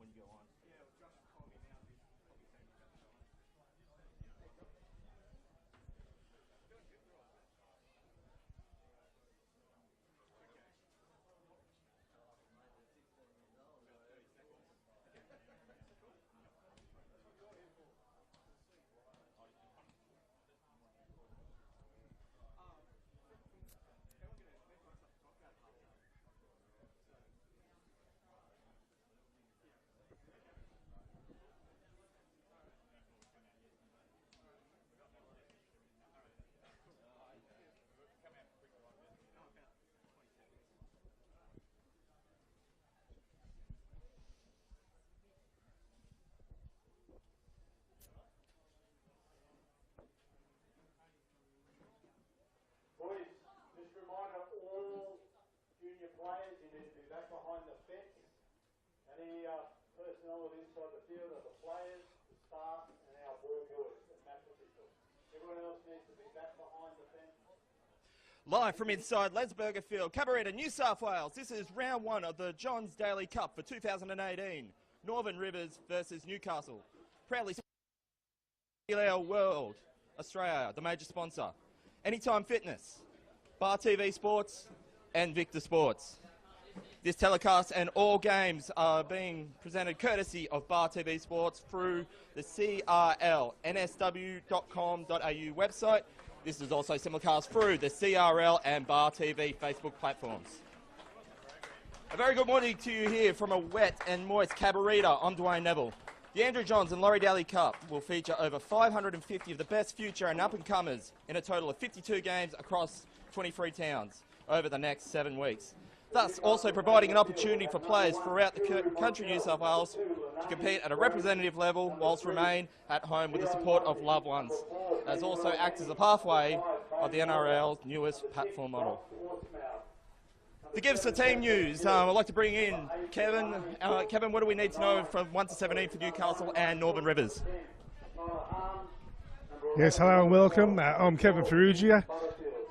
when you go on. Players, you need to be back behind the fence. Any personnel inside the field are the players, the staff, and our ball boys and match officials. Everyone else needs to be back behind the fence. Live from inside Lesburger Field, Cabaretta, New South Wales. This is round one of the Johns Daley Cup for 2018. Northern Rivers versus Newcastle. Proudly CRL World Australia, the major sponsor. Anytime Fitness, Bar TV Sports, and Victor Sports. This telecast and all games are being presented courtesy of Bar TV Sports through the CRL nsw.com.au website. This is also simulcast through the CRL and Bar TV Facebook platforms. A very good morning to you here from a wet and moist Cabaretta. I'm Dwayne Neville. The Andrew Johns and Laurie Daley Cup will feature over 550 of the best future and up-and-comers in a total of 52 games across 23 towns over the next 7 weeks. Thus also providing an opportunity for players throughout the country New South Wales to compete at a representative level whilst remain at home with the support of loved ones, as also acts as a pathway of the NRL's newest platform model. To give us the team news, I'd like to bring in Kevin. Kevin, what do we need to know from 1 to 17 for Newcastle and Northern Rivers? Yes, hello and welcome. I'm Kevin Ferrugia.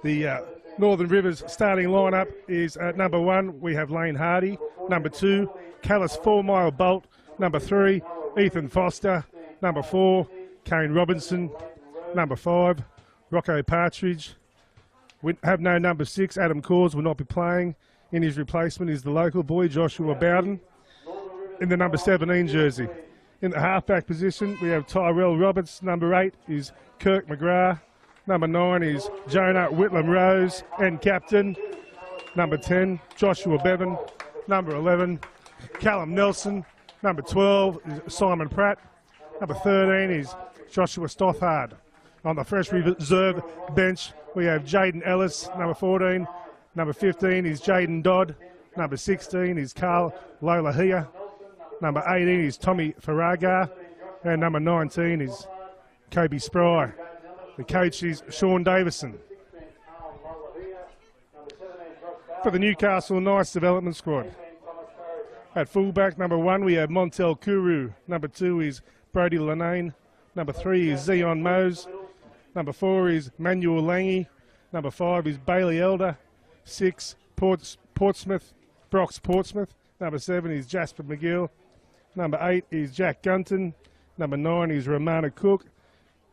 The Northern Rivers starting lineup is at number 1, we have Lane Hardy. Number 2, Callis 4 Mile Bolt. Number 3, Ethan Foster. Number 4, Kane Robinson. Number 5, Rocco Partridge. We have no number 6, Adam Cors will not be playing. In his replacement is the local boy, Joshua Bowden, in the number 17 jersey. In the halfback position, we have Tyrell Roberts. Number 8 is Kirk McGrath. Number 9 is Jonah Whitlam Rose and captain. Number 10, Joshua Bevan. Number 11, Callum Nelson. Number 12 is Simon Pratt. Number 13 is Joshua Stothard. On the fresh reserve bench, we have Jaden Ellis, number 14. Number 15 is Jaden Dodd. Number 16 is Carl Lolahia. Number 18 is Tommy Farraga. And number 19 is Kobe Spry. The coach is Sean Davison. For the Newcastle Nice Development Squad. At fullback, number 1, we have Montel Kuru. Number 2 is Brody Lanane. Number 3 is Zion Mose. Number 4 is Manuel Lange. Number 5 is Bailey Elder. 6, Portsmouth, Brox Portsmouth. Number 7 is Jasper McGill. Number 8 is Jack Gunton. Number 9 is Romana Cook.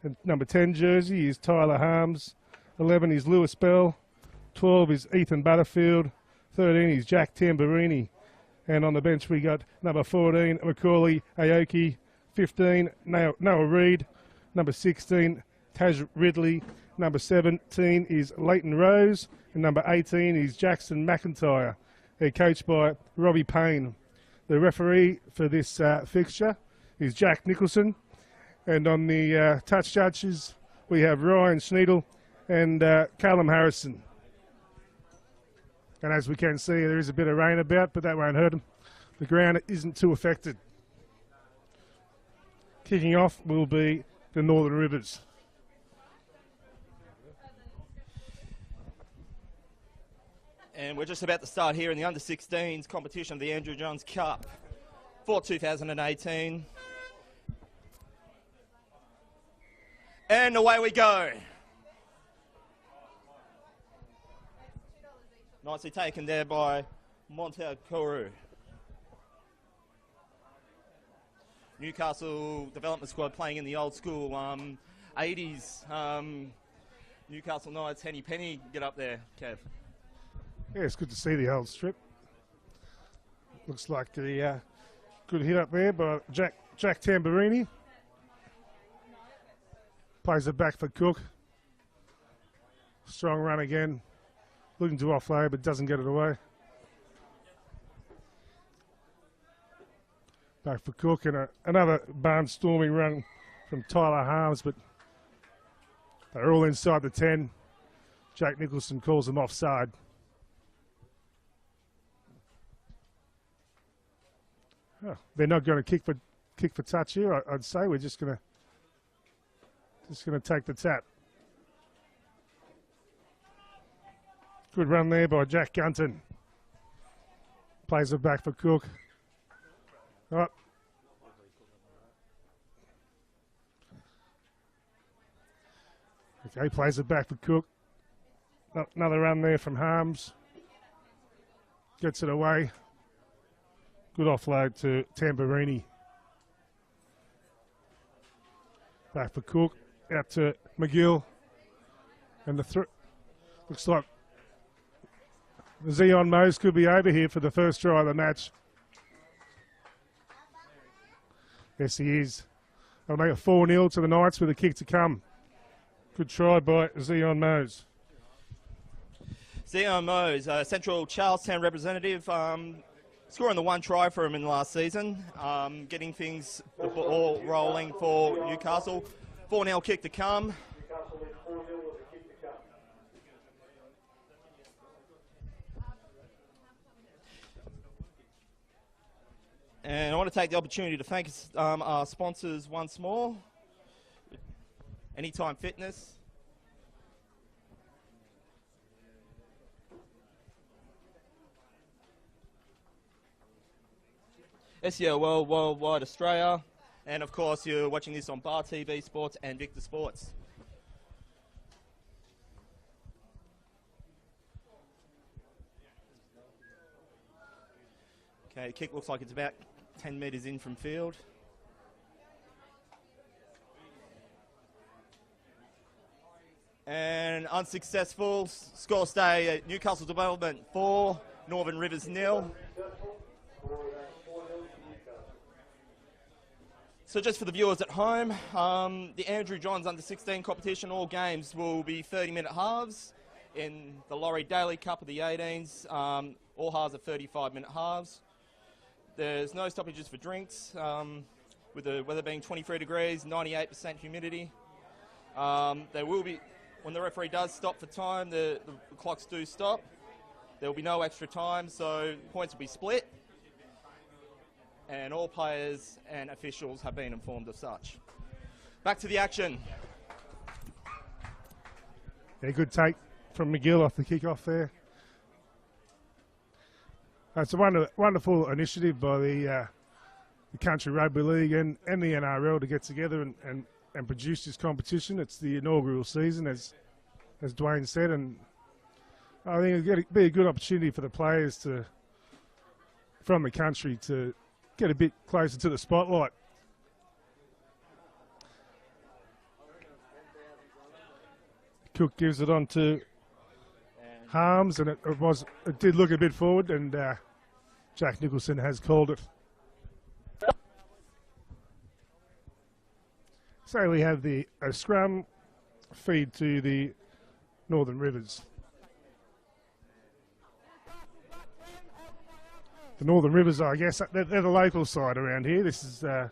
And number 10 jersey is Tyler Harms. 11 is Lewis Bell. 12 is Ethan Butterfield. 13 is Jack Tamburini. And on the bench we got number 14, Macaulay Aoki. 15, Noah Reid. Number 16, Taj Ridley. Number 17 is Leighton Rose. And number 18 is Jackson McIntyre. They're coached by Robbie Payne. The referee for this fixture is Jack Nicholson. And on the touch judges, we have Ryan Schneidel and Callum Harrison. And as we can see, there is a bit of rain about, but that won't hurt them. The ground isn't too affected. Kicking off will be the Northern Rivers. And we're just about to start here in the under-16s competition of the Andrew Johns Cup for 2018. And away we go. Nicely taken there by Montel Kuru. Newcastle development squad playing in the old school 80s Newcastle Knights. Henny Penny, get up there, Kev. Yeah, it's good to see the old strip. Looks like the good hit up there by Jack Tamburini. Plays it back for Cook. Strong run again. Looking to offload, but doesn't get it away. Back for Cook, and another barnstorming run from Tyler Harms, but they're all inside the 10. Jack Nicholson calls them offside. Oh, they're not going to kick for touch here. I'd say we're just going to take the tap. Good run there by Jack Gunton. Plays it back for Cook. Oh. Okay, plays it back for Cook. Another run there from Harms. Gets it away. Good offload to Tamburini. Back for Cook. Out to McGill. And looks like Zion Mose could be over here for the first try of the match. Yes, he is. They'll make it 4-0 to the Knights with a kick to come. Good try by Zion Mose. Zion Mose, Central Charlestown representative, scoring the one try for him in the last season, getting things all rolling for Newcastle. 4-0 kick to come. Newcastle lead 4-0 with a kick to come. And I want to take the opportunity to thank our sponsors once more. Anytime Fitness. SEO Worldwide Australia. And of course, you're watching this on Bar TV Sports and Victor Sports. Okay, kick looks like it's about 10 metres in from field. And unsuccessful. Score stay at Newcastle Development 4, Northern Rivers 0. So just for the viewers at home, the Andrew Johns Under-16 competition, all games will be 30-minute halves. In the Laurie Daley Cup of the 18s, all halves are 35-minute halves. There's no stoppages for drinks, with the weather being 23 degrees, 98% humidity. There will be, when the referee does stop for time, the clocks do stop. There will be no extra time, so points will be split. And all players and officials have been informed of such. Back to the action. Yeah, good take from McGill off the kick-off there. It's a wonderful initiative by the Country Rugby League and the NRL to get together and produce this competition. It's the inaugural season, as Dwayne said, and I think it'll be a good opportunity for the players from the country to get a bit closer to the spotlight. Cook gives it on to Harms, and it did look a bit forward, and Jack Nicholson has called it. So we have a scrum feed to the Northern Rivers. The Northern Rivers, I guess, they're the local side around here. This is the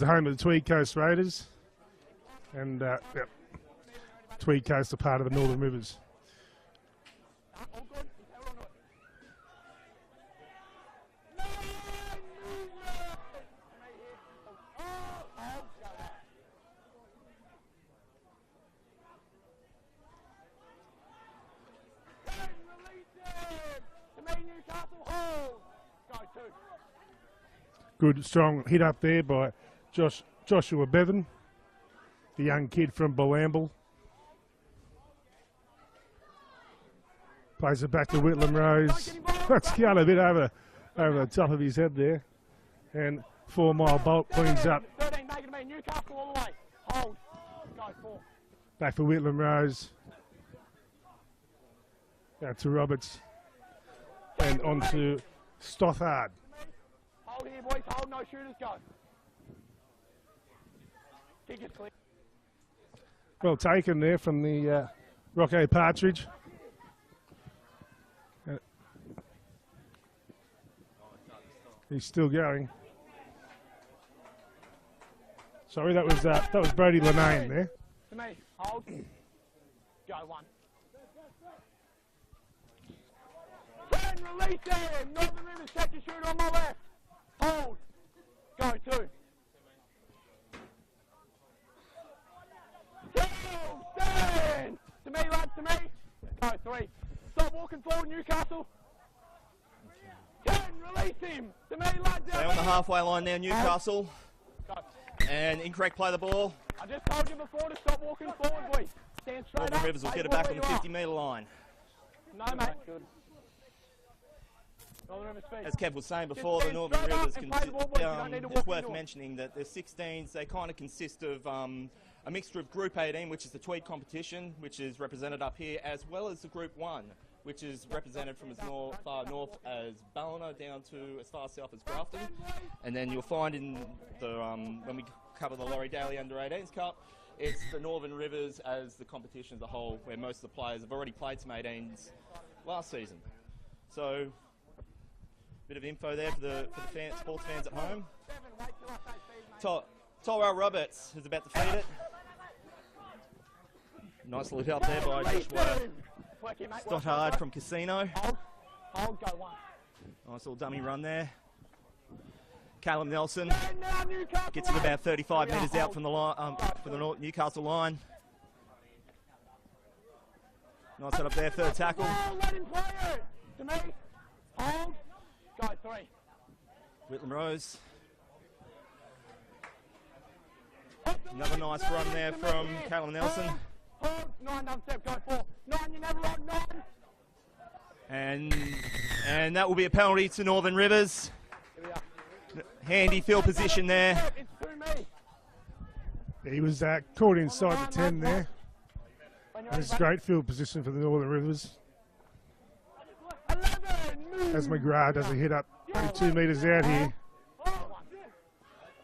home of the Tweed Coast Raiders, and yep, Tweed Coast are part of the Northern Rivers. Good, strong hit up there by Joshua Bevan, the young kid from Ballamble. Plays it back to Whitlam Rose. That's gone a bit over the top of his head there. And 4 Mile Bolt cleans up. 13, make it to me. Newcastle all the way. Hold. Go, 4. Back for Whitlam Rose. Out to Roberts. And on to Stothard. Hold here, boys. Hold. No shooters. Go. Kick it clear. Well taken there from the Rocco Partridge. He's still going. Sorry, that was Brody Lenane there. To me. Hold. Go, 1. 10, release him. Northern Rivers, set your shooter on my left. Hold. Go, 2. Stand. To me, lads, to me. Go, 3. Stop walking forward, Newcastle. 10, release him. To me, lads. Stay on the halfway line now, Newcastle. Go. And incorrect play the ball. I just told you before to stop walking forward, boys. Stand straight Northern up. Rivers will Play get it ball back on where the you are. 50-metre line. No, mate. Good. Northern Rivers feet. As Kev was saying before, the stand Northern straight up Rivers, and play the ball, boys. You don't need to walk it's worth into it. mentioning that the 16s, they kind of consist of a mixture of Group 18, which is the Tweed competition, which is represented up here, as well as the Group 1, which is represented from as far north as Ballina down to as far south as Grafton. And then you'll find in the when we cover the Laurie Daley Under-18s Cup, it's the Northern Rivers as the competition as a whole, where most of the players have already played some 18s last season. So, bit of info there for the sports fans at home. Tyrell Roberts is about to feed it. Nice little help there by Joshua Stothard from Casino. Hold, go, 1. Nice little dummy run there. Callum Nelson gets it about 35 metres out from the line, for the Newcastle line. Nice set up there, third tackle. Let him play it. To me. Hold. Go, 3. Whitlam Rose. Another nice run there from Callum Nelson. Hold. 9, another step. Go, 4. 9, you never run. 9. And that will be a penalty to Northern Rivers. Here we are. Handy field position there. It's to me. He was caught inside the 10 there. It's a great field position for the Northern Rivers. 11. As McGrath does a hit up 2 metres out here.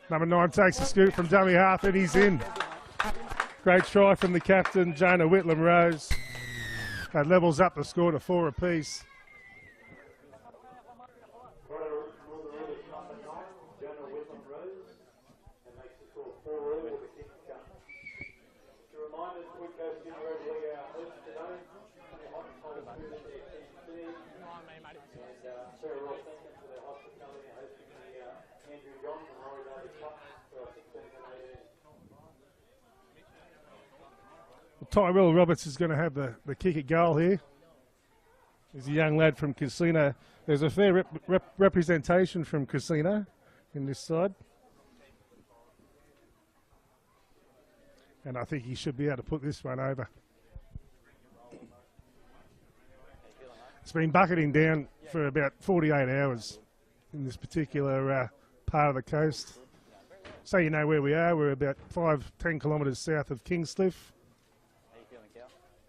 Number 9 takes a scoop from dummy half and he's in. Great try from the captain, Jonah Whitlam Rose. That levels up the score to 4 apiece. Tyrell Roberts is going to have the kick at goal here. He's a young lad from Casino. There's a fair representation from Casino in this side. And I think he should be able to put this one over. It's been bucketing down for about 48 hours in this particular part of the coast. So you know where we are. We're about 5-10 kilometres south of Kingscliff.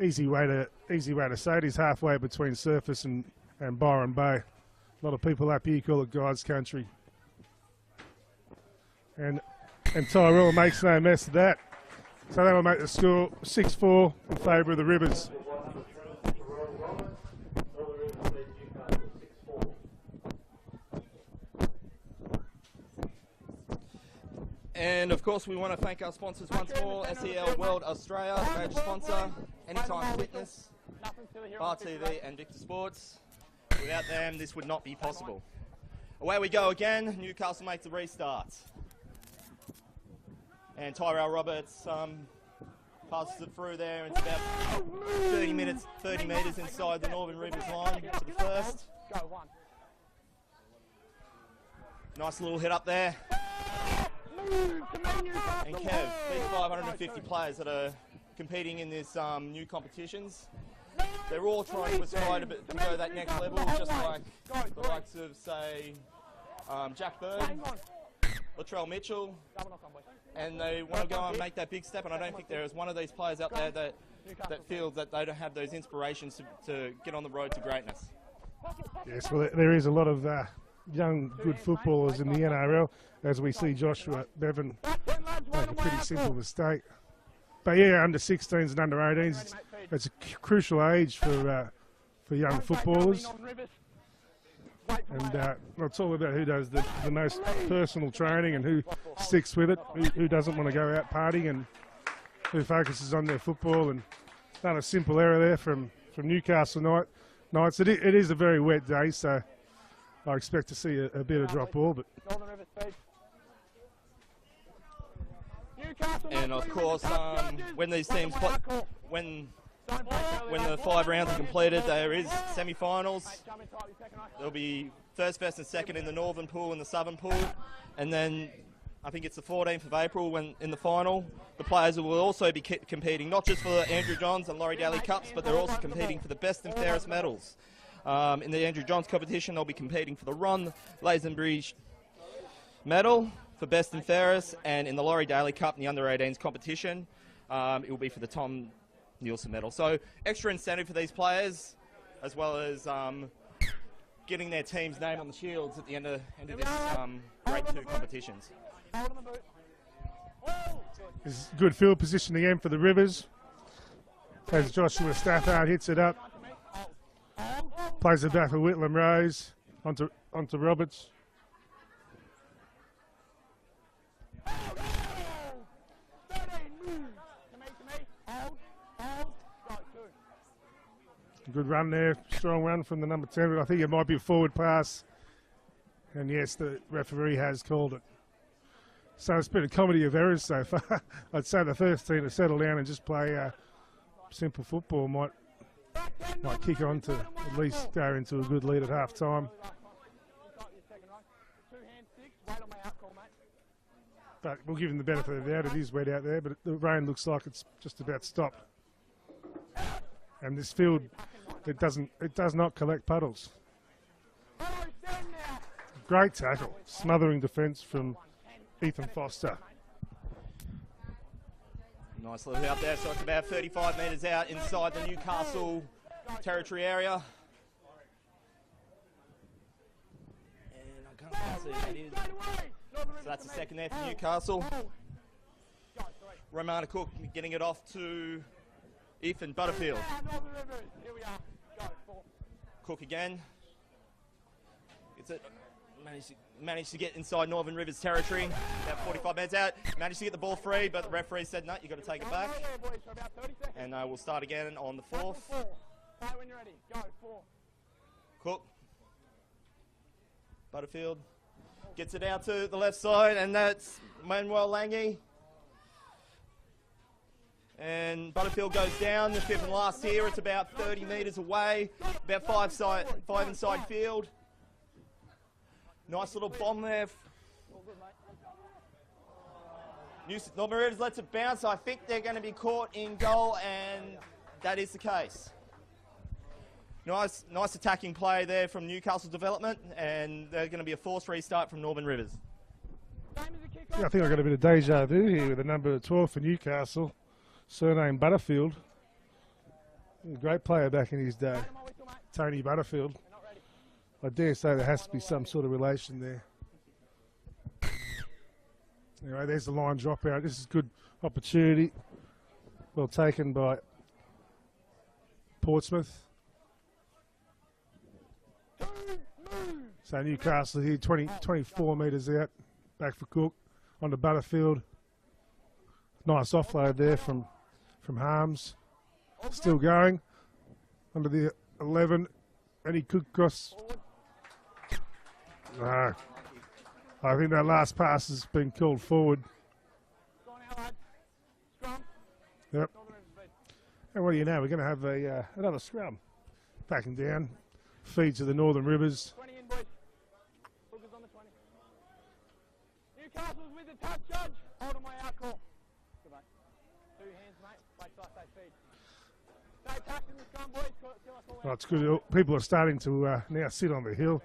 Easy way to say it is halfway between Surface and Byron Bay. A lot of people up here call it God's country. And Tyrell makes no mess of that. So that'll make the score 6-4 in favour of the Rivers. And of course we want to thank our sponsors once more, SEL World Australia, major sponsor, Anytime Fitness, Bar TV and Victor Sports. Without them this would not be possible. Away we go again, Newcastle makes a restart. And Tyrell Roberts passes it through there, and it's about 30 metres inside the Northern Rivers line to the first. Nice little hit up there. And Kev, these 550 players that are competing in this new competitions, they're all trying to aspire to go that next level, just like the likes of, say, Jack Bird, Latrell Mitchell, and they want to go and make that big step, and I don't think there is one of these players out there that feels that they don't have those inspirations to get on the road to greatness. Yes, well, there is a lot of young, good footballers in the NRL, as we see Joshua Bevan make a pretty simple mistake. But yeah, under 16s and under 18s, it's a crucial age for young footballers. And it's all about who does the most personal training and who sticks with it, who doesn't want to go out partying and who focuses on their football. And not a simple error there from Newcastle Knights. It is a very wet day, so I expect to see a bit of drop ball. But and of course, when these teams play, when the 5 rounds are completed, there is semi-finals. There'll be first and second in the northern pool and the southern pool, and then I think it's the 14th of April when in the final. The players will also be competing not just for the Andrew Johns and Laurie Daley Cups, but they're also competing for the best and fairest medals. In the Andrew Johns competition, they'll be competing for the Ron Lazenbridge medal for best and fairest, and in the Laurie Daley Cup in the under-18s competition, it will be for the Tom Nielsen medal. So extra incentive for these players, as well as getting their team's name on the shields at the end of this Grade 2 competitions. This is good field position again for the Rivers. As Joshua Stafford hits it up, plays it back for Whitlam Rose onto Roberts. Good run there, strong run from the number 10, but I think it might be a forward pass. And yes, the referee has called it. So it's been a comedy of errors so far. I'd say the first team to settle down and just play simple football might kick on to at least go into a good lead at half time. But we'll give them the benefit of the doubt. It is wet out there, but the rain looks like it's just about stopped. And this field, it does not collect puddles. Great tackle, smothering defence from Ethan Foster. Nice little out there, so it's about 35 metres out inside the Newcastle territory area. And I can't see what it is. So that's the second there for Newcastle. Romana Cook getting it off to Ethan Butterfield. Cook again. Gets it. Managed to get inside Northern Rivers territory. About 45 minutes out. Managed to get the ball free, but the referee said, no, you've got to take it back. And we'll start again on the 4th. Cook. Butterfield. Gets it out to the left side, and that's Manuel Lange. And Butterfield goes down, the 5th and last here. It's about 30 metres away, about 5 inside field. Nice little bomb there. Northern Rivers lets it bounce. I think they're going to be caught in goal, and that is the case. Nice attacking play there from Newcastle development, and they're going to be a forced restart from Northern Rivers. Yeah, I think I got a bit of deja vu here with the number 12 for Newcastle, surname Butterfield. A great player back in his day, Tony Butterfield. I dare say there has to be some sort of relation there. Anyway, there's the line dropout. This is a good opportunity. Well taken by Portsmouth. So Newcastle here, 24 metres out. Back for Cook. On to Butterfield. Nice offload there from Harms. Still going. Under the 11. And he could cross. No. I think that last pass has been called forward. Yep. And what do you know? We're going to have another scrum. Backing down. Feed to the Northern Rivers. 20 in, boys. Hookers on the 20. Newcastle's with the touch, Judge. Hold on my out call. Good, mate. 2 hands, mate. Wait till I say feed. Stay tucked in the scrum, boys. Till I call out. Oh, it's good. People are starting to now sit on the hill.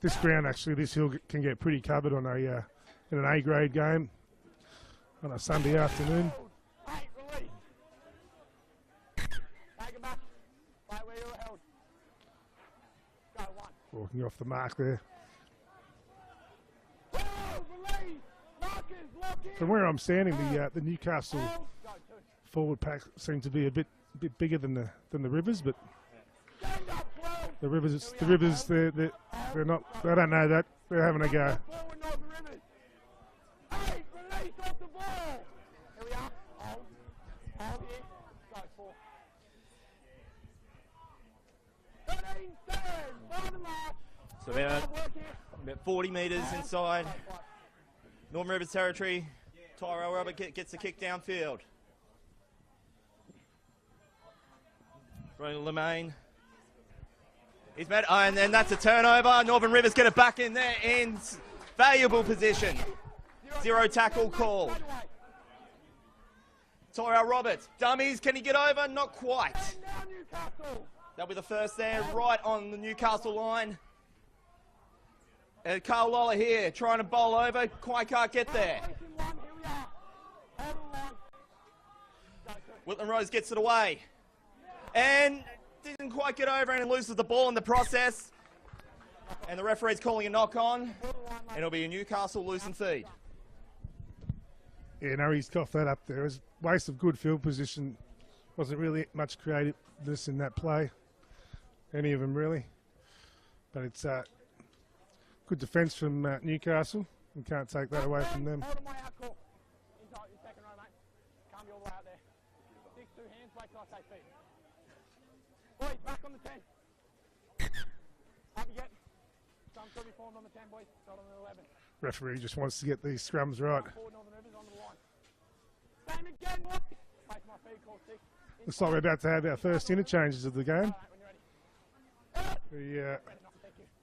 This ground, actually, this hill can get pretty covered on a in an A-grade game on a Sunday afternoon. Walking off the mark there. From where I'm standing, the Newcastle forward pack seem to be a bit bigger than the Rivers, but the Rivers they're not. I don't know that they're having a go. So about 40 metres inside Northern Rivers territory. Tyrell Robert gets the kick downfield. Ronald Lemaine. He's met, and then that's a turnover. Northern Rivers get it back in there in valuable position. Zero tackle called. Tyrell Roberts, dummies, can he get over? Not quite. That'll be the first there, right on the Newcastle line. And Carl Lawler here, trying to bowl over, quite can't get there. Whitlam Rose gets it away. And didn't quite get over and loses the ball in the process. And the referee's calling a knock on. And it'll be a Newcastle loose and feed. Yeah, no, he's coughed that up there. It was a waste of good field position. Wasn't really much creativeness in that play. Any of them, really. But it's good defence from Newcastle. We can't take that away from them. Back on the 10. Up you get. Some could be formed on the 10, boys. Not on the 11. Referee just wants to get these scrums right. Same again, boys. Make my feed call 6. Looks like we're about to have our first interchanges of the game. The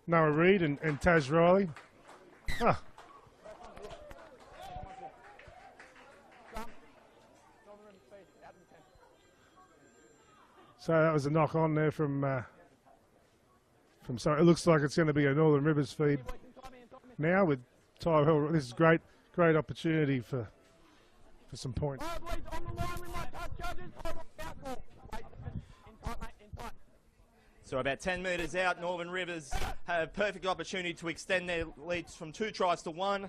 Noah Reid and Taj Riley. Ah. So that was a knock on there from sorry. It looks like it's going to be a Northern Rivers feed now with Tyrell. This is great opportunity for some points. So about 10 metres out, Northern Rivers have a perfect opportunity to extend their leads from 2 tries to 1.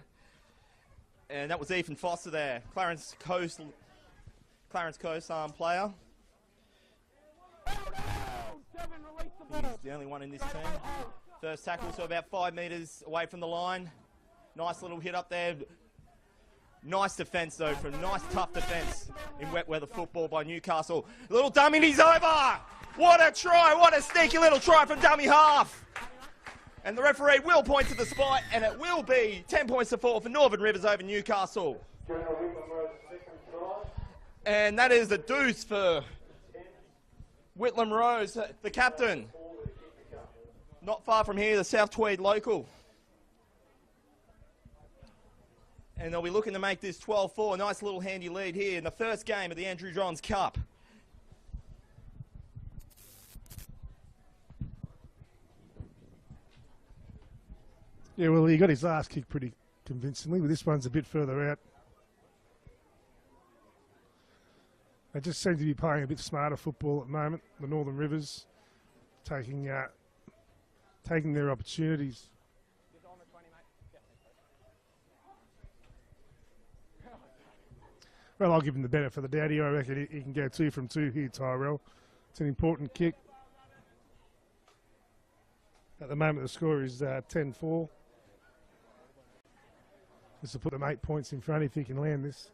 And that was Ethan Foster there, Clarence Coast player. He's the only one in this team. First tackle, so about 5 metres away from the line. Nice little hit up there. Nice defence though, from nice tough defence in wet weather football by Newcastle. Little dummy, and he's over! What a try, what a sneaky little try from dummy half. And the referee will point to the spot, and it will be 10 points to 4 for Northern Rivers over Newcastle. And that is the deuce for Whitlam Rose, the captain. Not far from here, the South Tweed local. And they'll be looking to make this 12-4. A nice little handy lead here in the first game of the Andrew Johns Cup. Yeah, well, he got his last kick pretty convincingly, but this one's a bit further out. They just seem to be playing a bit smarter football at the moment. The Northern Rivers taking their opportunities. Well, I'll give him the benefit of the doubt. I reckon he can go 2 from 2 here, Tyrell. It's an important kick. At the moment, the score is 10-4. This will put them 8 points in front if he can land this.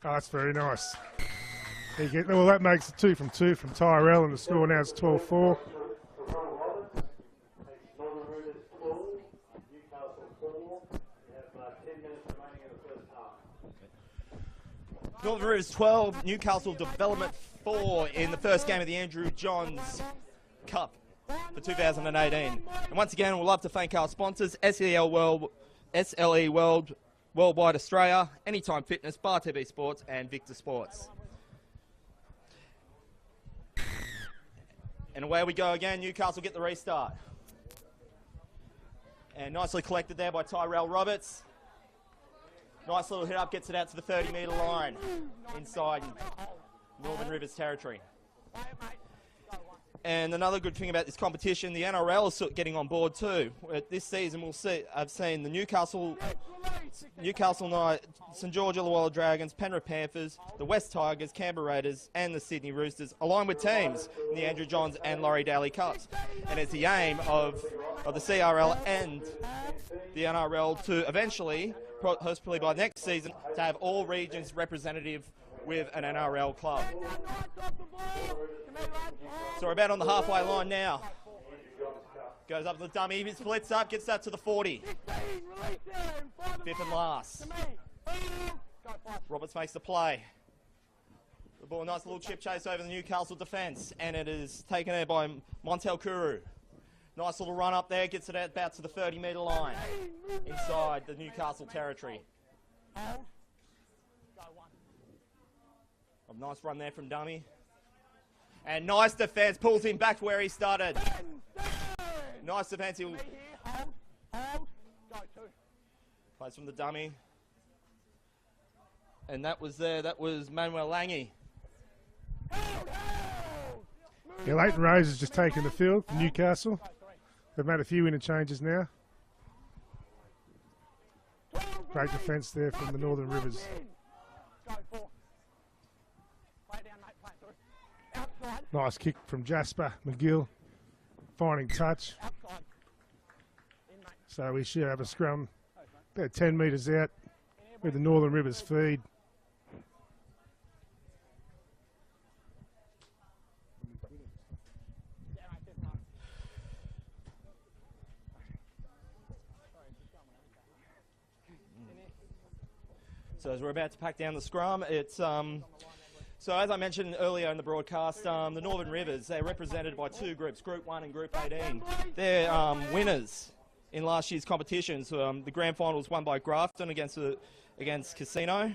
Oh, that's very nice. Well, that makes it 2 from 2 from Tyrell, and the score now is 12-4. Northern Rivers 12, Newcastle Development 4 in the first game of the Andrew Johns Cup for 2018. And once again, we'd love to thank our sponsors, SEL World, SLE Worldwide Australia, Anytime Fitness, Bar TV Sports, and Victor Sports. And away we go again. Newcastle get the restart. And nicely collected there by Tyrell Roberts. Nice little hit up, gets it out to the 30-metre line inside Northern Rivers territory. And another good thing about this competition, the NRL is getting on board too. This season I've seen the Newcastle Knights, St George Illawarra Dragons, Penrith Panthers, the West Tigers, Canberra Raiders and the Sydney Roosters, along with teams in the Andrew Johns and Laurie Daley Cups. And it's the aim of the CRL and the NRL to eventually, hopefully by next season, to have all regions representative with an NRL club. So we're about on the halfway line now. Goes up to the dummy, he splits up, gets that to the 40. Fifth and last. Roberts makes the play. The ball, nice little chip chase over the Newcastle defence, and it is taken there by Montel Kuru. Nice little run up there, gets it out about to the 30-metre line inside the Newcastle territory. A nice run there from dummy. And nice defence, pulls him back to where he started. Nice defence. Plays from the dummy. And that was Manuel Lange. Yeah, Leighton Rose has just taken the field for Newcastle. They've made a few interchanges now. Great defence there from the Northern Rivers. Nice kick from Jasper McGill, finding touch. So we should have a scrum about 10 metres out with the Northern Rivers feed. So as we're about to pack down the scrum, it's so as I mentioned earlier in the broadcast, the Northern Rivers, they're represented by two groups, Group 1 and Group 18. They're winners in last year's competitions. The grand final was won by Grafton against Casino.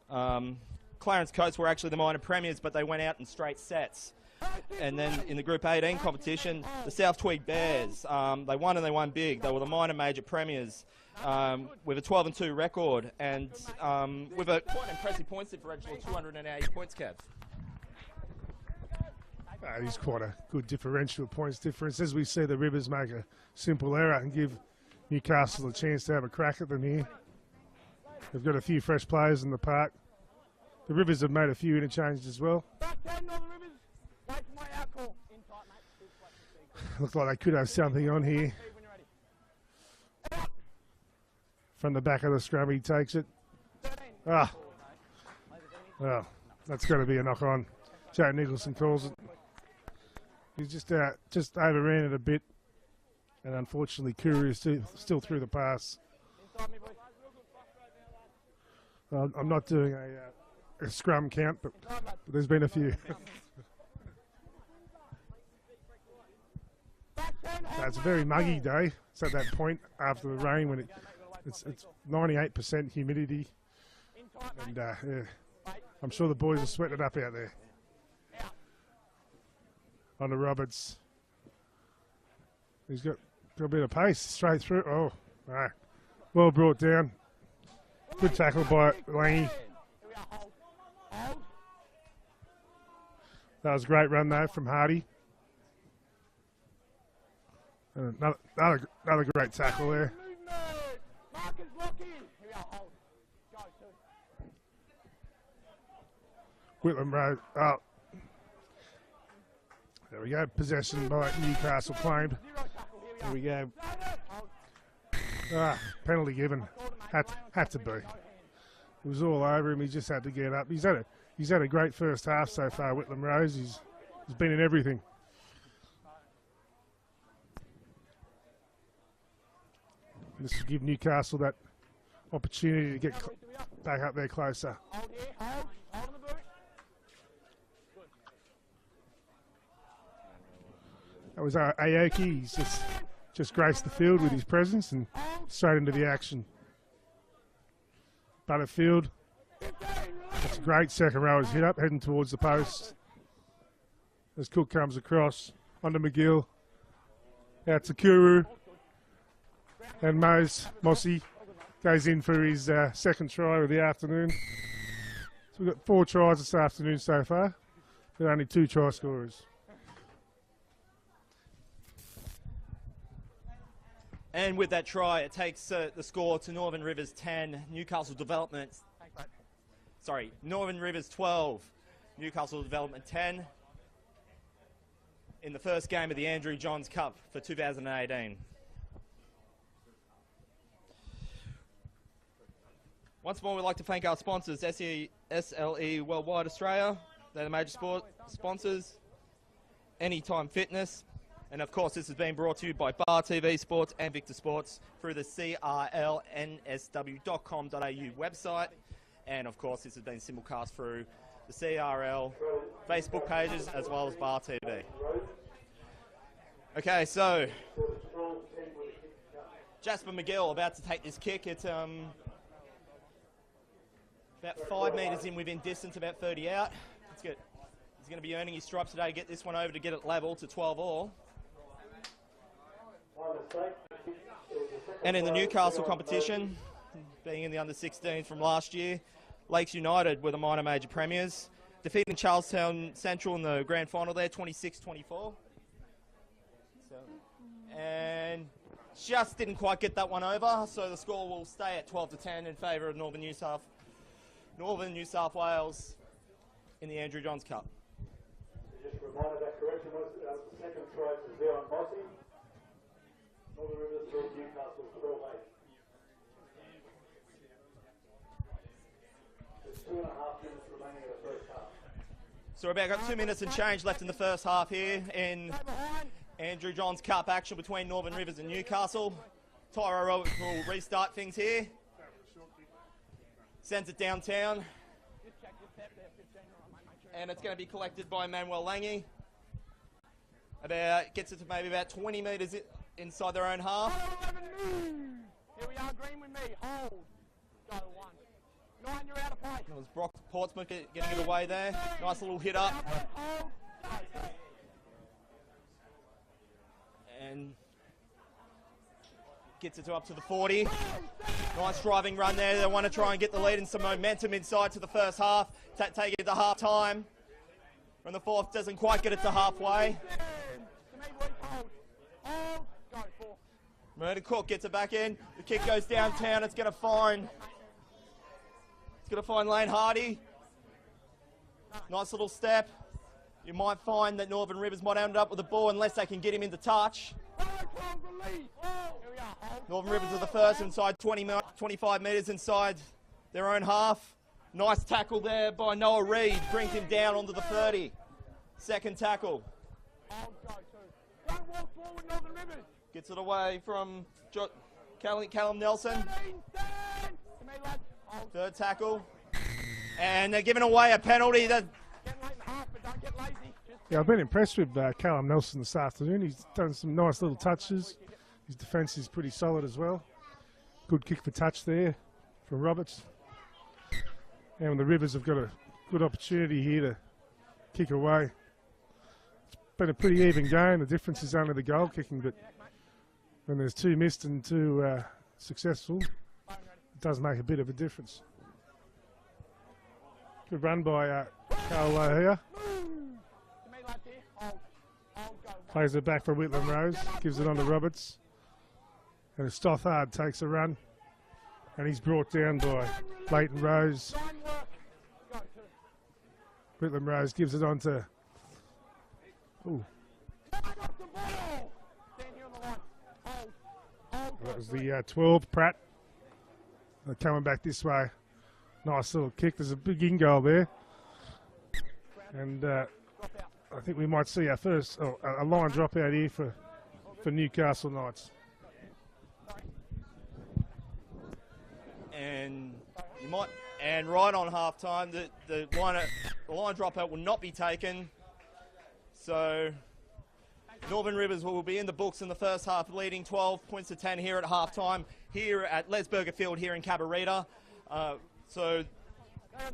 Clarence Coates were actually the minor premiers, but they went out in straight sets. And then in the Group 18 competition, the South Tweed Bears, they won and they won big. They were the minor major premiers. With a 12-2 record and with a quite impressive points differential of 280 points, Kev. It is quite a good differential points difference. As we see the Rivers make a simple error and give Newcastle a chance to have a crack at them here. They've got a few fresh players in the park. The Rivers have made a few interchanges as well. Looked like they could have something on here. From the back of the scrum, he takes it. Ah, well, that's got to be a knock on. Joe Nicholson calls it. He's just overran it a bit, and unfortunately, Kuru is still through the pass. I'm not doing a scrum count, but there's been a few. It's a very muggy day. It's at that point after the rain when it's 98% humidity, and yeah, I'm sure the boys are sweating it up out there. On to Roberts. He's got a bit of pace straight through. Oh, no. Well brought down. Good tackle by Lange. That was a great run though from Hardy. Another great tackle there. Whitlam Road. Oh. There we go. Possession by Newcastle claimed. There we go. Penalty given. Had to be. It was all over him. He just had to get up. He's had a great first half so far, Whitlam Rose. He's been in everything. This will give Newcastle that opportunity to get back up there closer. That was Aoki. He's just just graced the field with his presence and straight into the action. Butterfield, that's a great second rower's hit up, heading towards the post. As Cook comes across, onto McGill, out to Kuru, and Mossy goes in for his second try of the afternoon. So we've got 4 tries this afternoon so far, but only 2 try scorers. And with that try, it takes the score to Northern Rivers 10, Newcastle Development. Sorry, Northern Rivers 12, Newcastle Development 10 in the first game of the Andrew Johns Cup for 2018. Once more, we'd like to thank our sponsors, SLE Worldwide Australia. They're the major sport sponsors, Anytime Fitness. And of course, this has been brought to you by Bar TV Sports and Victor Sports through the CRLNSW.com.au website. And of course, this has been simulcast through the CRL Facebook pages as well as Bar TV. Okay, so Jasper McGill about to take this kick. It's about 5 metres in within distance, about 30 out. Let's get, he's going to be earning his stripes today to get this one over to get it level to 12 all. And in the Newcastle competition, being in the under-16 from last year, Lakes United were the minor major premiers, defeating Charlestown Central in the grand final there, 26-24. And just didn't quite get that one over, so the score will stay at 12-10 in favour of Northern New South Wales in the Andrew Johns Cup. Just a reminder that correction was the second try to Zion Mossy. Northern Rivers beat Newcastle 12-8. There's 2.5 minutes remaining in the first half. So we've about got 2 minutes and change left in the first half here in Andrew Johns Cup action between Northern Rivers and Newcastle. Tyro Roberts will restart things here. Sends it downtown. And it's going to be collected by Manuel Lange. Gets it to maybe about 20 metres inside their own half. Here we are, green with me. Hold. Go 1. 9, you're out of play. It was Brock Portsmouth getting it away there. Nice little hit up. And gets it to up to the 40. Nice driving run there. They want to try and get the lead and some momentum inside to the first half. Take it to half time. And the fourth doesn't quite get it to halfway. Murder Cook gets it back in. The kick goes downtown. It's going to find Lane Hardy. Nice little step. You might find that Northern Rivers might end up with the ball unless they can get him into touch. Northern Rivers are the first inside 25 metres inside their own half. Nice tackle there by Noah Reid. Brings him down onto the 30. Second tackle. Gets it away from Callum Nelson. Third tackle. And they're giving away a penalty. Yeah, I've been impressed with Callum Nelson this afternoon. He's done some nice little touches. His defence is pretty solid as well. Good kick for touch there from Roberts. And the Rivers have got a good opportunity here to kick away. It's been a pretty even game. The difference is only the goal kicking, but when there's 2 missed and 2 successful, it does make a bit of a difference. Good run by Carl here. Plays it back for Whitlam Rose, gives it on to Roberts. And Stothard takes a run. And he's brought down by Leighton Rose. Whitlam Rose gives it on to... Ooh. That was the 12, Pratt. They're coming back this way. Nice little kick. There's a big in goal there. And I think we might see our first a line drop out here for Newcastle Knights. And you might, and right on half time, the line dropout will not be taken. So Northern Rivers will be in the books in the first half, leading 12 points to 10 here at halftime, here at Lesburger Field here in Cabarita. So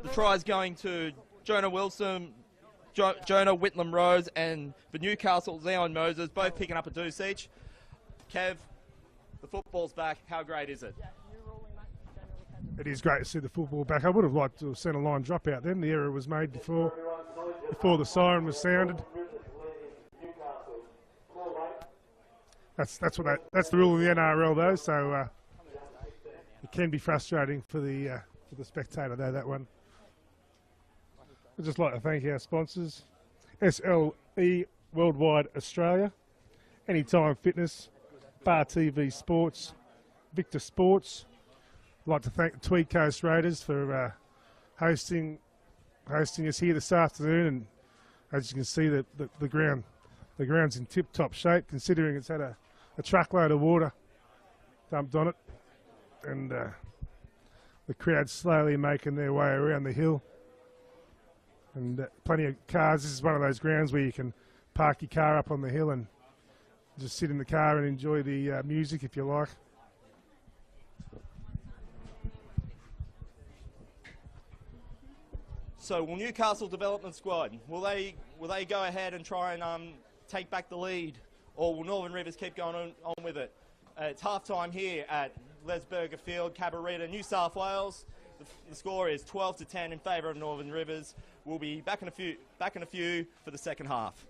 the tries going to Jonah Wilson, Jonah Whitlam Rose, and the Newcastle Zion Moses, both picking up a deuce each. Kev, the football's back. How great is it? It is great to see the football back. I would have liked to have seen a line drop out then. The error was made before the siren was sounded. That's the rule of the NRL though. So it can be frustrating for the spectator though, that one. I'd just like to thank our sponsors, SLE Worldwide Australia, Anytime Fitness, Bar TV Sports, Victor Sports. I'd like to thank the Tweed Coast Raiders for hosting us here this afternoon. And as you can see, the ground's in tip-top shape, considering it's had a truckload of water dumped on it, and the crowd's slowly making their way around the hill. And plenty of cars. This is one of those grounds where you can park your car up on the hill and just sit in the car and enjoy the music if you like. So will Newcastle Development Squad, will they go ahead and try and take back the lead, or will Northern Rivers keep going on with it? It's halftime here at Lesburger Field, Cabarita, New South Wales. The score is 12 to 10 in favour of Northern Rivers. We'll be back in a few for the second half.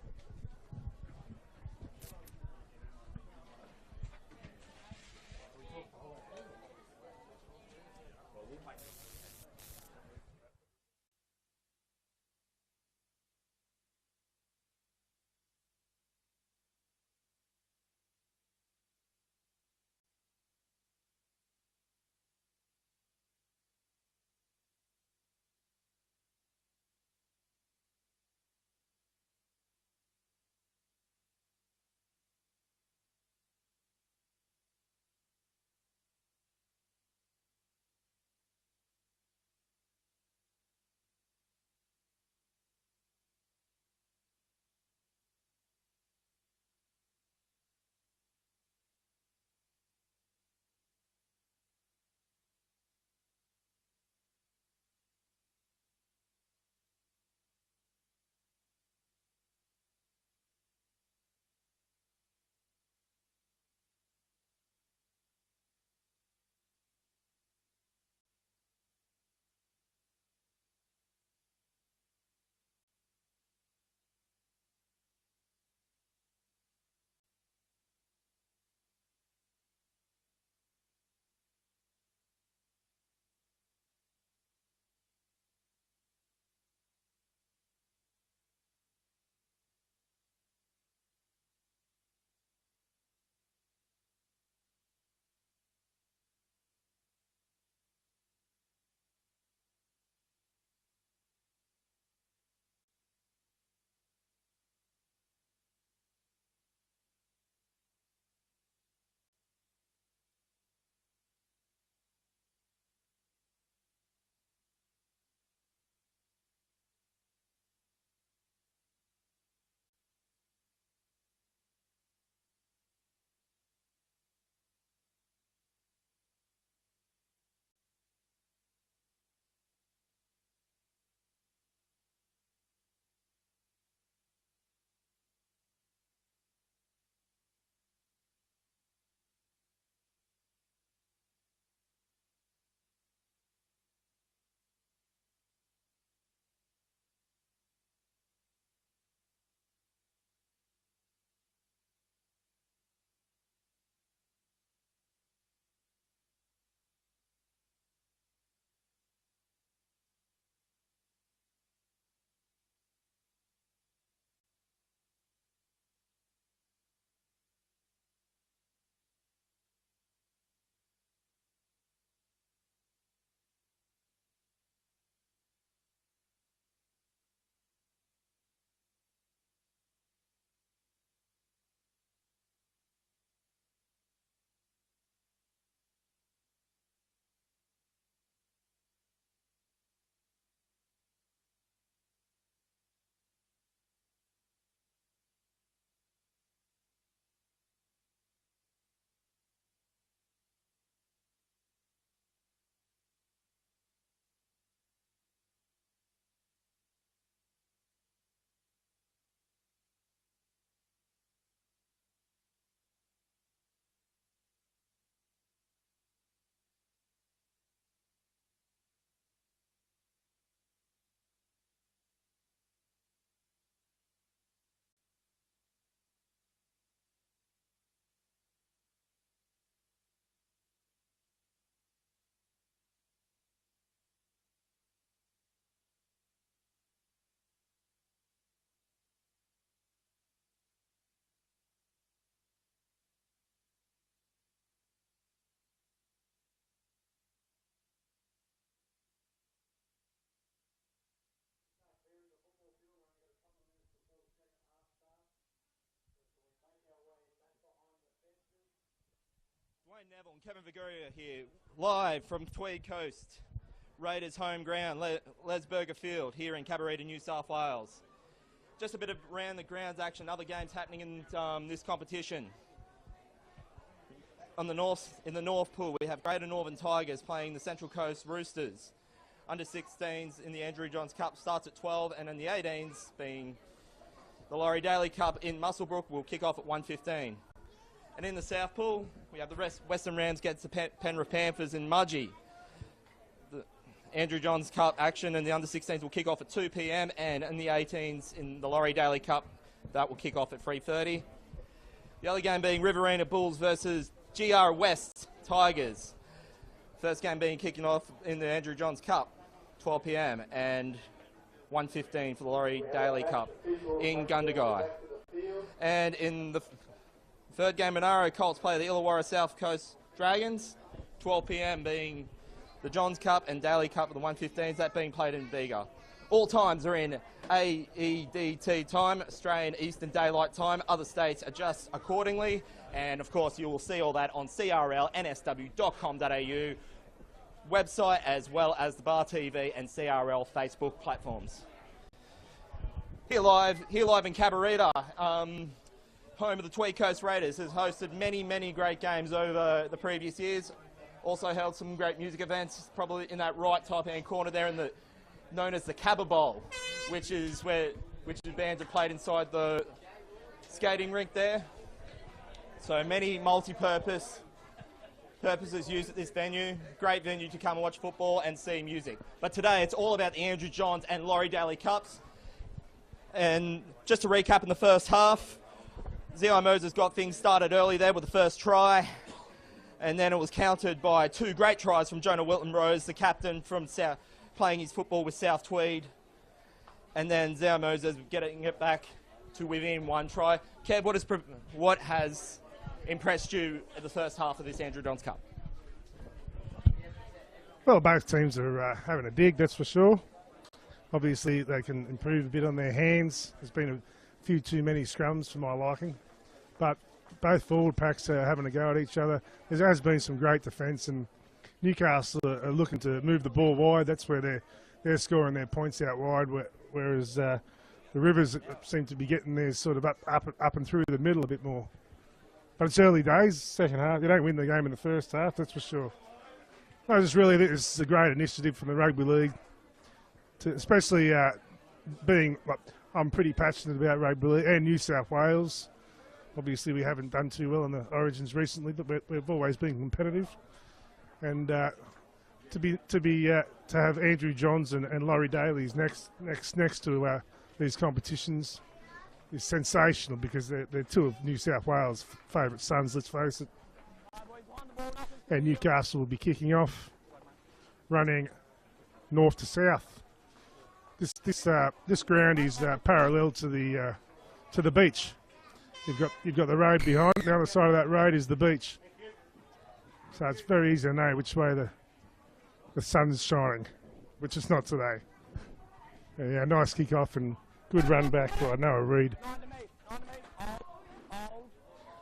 Ryan Neville and Kevin Vigueria here, live from Tweed Coast, Raiders home ground, Lesburger Field, here in Cabarita, New South Wales. Just a bit of round the grounds action, other games happening in this competition. In the North Pool, we have Greater Northern Tigers playing the Central Coast Roosters. Under 16s in the Andrew Johns Cup starts at 12, and in the 18s, being the Laurie Daley Cup in Muswellbrook, will kick off at 1:15. And in the South Pool, we have the Western Rams against the Penrith Panthers in Mudgee. The Andrew Johns Cup action in the under 16s will kick off at 2 p.m, and in the 18s in the Laurie Daley Cup, that will kick off at 3:30. The other game being Riverina Bulls versus GR West Tigers. First game being kicking off in the Andrew Johns Cup, 12 p.m, and 1:15 for the Laurie Daley Cup in Gundagai. And in the third game, Monaro Colts play the Illawarra South Coast Dragons, 12 p.m, being the Johns Cup and Daley Cup of the 1:15s, that being played in Bega. All times are in AEDT time, Australian Eastern Daylight Time. Other states adjust accordingly. And of course, you will see all that on crlnsw.com.au website, as well as the Bar TV and CRL Facebook platforms. Here live in Cabarita, home of the Tweed Coast Raiders, has hosted many great games over the previous years. Also held some great music events, probably in that right top-hand corner there, known as the Cabba Bowl, which is bands have played inside the skating rink there. So many multi-purposes used at this venue. Great venue to come and watch football and see music. But today it's all about the Andrew Johns and Laurie Daley Cups. And just to recap, in the first half, Zio Moses got things started early there with the first try. And then it was countered by two great tries from Jonah Wilton-Rose, the captain from South, playing his football with South Tweed. And then Zio Moses getting it back to within one try. Kev, what has impressed you at the first half of this Andrew Johns Cup? Well, both teams are having a dig, that's for sure. Obviously, they can improve a bit on their hands. There's been a few too many scrums for my liking. But both forward packs are having a go at each other. There has been some great defence, and Newcastle are looking to move the ball wide. That's where they're scoring their points out wide, whereas the Rivers seem to be getting theirs sort of up and through the middle a bit more. But it's early days, second half. You don't win the game in the first half, that's for sure. No, this is a great initiative from the Rugby League, especially being, I'm pretty passionate about Rugby League and New South Wales. Obviously, we haven't done too well in the Origins recently, but we've always been competitive. And to have Andrew Johns and Laurie Daley's next to these competitions is sensational, because they're two of New South Wales' favourite sons, let's face it. And Newcastle will be kicking off, running north to south. This ground is parallel to the beach. You've got the road behind. The other side of that road is the beach. So it's very easy to know which way the sun's shining, which is not today. Yeah, nice kick off and good run back by Noah Reid.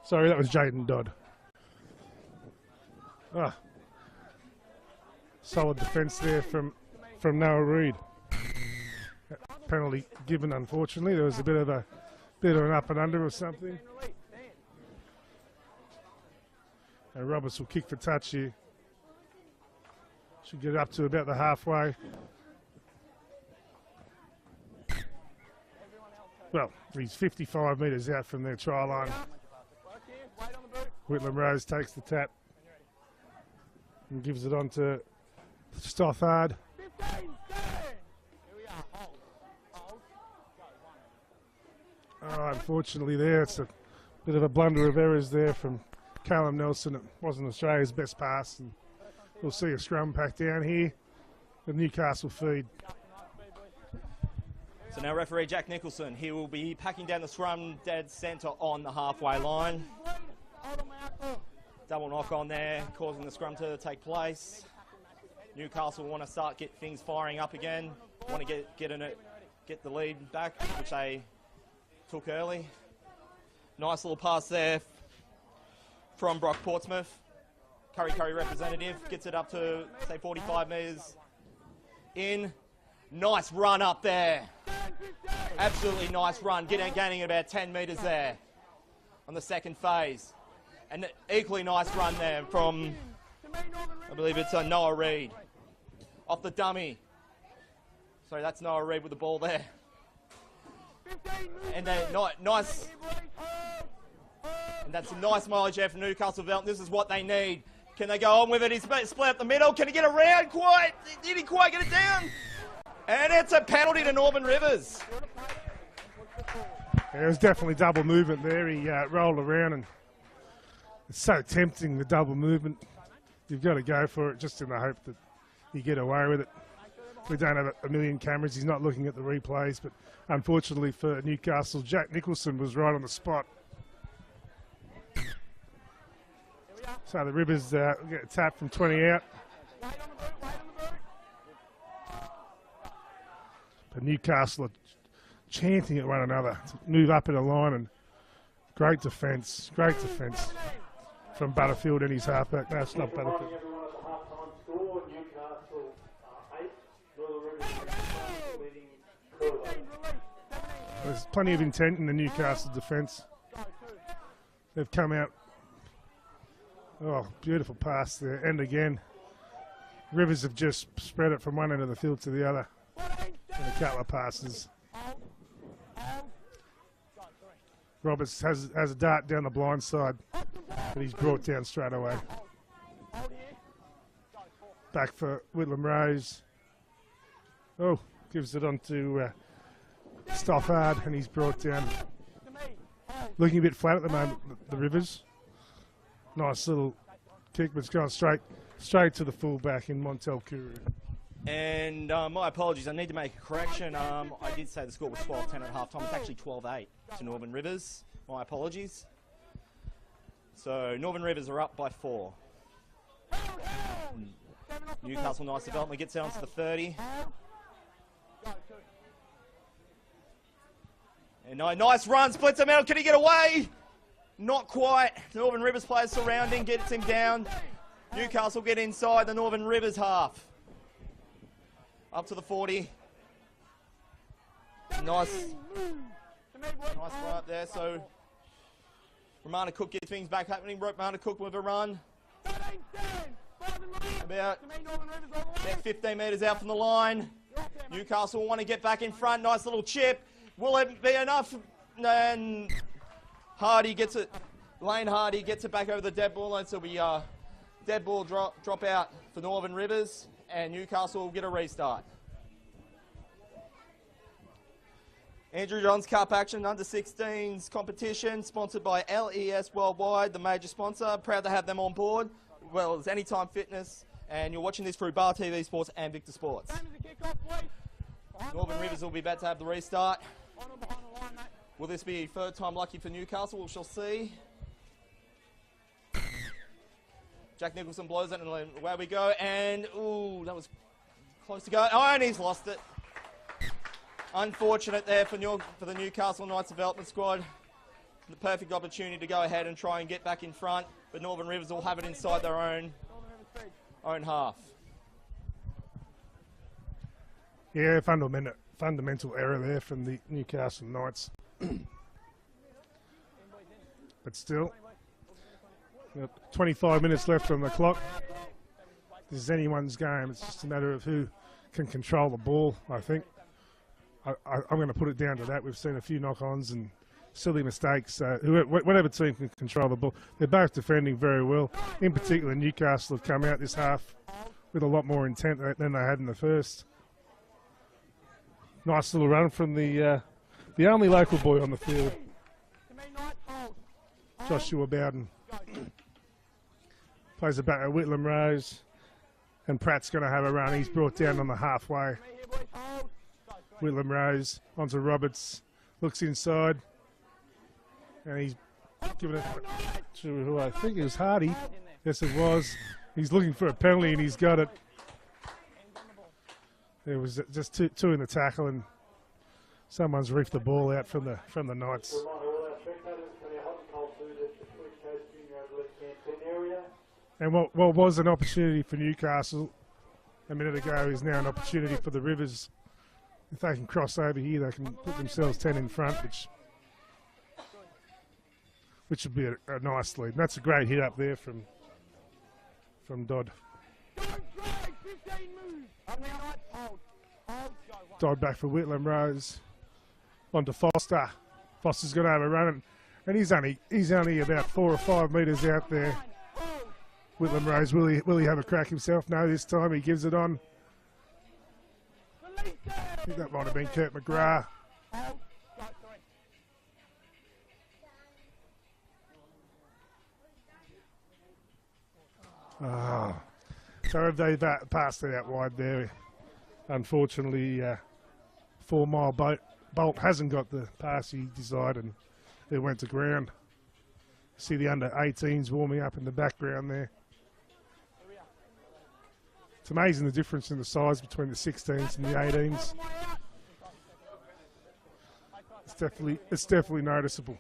Sorry, that was Jaden Dodd. Solid defence there from Noah Reid. Penalty given, unfortunately. There was a bit of an up and under or something. And Roberts will kick for touch here. Should get up to about the halfway. Well, he's 55 metres out from their try line. Whitlam Rose takes the tap and gives it on to Stothard. Unfortunately there, it's a bit of a blunder of errors there from Callum Nelson. It wasn't Australia's best pass, and we'll see a scrum pack down here, the Newcastle feed. So now referee Jack Nicholson, he will be packing down the scrum dead centre on the halfway line. Double knock on there, causing the scrum to take place. Newcastle want to start get things firing up again. Want to get the lead back, which they took early. Nice little pass there from Brock Portsmouth. Curry representative, gets it up to, say, 45 metres in. Nice run up there. Absolutely nice run, gaining about 10 metres there on the second phase. And equally nice run there from, I believe it's Noah Reid. Off the dummy. Sorry, that's Noah Reid with the ball there. And then nice. And that's a nice mileage there from Newcastle Velton. This is what they need. Can they go on with it? He's split up the middle. Can he get around quite? Did he quite get it down? And it's a penalty to Northern Rivers. Yeah, it was definitely double movement there. He rolled around, and it's so tempting, the double movement. You've got to go for it just in the hope that you get away with it. We don't have a million cameras. He's not looking at the replays, but unfortunately for Newcastle, Jack Nicholson was right on the spot. So the Rivers get a tap from 20 out. But Newcastle are chanting at one another to move up in a line, and great defence from Butterfield and his halfback. No, it's not Butterfield. Everyone at the half-time score, Newcastle 8, Northern Rivers leading 12. There's plenty of intent in the Newcastle defence. They've come out. Oh, beautiful pass there. And again, Rivers have just spread it from one end of the field to the other. And a couple of passes. Roberts has a dart down the blind side, but he's brought down straight away. Back for Whitlam Rose. Oh, gives it on to Stoffard, and he's brought down. Looking a bit flat at the moment, the Rivers. Nice little kick, but it's gone straight to the fullback in Montel Kuru. And my apologies, I need to make a correction. I did say the score was 12-10 at half-time. It's actually 12-8 to Northern Rivers. My apologies. So Northern Rivers are up by 4. Newcastle, nice development, gets down to the 30. And nice run, splits him out. Can he get away? Not quite. Northern Rivers players surrounding, gets him down. Newcastle get inside the Northern Rivers half. Up to the 40. Nice run up there. So Romana Cook gets things back happening. Romana Cook with a run. About 15 metres out from the line. Newcastle want to get back in front. Nice little chip. Will it be enough? And Hardy gets it. Lane Hardy gets it back over the dead ball line. So we dead ball drop out for Northern Rivers, and Newcastle will get a restart. Andrew Johns Cup action, under 16s competition, sponsored by LES Worldwide, the major sponsor. Proud to have them on board, as well as Anytime Fitness. And you're watching this through Bar TV Sports and Victor Sports. Northern Rivers will be about to have the restart. Will this be third time lucky for Newcastle? We shall see. Jack Nicholson blows it, and away we go. And, ooh, that was close to go. Oh, and he's lost it. Unfortunate there for the Newcastle Knights development squad. The perfect opportunity to go ahead and try and get back in front, but Northern Rivers will have it inside their own half. Yeah, fundamental error there from the Newcastle Knights. But still, 25 minutes left on the clock. This is anyone's game. It's just a matter of who can control the ball, I think. I'm going to put it down to that. We've seen a few knock-ons and silly mistakes. Whatever team can control the ball. They're both defending very well. In particular, Newcastle have come out this half with a lot more intent than they had in the first. Nice little run from the only local boy on the field, Joshua Bowden. Plays it back at Whitlam Rose, and Pratt's going to have a run. He's brought down on the halfway. Whitlam Rose onto Roberts, looks inside, and he's given it to who I think it was Hardy. Yes, it was. He's looking for a penalty, and he's got it. There was just two in the tackle, and someone's reefed the ball out from the Knights. And what was an opportunity for Newcastle a minute ago is now an opportunity for the Rivers. If they can cross over here, they can put themselves 10 in front, which would be a nice lead. And that's a great hit up there from Dodd. Dodd back for Whitlam Rose. On to Foster. Foster's going to have a run, and he's only about 4 or 5 metres out there. Whitlam Rose, will he have a crack himself? No, this time he gives it on. I think that might have been Kurt McGrath. Oh. So have they passed it out wide there? Unfortunately, 4 Mile Bolt hasn't got the pass he desired, and it went to ground. See the under 18s warming up in the background there. It's amazing the difference in the size between the 16s and the 18s. It's definitely noticeable.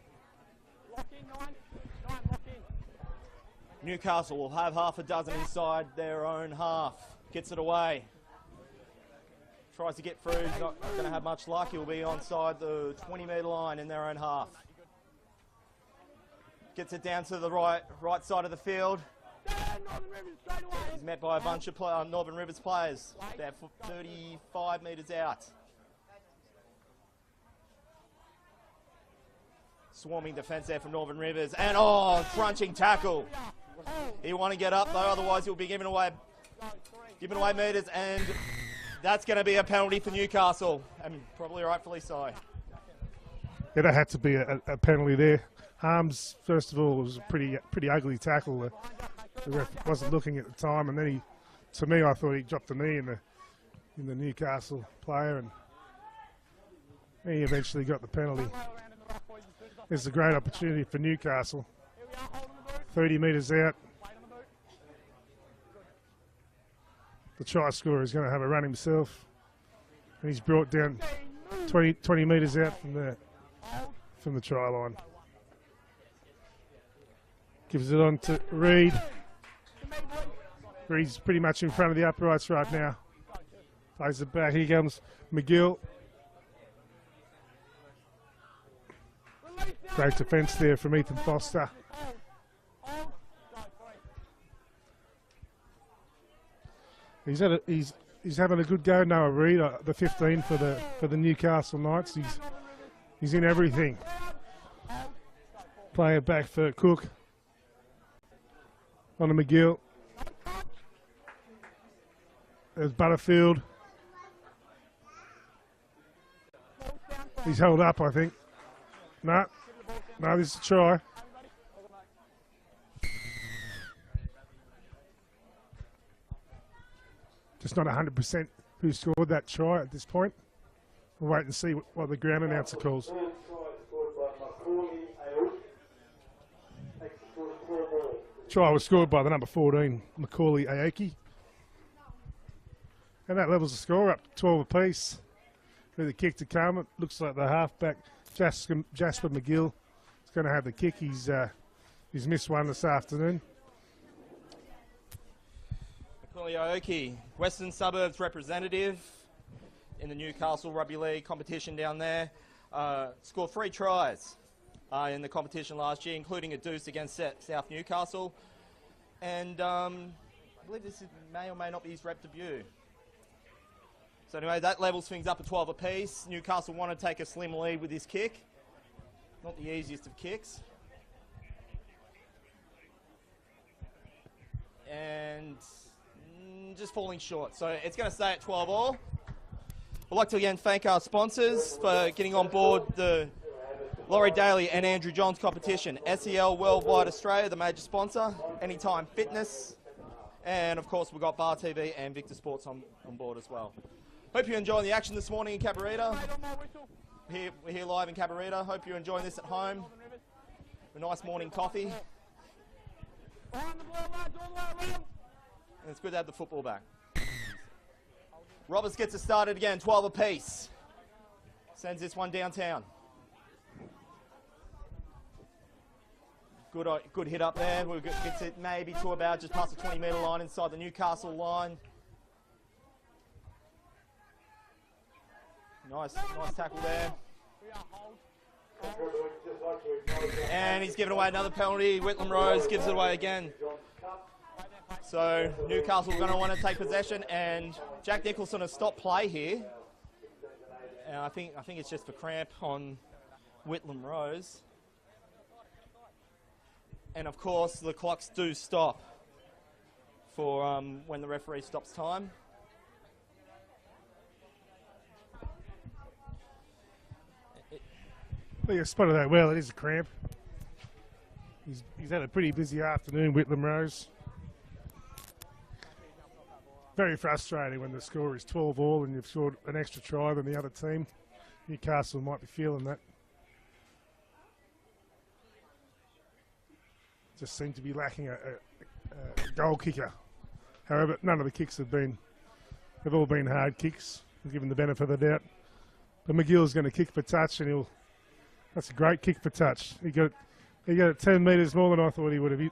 Newcastle will have half a dozen inside their own half. Gets it away. Tries to get through. He's not going to have much luck. He'll be onside the 20-metre line in their own half. Gets it down to the right side of the field. He's met by a bunch of Northern Rivers players, about 35 metres out. Swarming defence there from Northern Rivers, and crunching tackle. He want to get up though, otherwise he'll be giving away metres, and that's going to be a penalty for Newcastle, and probably rightfully so. Yeah, that had to be a penalty there. Harms, first of all, was a pretty ugly tackle. The ref wasn't looking at the time, and then to me, I thought he dropped the knee in the Newcastle player, and he eventually got the penalty. It's a great opportunity for Newcastle. 30 metres out. The try scorer is going to have a run himself, and he's brought down 20 metres out from the try line. Gives it on to Reed. Reed's pretty much in front of the uprights right now. Plays it back. Here comes McGill. Great defence there from Ethan Foster. He's having a good go, Noah Reed, the 15 for the Newcastle Knights. He's in everything. Play it back for Cook. On to McGill. There's Butterfield. He's held up, I think. No, this is a try. Just not 100% who scored that try at this point. We'll wait and see what the ground announcer calls. Try was scored by the number 14, Macaulay Aoki. And that levels the score up 12 apiece. With the kick to come, it looks like the halfback, Jasper McGill, is going to have the kick. He's missed one this afternoon. Macaulay Aoki, Western Suburbs representative in the Newcastle Rugby League competition down there. Scored 3 tries in the competition last year, including a deuce against South Newcastle. And I believe this may or may not be his rep debut. So anyway, that levels things up at 12 apiece. Newcastle want to take a slim lead with this kick. Not the easiest of kicks. And just falling short. So it's going to stay at 12 all. I'd like to again thank our sponsors for getting on board the Laurie, Daley and Andrew Johns competition. SEL Worldwide Australia, the major sponsor. Anytime Fitness. And of course we've got Bar TV and Victor Sports on board as well. Hope you're enjoying the action this morning in Cabarita. We're here live in Cabarita. Hope you're enjoying this at home. A nice morning coffee. And it's good to have the football back. Roberts gets it started again, 12 apiece. Sends this one downtown. Good hit up there. Gets it maybe to about just past the 20-metre line inside the Newcastle line. Nice tackle there. And he's given away another penalty. Whitlam Rose gives it away again. So Newcastle are going to want to take possession, and Jack Nicholson has stopped play here. And I think it's just for cramp on Whitlam Rose. And of course the clocks do stop for when the referee stops time. Well, you spotted that well. It is a cramp. He's had a pretty busy afternoon, Whitlam Rose. Very frustrating when the score is 12-all and you've scored an extra try than the other team. Newcastle might be feeling that. Just seem to be lacking a goal kicker. However, none of the kicks they've all been hard kicks, given the benefit of the doubt. But McGill's going to kick for touch, and that's a great kick for touch. He got it 10 metres more than I thought he would have.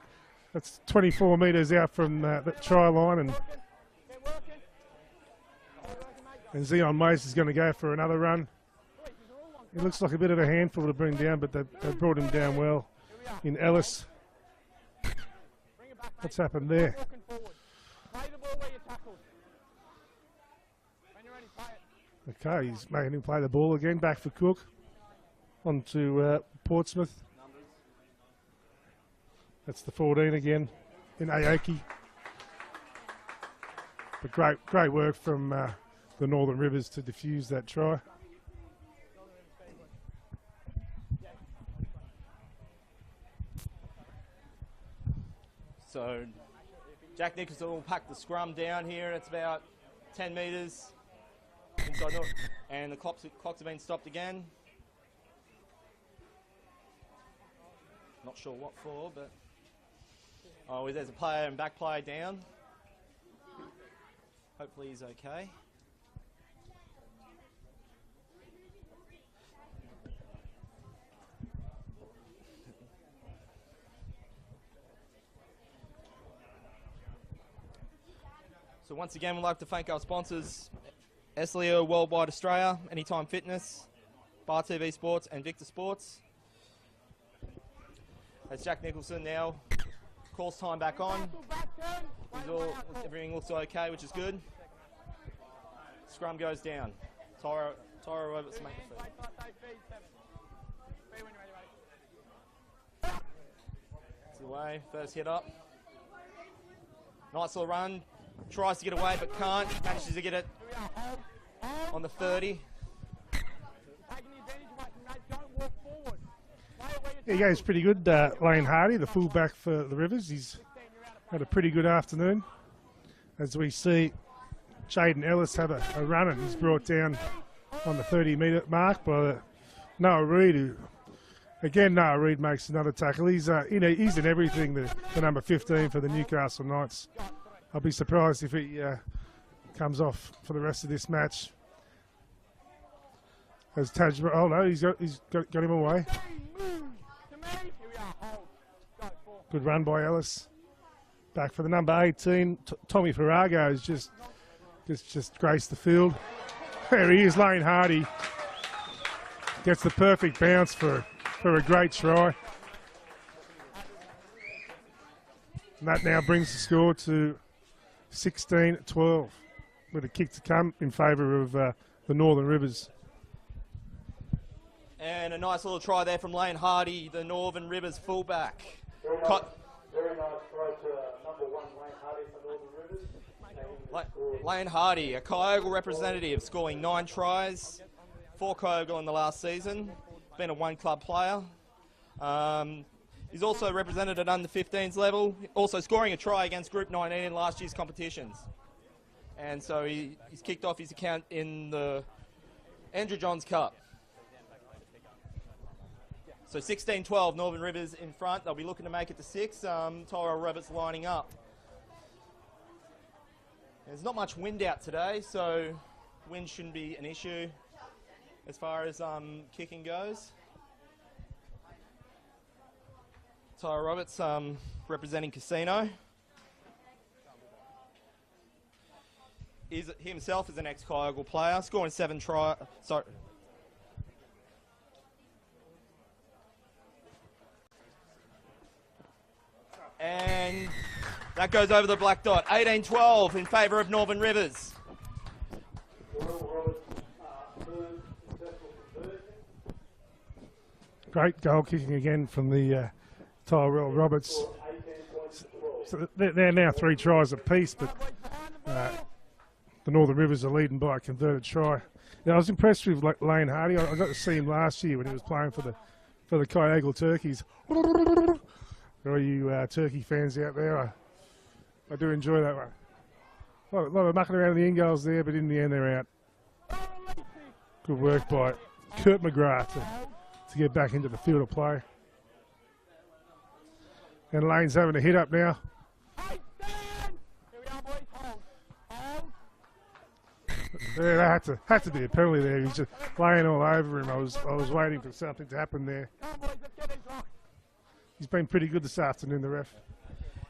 That's 24 metres out from the try line, and Zion Mace is going to go for another run. He looks like a bit of a handful to bring down, but they brought him down well in Ellis. What's happened there? Okay, he's making him play the ball again. Back for Cook. On to Portsmouth. That's the 14 again in Aoki. But great work from the Northern Rivers to defuse that try. So Jack Nicholson will pack the scrum down here. It's about 10 metres inside, and the clocks have been stopped again. Not sure what for, but there's a player and back player down. Hopefully he's okay. So once again, we'd like to thank our sponsors, Esleo Worldwide Australia, Anytime Fitness, Bar TV Sports, and Victor Sports. As Jack Nicholson now calls time back on. Everything looks okay, which is good. Scrum goes down. Tyro Roberts make the feed. It's away, first hit up. Nice little run. Tries to get away but can't. Manages to get it on the 30. Yeah, he goes pretty good. Lane Hardy, the fullback for the Rivers, he's had a pretty good afternoon. As we see Jaden Ellis have a run, and he's brought down on the 30-metre mark by Noah Reid. Noah Reid makes another tackle. He's in everything, the number 15 for the Newcastle Knights. I'll be surprised if he comes off for the rest of this match. As Tajma, oh no, he's got him away. Good run by Ellis. Back for the number 18, Tommy Farrago has just graced the field. There he is, Lane Hardy. Gets the perfect bounce for a great try. And that now brings the score to 16-12, with a kick to come in favour of the Northern Rivers. And a nice little try there from Lane Hardy, the Northern Rivers fullback. Very nice try to number 1 Lane Hardy for Northern Rivers. Lane Hardy, a Kyogle representative, scoring 9 tries, 4 Kyogle in the last season. Been a one-club player. He's also represented at under 15s level, also scoring a try against Group 19 in last year's competitions. And so he's kicked off his account in the Andrew Johns Cup. So 16-12, Northern Rivers in front. They'll be looking to make it to 6. Tyro Roberts lining up. There's not much wind out today, so wind shouldn't be an issue as far as kicking goes. Tyler Roberts representing Casino. He himself is an ex-Kyogle player, scoring 7 tries. Sorry. And that goes over the black dot. 18-12 in favour of Northern Rivers. Great goal kicking again from the Tyrell Roberts. So they're now 3 tries apiece, but the Northern Rivers are leading by a converted try. Now, I was impressed with Lane Hardy. I got to see him last year when he was playing for the Kyogle Turkeys. For all you Turkey fans out there, I do enjoy that one. A lot of mucking around in the in goals there, but in the end they're out. Good work by Kurt McGrath to get back into the field of play. And Lane's having a hit up now. Yeah, that had to be a penalty there. He's just laying all over him. I was waiting for something to happen there. He's been pretty good this afternoon, the ref.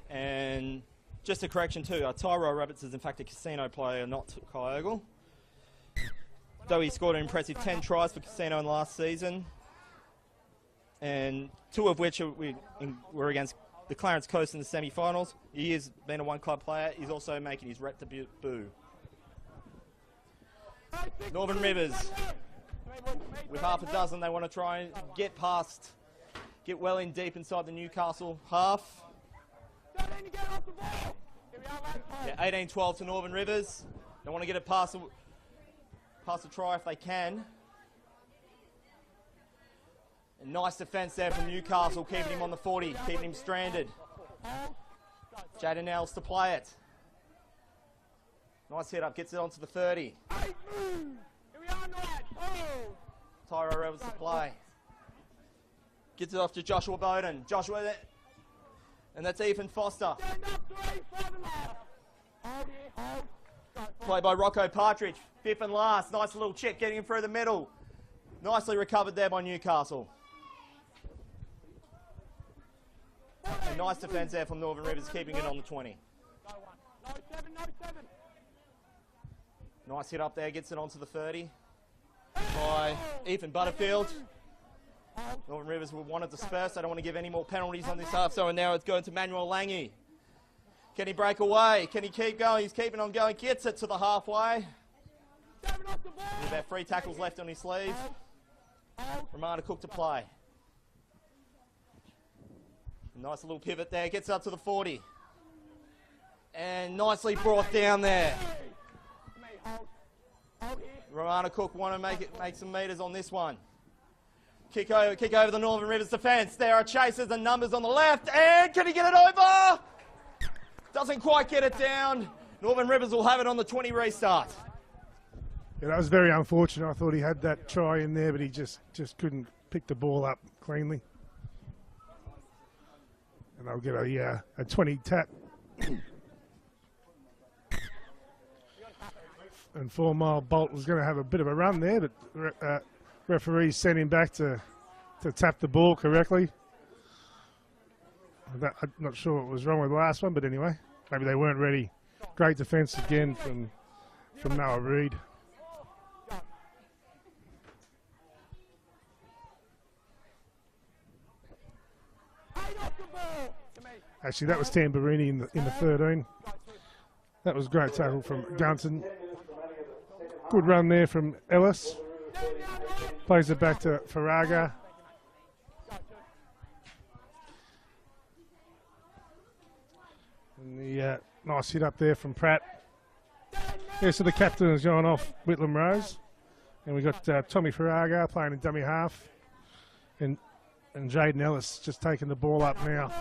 And just a correction too, Tyrell Roberts is in fact a Casino player, not Kyogle. Though he scored an impressive 10 tries for Casino in last season, and 2 of which were against the Clarence Coast in the semi-finals. He has been a one-club player. He's also making his rep debut. Northern Rivers, with half a dozen, they want to try and get well in deep inside the Newcastle half. Yeah, 18-12 to Northern Rivers. They want to get it past the try if they can. A nice defence there from Newcastle, keeping him on the 40, keeping him stranded. Jaden Ellis to play it. Nice hit up, gets it onto the 30. Tyro Rebels to play. Gets it off to Joshua Bowden. And that's Ethan Foster. Played by Rocco Partridge. 5th and last. Nice little chip getting him through the middle. Nicely recovered there by Newcastle. A nice defence there from Northern Rivers, keeping it on the 20. Nice hit up there, gets it onto the 30 by Ethan Butterfield. Northern Rivers will want to disperse. They don't want to give any more penalties on this half, so now it's going to Manuel Lange. Can he break away? Can he keep going? He's keeping on going, gets it to the halfway. With about 3 tackles left on his sleeve. Romana Cook to play. Nice little pivot there, gets up to the 40. And nicely brought down there. Romana Cook want to make some metres on this one. Kick over the Northern Rivers defence. There are chasers and numbers on the left, and can he get it over? Doesn't quite get it down. Northern Rivers will have it on the 20 restart. Yeah, that was very unfortunate. I thought he had that try in there, but he just couldn't pick the ball up cleanly. And they'll get a 20 tap. And 4 Mile Bolt was going to have a bit of a run there, but referee sent him back to tap the ball correctly. I'm not sure what was wrong with the last one, but anyway, maybe they weren't ready. Great defence again from Noah Reid. Actually, that was Tamburini in the 13. That was a great tackle from Gunton. Good run there from Ellis. Plays it back to Farraga. And the nice hit up there from Pratt. Yeah, so the captain has gone off Whitlam Rose. And we've got Tommy Farraga playing in dummy half. And Jaden Ellis just taking the ball up now.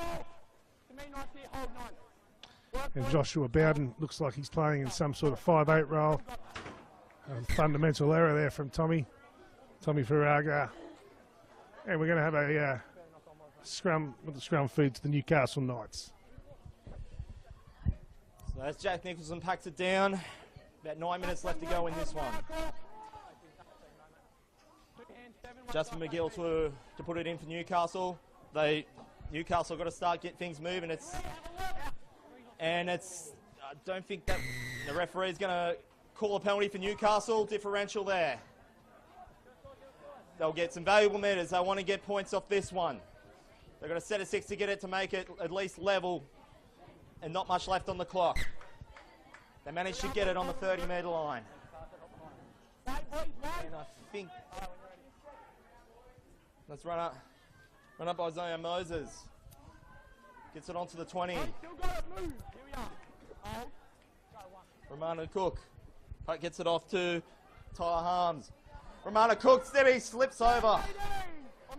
And Joshua Bowden looks like he's playing in some sort of 5'8" role. Fundamental error there from Tommy Farraga. And we're going to have a scrum with the scrum feed to the Newcastle Knights. So as Jack Nicholson packs it down, about 9 minutes left to go in this one. Justin McGill to put it in for Newcastle. They Newcastle got to start get things moving. I don't think that the referee's going to call a penalty for Newcastle. Differential there. They'll get some valuable meters. They want to get points off this one. They've got a set of 6 to get it to make it at least level and not much left on the clock. They managed to get it on the 30-metre line. And I think... Let's run up Isaiah Moses. Gets it onto the 20. Romana Cook gets it off to Tyler Harms. Romana Cook, Stevie slips over.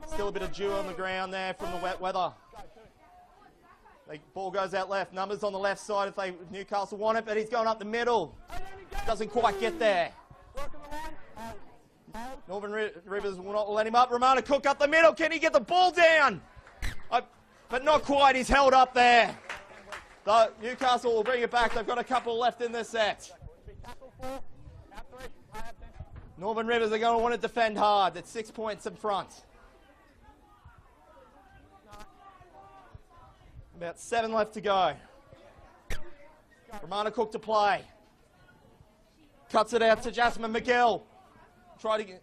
Still a bit of dew on the ground there from the wet weather. The ball goes out left. Numbers on the left side if Newcastle want it, but he's going up the middle. Doesn't quite get there. Northern Rivers will not let him up. Romana Cook up the middle. Can he get the ball down? But not quite. He's held up there. Newcastle will bring it back. They've got a couple left in this set. Northern Rivers are going to want to defend hard. That's 6 points in front. About 7 left to go. Romana Cook to play. Cuts it out to Jasmine McGill. Try to get...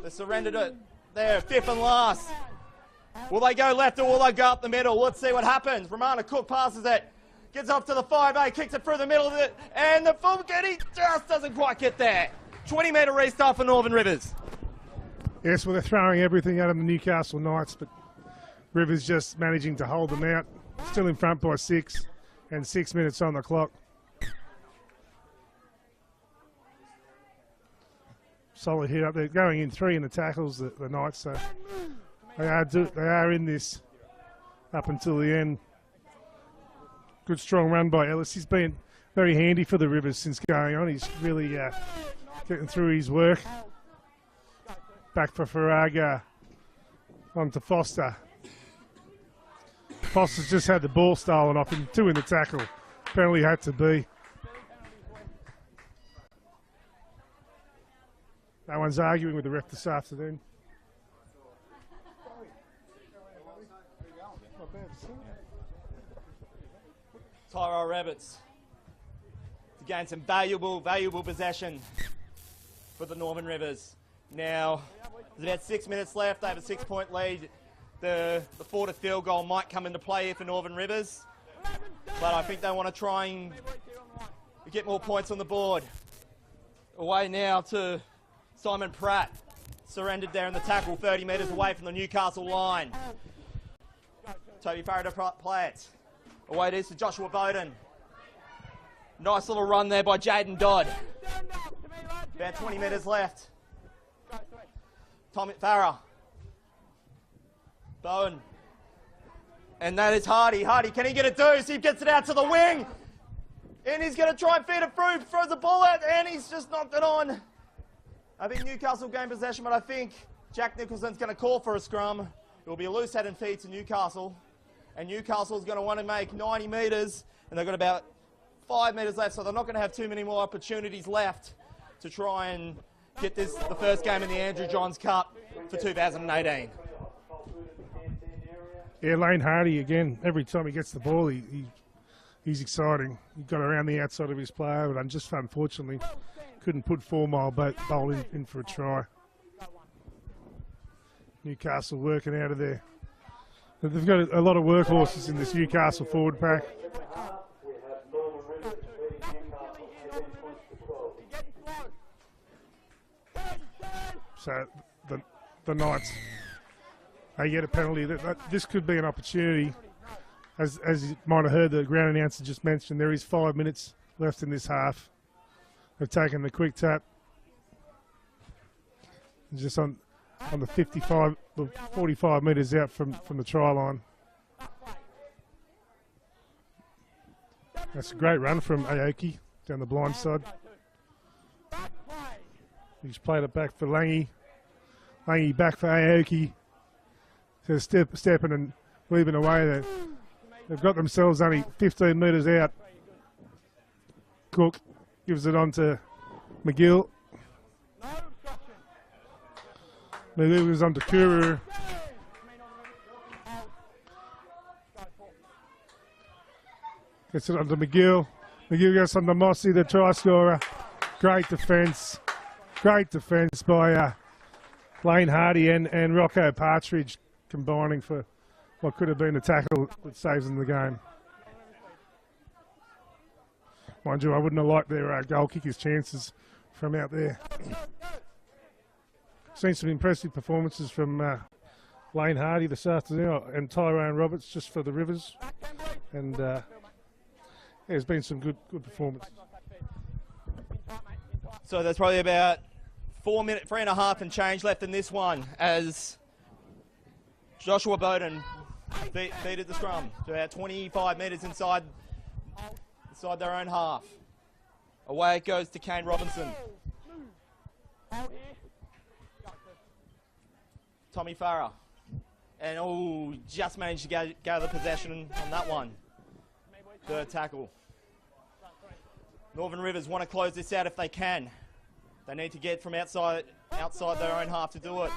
They surrendered it. There, 5th and last. Will they go left or will they go up the middle? Let's see what happens. Romana Cook passes it. Gets up to the 5A, kicks it through the middle of it. And the full he just doesn't quite get there. 20-metre restart for Northern Rivers. Yes, well, they're throwing everything out of the Newcastle Knights, but Rivers just managing to hold them out. Still in front by 6 and 6 minutes on the clock. Solid hit up there, going in 3 in the tackles, the Knights. So they are in this up until the end. Good strong run by Ellis. He's been very handy for the Rivers since going on. He's really getting through his work. Back for Farraga. On to Foster. Foster's just had the ball stolen off him. 2 in the tackle. Penalty had to be. No one's arguing with the ref this afternoon. Tyrell Rabbits to gain some valuable possession for the Northern Rivers. Now, there's about 6 minutes left. They have a 6-point lead. The 4 field goal might come into play here for Northern Rivers, but I think they want to try and get more points on the board. Away now to Simon Pratt. Surrendered there in the tackle, 30 metres away from the Newcastle line. Toby Farrow to play it. Away it is to Joshua Bowden. Nice little run there by Jaden Dodd. About 20 metres left. Tommy Farrow. Bowen. And that is Hardy. Hardy, can he get a deuce? He gets it out to the wing. And he's going to try and feed it through. Throws the ball out and he's just knocked it on. I think Newcastle gained possession, but I think Jack Nicholson's going to call for a scrum. It will be a loose head and feed to Newcastle. And Newcastle's going to want to make 90 metres. And they've got about 5 metres left, so they're not going to have too many more opportunities left to try and get this the first game in the Andrew Johns Cup for 2018. Yeah, Lane Hardy again. Every time he gets the ball, he's exciting. He got around the outside of his player, but just unfortunately couldn't put 4 Mile Bowl in for a try. Newcastle working out of there. They've got a lot of workhorses in this Newcastle forward pack. So the Knights, they get a penalty. This could be an opportunity. As you might have heard the ground announcer just mention, there is 5 minutes left in this half. They've taken the quick tap. Just on the 45 metres out from the try line. That's a great run from Aoki down the blind side. He's played it back for Langy. Langy back for Aoki. So stepping and weaving away. They've got themselves only 15 metres out. Cook gives it on to McGill. McGill goes on to Kuru. Gets it onto McGill. McGill goes on to Mossy, the try scorer. Great defence. Great defence by Lane Hardy and Rocco Partridge combining for what could have been a tackle that saves them the game. Mind you, I wouldn't have liked their goal kickers' chances from out there. Seen some impressive performances from Lane Hardy this afternoon and Tyrone Roberts just for the Rivers. And there's been some good performances. So there's probably about 3.5 and change left in this one as Joshua Bowden beat the scrum to about 25 metres inside their own half. Away it goes to Kane Robinson. Tommy Farah. And just managed to gather possession on that one. Third tackle. Northern Rivers want to close this out if they can. They need to get from outside their own half to do it.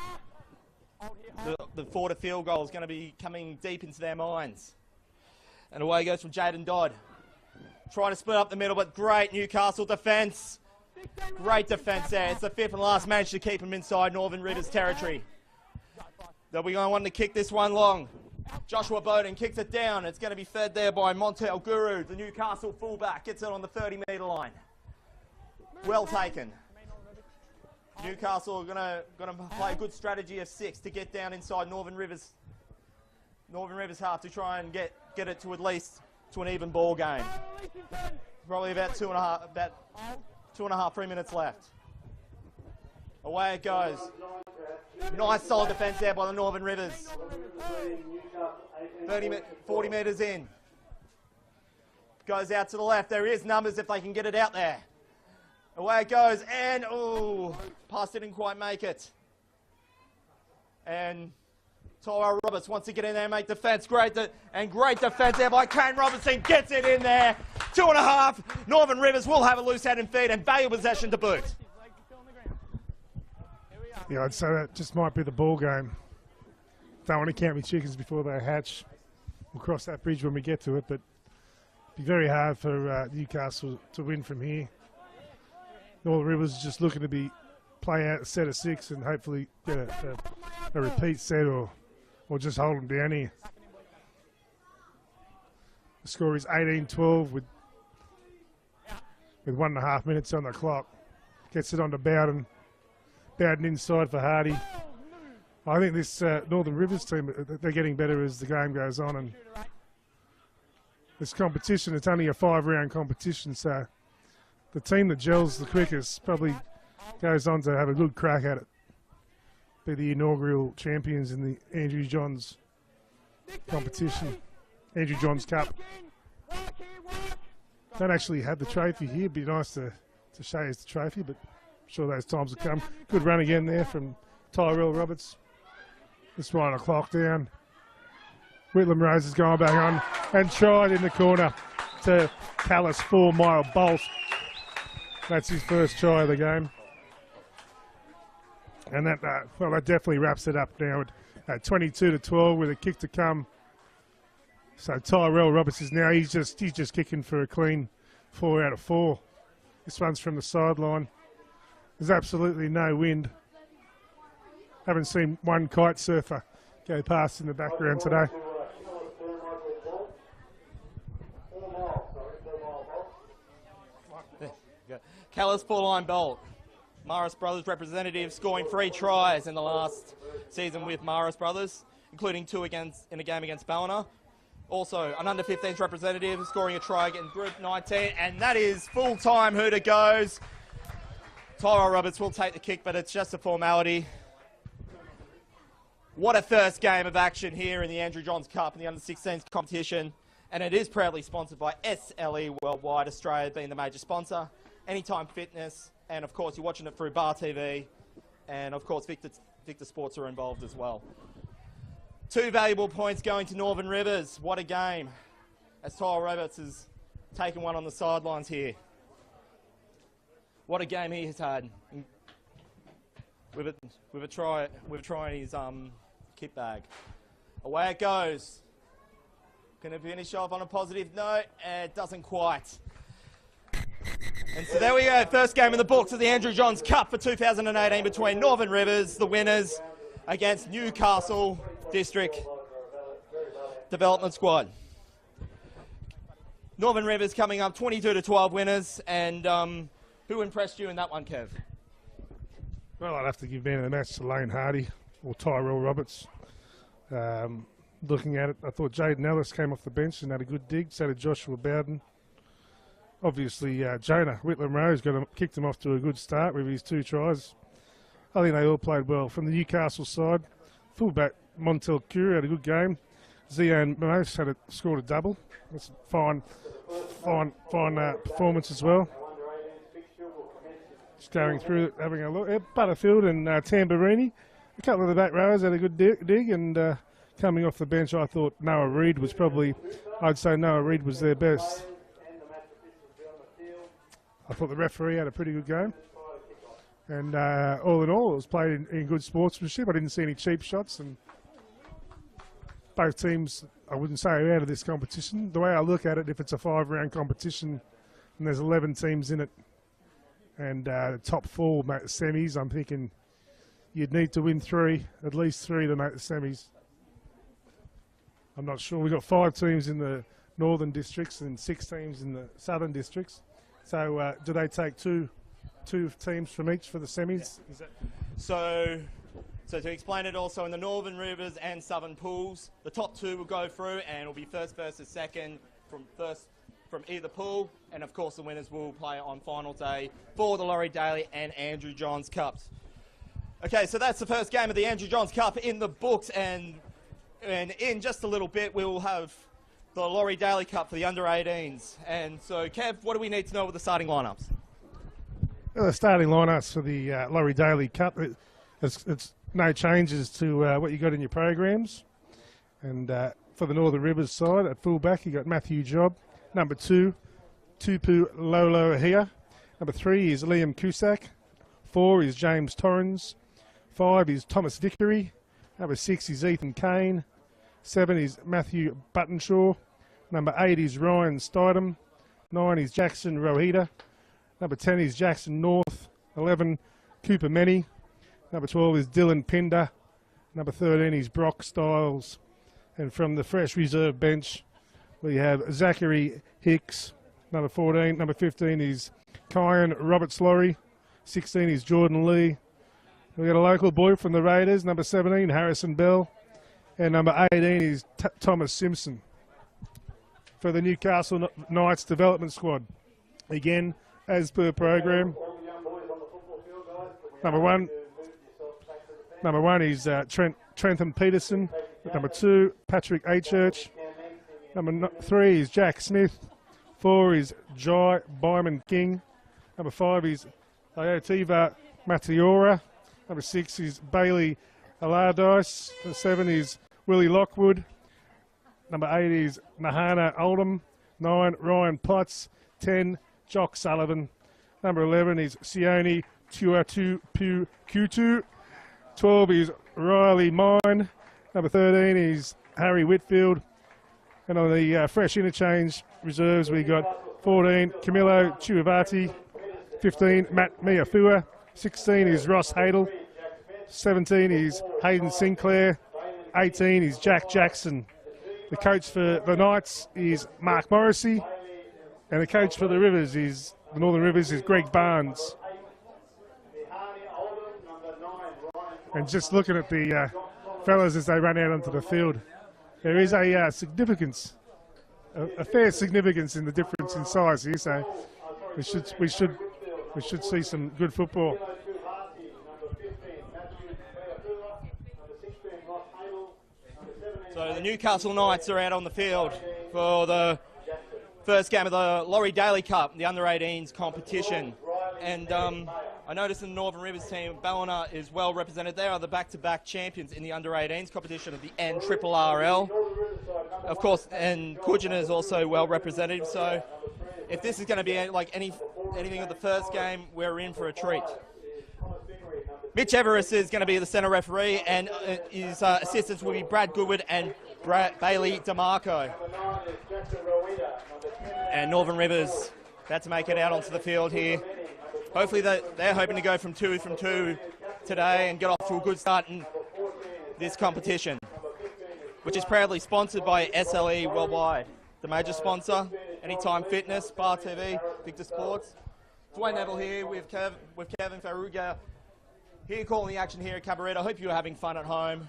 The thought of field goal is going to be coming deep into their minds. And away goes from Jaden Dodd. Trying to split up the middle, but great Newcastle defence. Great defence there. It's the fifth and last, managed to keep them inside Northern Rivers territory. They'll be going to want to kick this one long. Joshua Bowden kicks it down. It's going to be fed there by Montel Guru, the Newcastle fullback. Gets it on the 30-metre line. Well taken. Newcastle are going to play a good strategy of 6 to get down inside Northern Rivers half to try and get it to at least to an even ball game. Probably about 2.5, 3 minutes left. Away it goes. Nice solid defence there by the Northern Rivers. 40 metres in. Goes out to the left. There is numbers if they can get it out there. Away it goes, and pass didn't quite make it. And Tyrell Roberts wants to get in there and make defence. Great defence there by Kane Robinson. Gets it in there. 2.5. Northern Rivers will have a loose head and feet and valuable possession to boot. Yeah, I'd say that just might be the ball game. Don't want to count my chickens before they hatch. We'll cross that bridge when we get to it, but it'd be very hard for Newcastle to win from here. Northern Rivers is just looking to play out a set of 6 and hopefully get a repeat set or just hold them down here. The score is 18-12 with 1.5 minutes on the clock. Gets it on to Bowden. Bowden inside for Hardy. I think this Northern Rivers team, they're getting better as the game goes on, and this competition, it's only a 5-round competition, so the team that gels the quickest probably goes on to have a good crack at it. Be the inaugural champions in the Andrew Johns competition, Andrew Johns Cup. Don't actually have the trophy here. It'd be nice to show us the trophy, but I'm sure those times will come. Good run again there from Tyrell Roberts. Just right on a clock down. Whitlam Rose is going back on and tried in the corner to Callis 4-mile bolt. That's his first try of the game. And that definitely wraps it up now at 22-12 with a kick to come. So Tyrell Roberts is now, he's just kicking for a clean 4 out of 4. This one's from the sideline. There's absolutely no wind. Haven't seen one kite surfer go past in the background today. Callis 4-line bolt. Morris Brothers representative scoring 3 tries in the last season with Morris Brothers, including 2 in a game against Ballina. Also, an under-15s representative scoring a try against Group 19, and that is full-time who to goes. Tyrell Roberts will take the kick, but it's just a formality. What a first game of action here in the Andrew Johns Cup in the under-16s competition, and it is proudly sponsored by SLE Worldwide, Australia being the major sponsor, Anytime Fitness, and of course you're watching it through Bar TV, and of course Victor Sports are involved as well. 2 valuable points going to Northern Rivers. What a game, as Tyrell Roberts has taken one on the sidelines here. What a game he has had. With a try in his kit bag. Away it goes. Going to finish off on a positive note, and it doesn't quite. And so there we go, first game in the books of the Andrew Johns Cup for 2018 between Northern Rivers, the winners, against Newcastle District Development Squad. Northern Rivers coming up 22-12 winners, and who impressed you in that one, Kev? Well, I'd have to give man of the match to Lane Hardy or Tyrell Roberts. Looking at it, I thought Jaden Ellis came off the bench and had a good dig. So did Joshua Bowden. Obviously, Jonah Whitlam-Rose kicked him off to a good start with his 2 tries. I think they all played well. From the Newcastle side, fullback Montel Curie had a good game. Zion Mose scored a double. That's a fine performance as well. Just going through it, having a look. Butterfield and Tamburini. A couple of the back rowers had a good dig, and coming off the bench, I thought Noah Reid was I'd say Noah Reid was their best. I thought the referee had a pretty good game. And all in all, it was played in good sportsmanship. I didn't see any cheap shots, and both teams, I wouldn't say are out of this competition. The way I look at it, if it's a 5-round competition and there's 11 teams in it, and the top 4 make the semis, I'm thinking you'd need to win at least three to make the semis. I'm not sure. We've got 5 teams in the northern districts and 6 teams in the southern districts. So do they take two teams from each for the semis? Yeah. Is that so to explain it also, in the Northern Rivers and Southern pools, the top 2 will go through, and it'll be first versus second from either pool, and of course the winners will play on final day for the Laurie, Daley and Andrew Johns Cups. Okay, so that's the first game of the Andrew Johns Cup in the books, and in just a little bit we'll have the Laurie Daley Cup for the under-18s. And so, Kev, what do we need to know with the starting lineups? Well, the starting lineups for the Laurie Daley Cup, it's no changes to what you got in your programs. And for the Northern Rivers side, at fullback, you got Matthew Job. Number 2, Tupu Lolo here. Number 3 is Liam Cusack. 4 is James Torrens. 5 is Thomas Vickery. Number 6 is Ethan Kane. 7 is Matthew Buttonshaw. Number 8 is Ryan Stidham. 9 is Jackson Rohita. Number 10 is Jackson North. 11, Cooper Menny. Number 12 is Dylan Pinder. Number 13 is Brock Stiles. And from the fresh reserve bench, we have Zachary Hicks. Number 14. Number 15 is Kyan Roberts-Laurie. 16 is Jordan Lee. We've got a local boy from the Raiders, number 17, Harrison Bell. And number 18 is Thomas Simpson. For the Newcastle Knights Development Squad. Again, as per program. Number one is Trentham Peterson. Number 2, Patrick A. Church. Number 3 is Jack Smith. 4 is Jai Byman King. Number 5 is Iotiva Matiora. Number 6 is Bailey Alardis. Number 7 is Willie Lockwood. Number 8 is Nahana Oldham. 9, Ryan Potts. 10, Jock Sullivan. Number 11 is Sione Tuatu Pu Kutu. 12 is Riley Mine. Number 13 is Harry Whitfield. And on the fresh interchange reserves, we got 14, Camilo Chiavati. 15, Matt Miafua. 16 is Ross Hadel. 17 is Hayden Sinclair. 18 is Jack Jackson. The coach for the Knights is Mark Morrissey. And the coach for the Northern Rivers is Greg Barnes. And just looking at the fellas as they run out onto the field, there is a significance, a fair significance in the difference in size here. So we should see some good football. So the Newcastle Knights are out on the field for the first game of the Laurie Daley Cup, the under-18s competition. And I noticed in the Northern Rivers team, Ballina is well represented. They are the back-to-back champions in the under-18s competition of the NRRL. Of course, and Coogina is also well represented. So if this is going to be like anything of the first game, we're in for a treat. Mitch Everest is going to be the centre referee, and his assistants will be Brad Goodwood and Bailey DeMarco. And Northern Rivers about to make it out onto the field here. Hopefully they're hoping to go from two today and get off to a good start in this competition, which is proudly sponsored by SLE Worldwide, the major sponsor, Anytime Fitness, Bar TV, Victor Sports. Dwayne Neville here with Kevin Farrugia here calling the action here at Cabaretta. I hope you're having fun at home.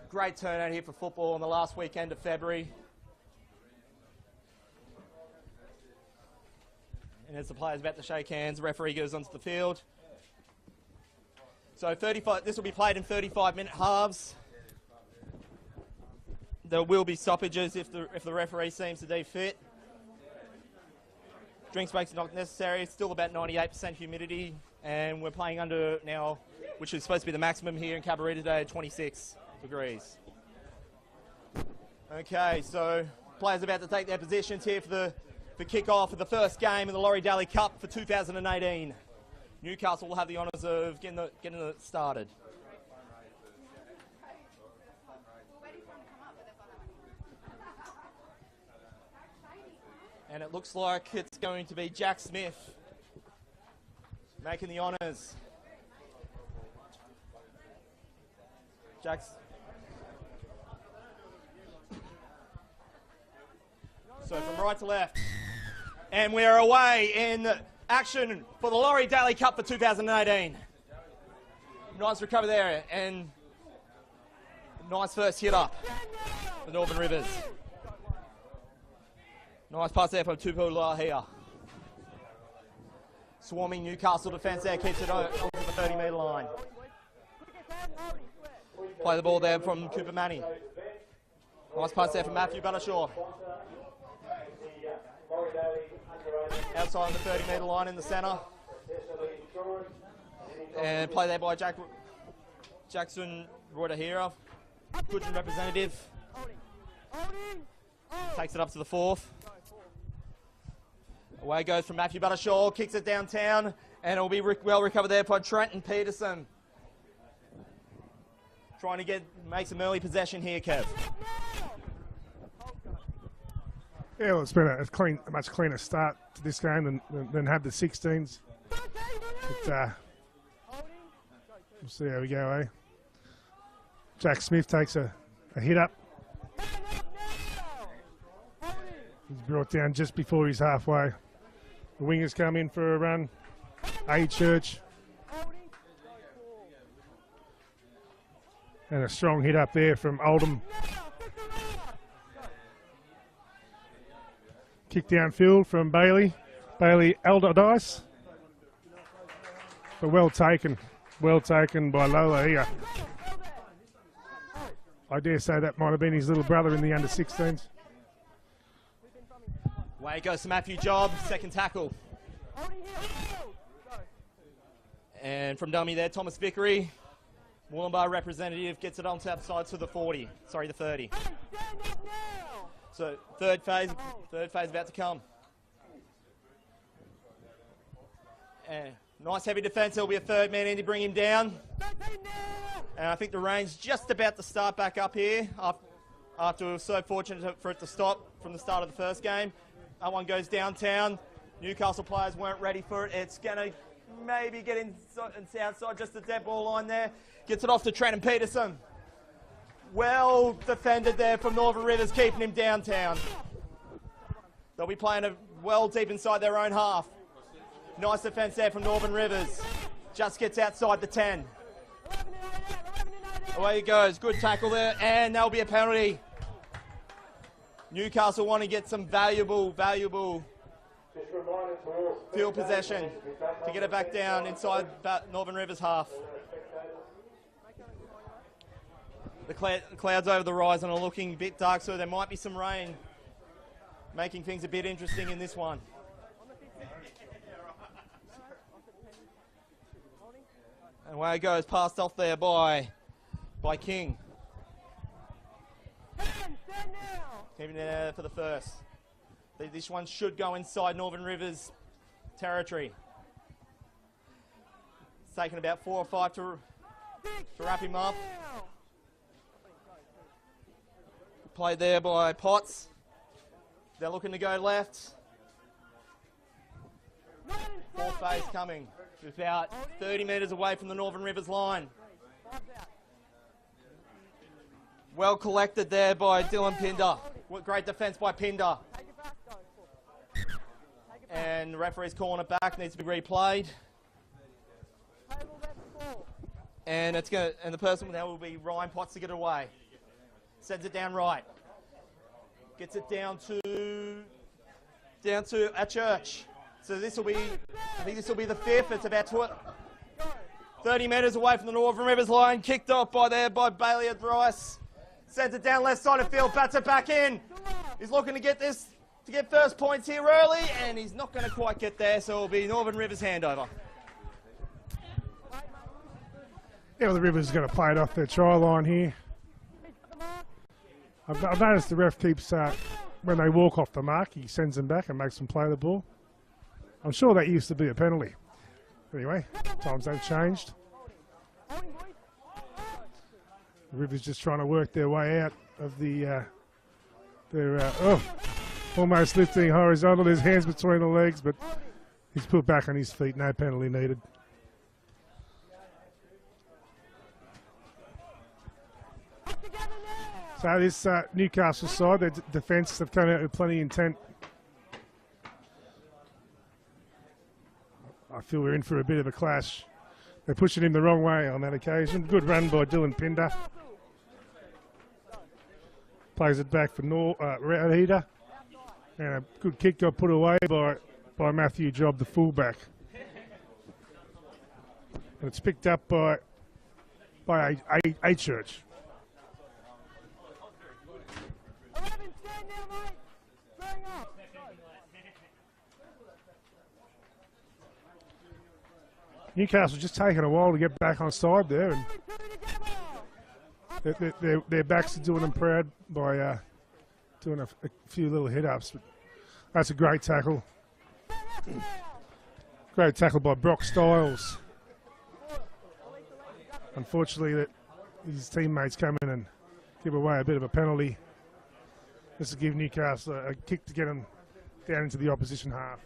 Great turnout here for football on the last weekend of February. And as the players about to shake hands, the referee goes onto the field. So this will be played in 35-minute halves. There will be stoppages if the referee seems to deem fit. Drinks breaks are not necessary. It's still about 98% humidity, and we're playing under now, which is supposed to be the maximum here in Cabaretta today, 26 degrees. Okay, so players about to take their positions here for kick-off of the first game of the Laurie Daley Cup for 2018. Newcastle will have the honours of getting it started. And it looks like it's going to be Jack Smith making the honours. So from right to left. And we're away in action for the Laurie Daley Cup for 2018. Nice recovery there, and nice first hit up for Northern Rivers. Nice pass there from Tupula here. Swarming Newcastle defence there, keeps it onto the 30-metre line. Play the ball there from Cooper Manny. Nice pass there from Matthew Buttershaw. Outside on the 30-metre line in the centre. And play there by Jackson Reuter-Hera. Good representative. Takes it up to the fourth. Away goes from Matthew Buttershaw, kicks it downtown, and it'll be well recovered there by Trenton Peterson. Trying to make some early possession here, Kev. Yeah, well, it's been a much cleaner start to this game than had the 16s. But, we'll see how we go, eh? Jack Smith takes a hit up. He's brought down just before he's halfway. The wingers come in for a run. A Church. And a strong hit up there from Oldham. Kick downfield from Bailey. Bailey Allardyce. But well taken by Lola here. I dare say that might have been his little brother in the under-16s. Way goes to Matthew Job, second tackle. And from dummy there, Thomas Vickery. Wollumbar representative gets it on tap side to the 40. Sorry, the 30. So third phase about to come. And nice heavy defence. There'll be a third man in to bring him down. And I think the rain's just about to start back up here after we were so fortunate for it to stop from the start of the first game. That one goes downtown. Newcastle players weren't ready for it. It's going to maybe get outside, just the dead ball line there. Gets it off to Trenton Peterson. Well defended there from Northern Rivers, keeping him downtown. They'll be playing it well deep inside their own half. Nice defence there from Northern Rivers. Just gets outside the 10. Away he goes. Good tackle there, and there'll be a penalty. Newcastle want to get some valuable field possession to get it back down inside Northern Rivers half. The clouds over the horizon are looking a bit dark, so there might be some rain, making things a bit interesting in this one. And away it goes, passed off there by King. Keeping it there for the first. This one should go inside Northern Rivers territory. It's taken about 4 or 5 to wrap him up. Played there by Potts. They're looking to go left. Fourth phase coming. Just about 30 metres away from the Northern Rivers line. Well collected there by Dylan Pinder. What great defence by Pinder. And the referee's calling it back, needs to be replayed. And the person now will be Ryan Potts to get it away. Sends it down right. Gets it down to a church. So this will be, I think this will be the fifth. It's about 30 metres away from the Northern Rivers line. Kicked off by Bailey at Rice. Sends it down left side of field, bats it back in. He's looking to get first points here early, and he's not going to quite get there, so it'll be Northern Rivers handover. Yeah, well, the Rivers are going to play it off their try line here. I've noticed the ref keeps, when they walk off the mark, he sends them back and makes them play the ball. I'm sure that used to be a penalty. Anyway, times have changed. The Rivers just trying to work their way out of the, almost lifting horizontal. His hands between the legs, but he's put back on his feet. No penalty needed. So this Newcastle side, their defence have come out with plenty of intent. I feel we're in for a bit of a clash. They're pushing him the wrong way on that occasion. Good run by Dylan Pinder. Plays it back for Rauhita. And a good kick got put away by Matthew Job, the fullback. And it's picked up by a church. Newcastle just taking a while to get back on side there, and their backs are doing them proud by doing a few little hit-ups. But that's a great tackle. Great tackle by Brock Stiles. Unfortunately, that his teammates come in and give away a bit of a penalty. This will give Newcastle a kick to get them down into the opposition half.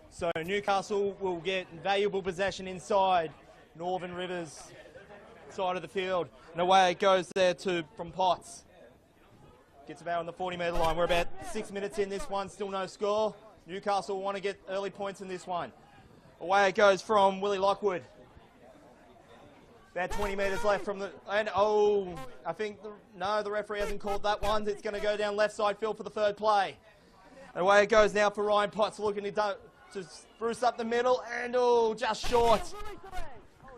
So Newcastle will get valuable possession inside Northern Rivers side of the field. And away it goes there from Potts. Gets about on the 40-metre line. We're about 6 minutes in this one, still no score. Newcastle will want to get early points in this one. Away it goes from Willie Lockwood. About 20 metres left from the... And I think... the referee hasn't called that one. It's going to go down left side field for the third play. And away it goes now for Ryan Potts, looking to spruce up the middle, and just short.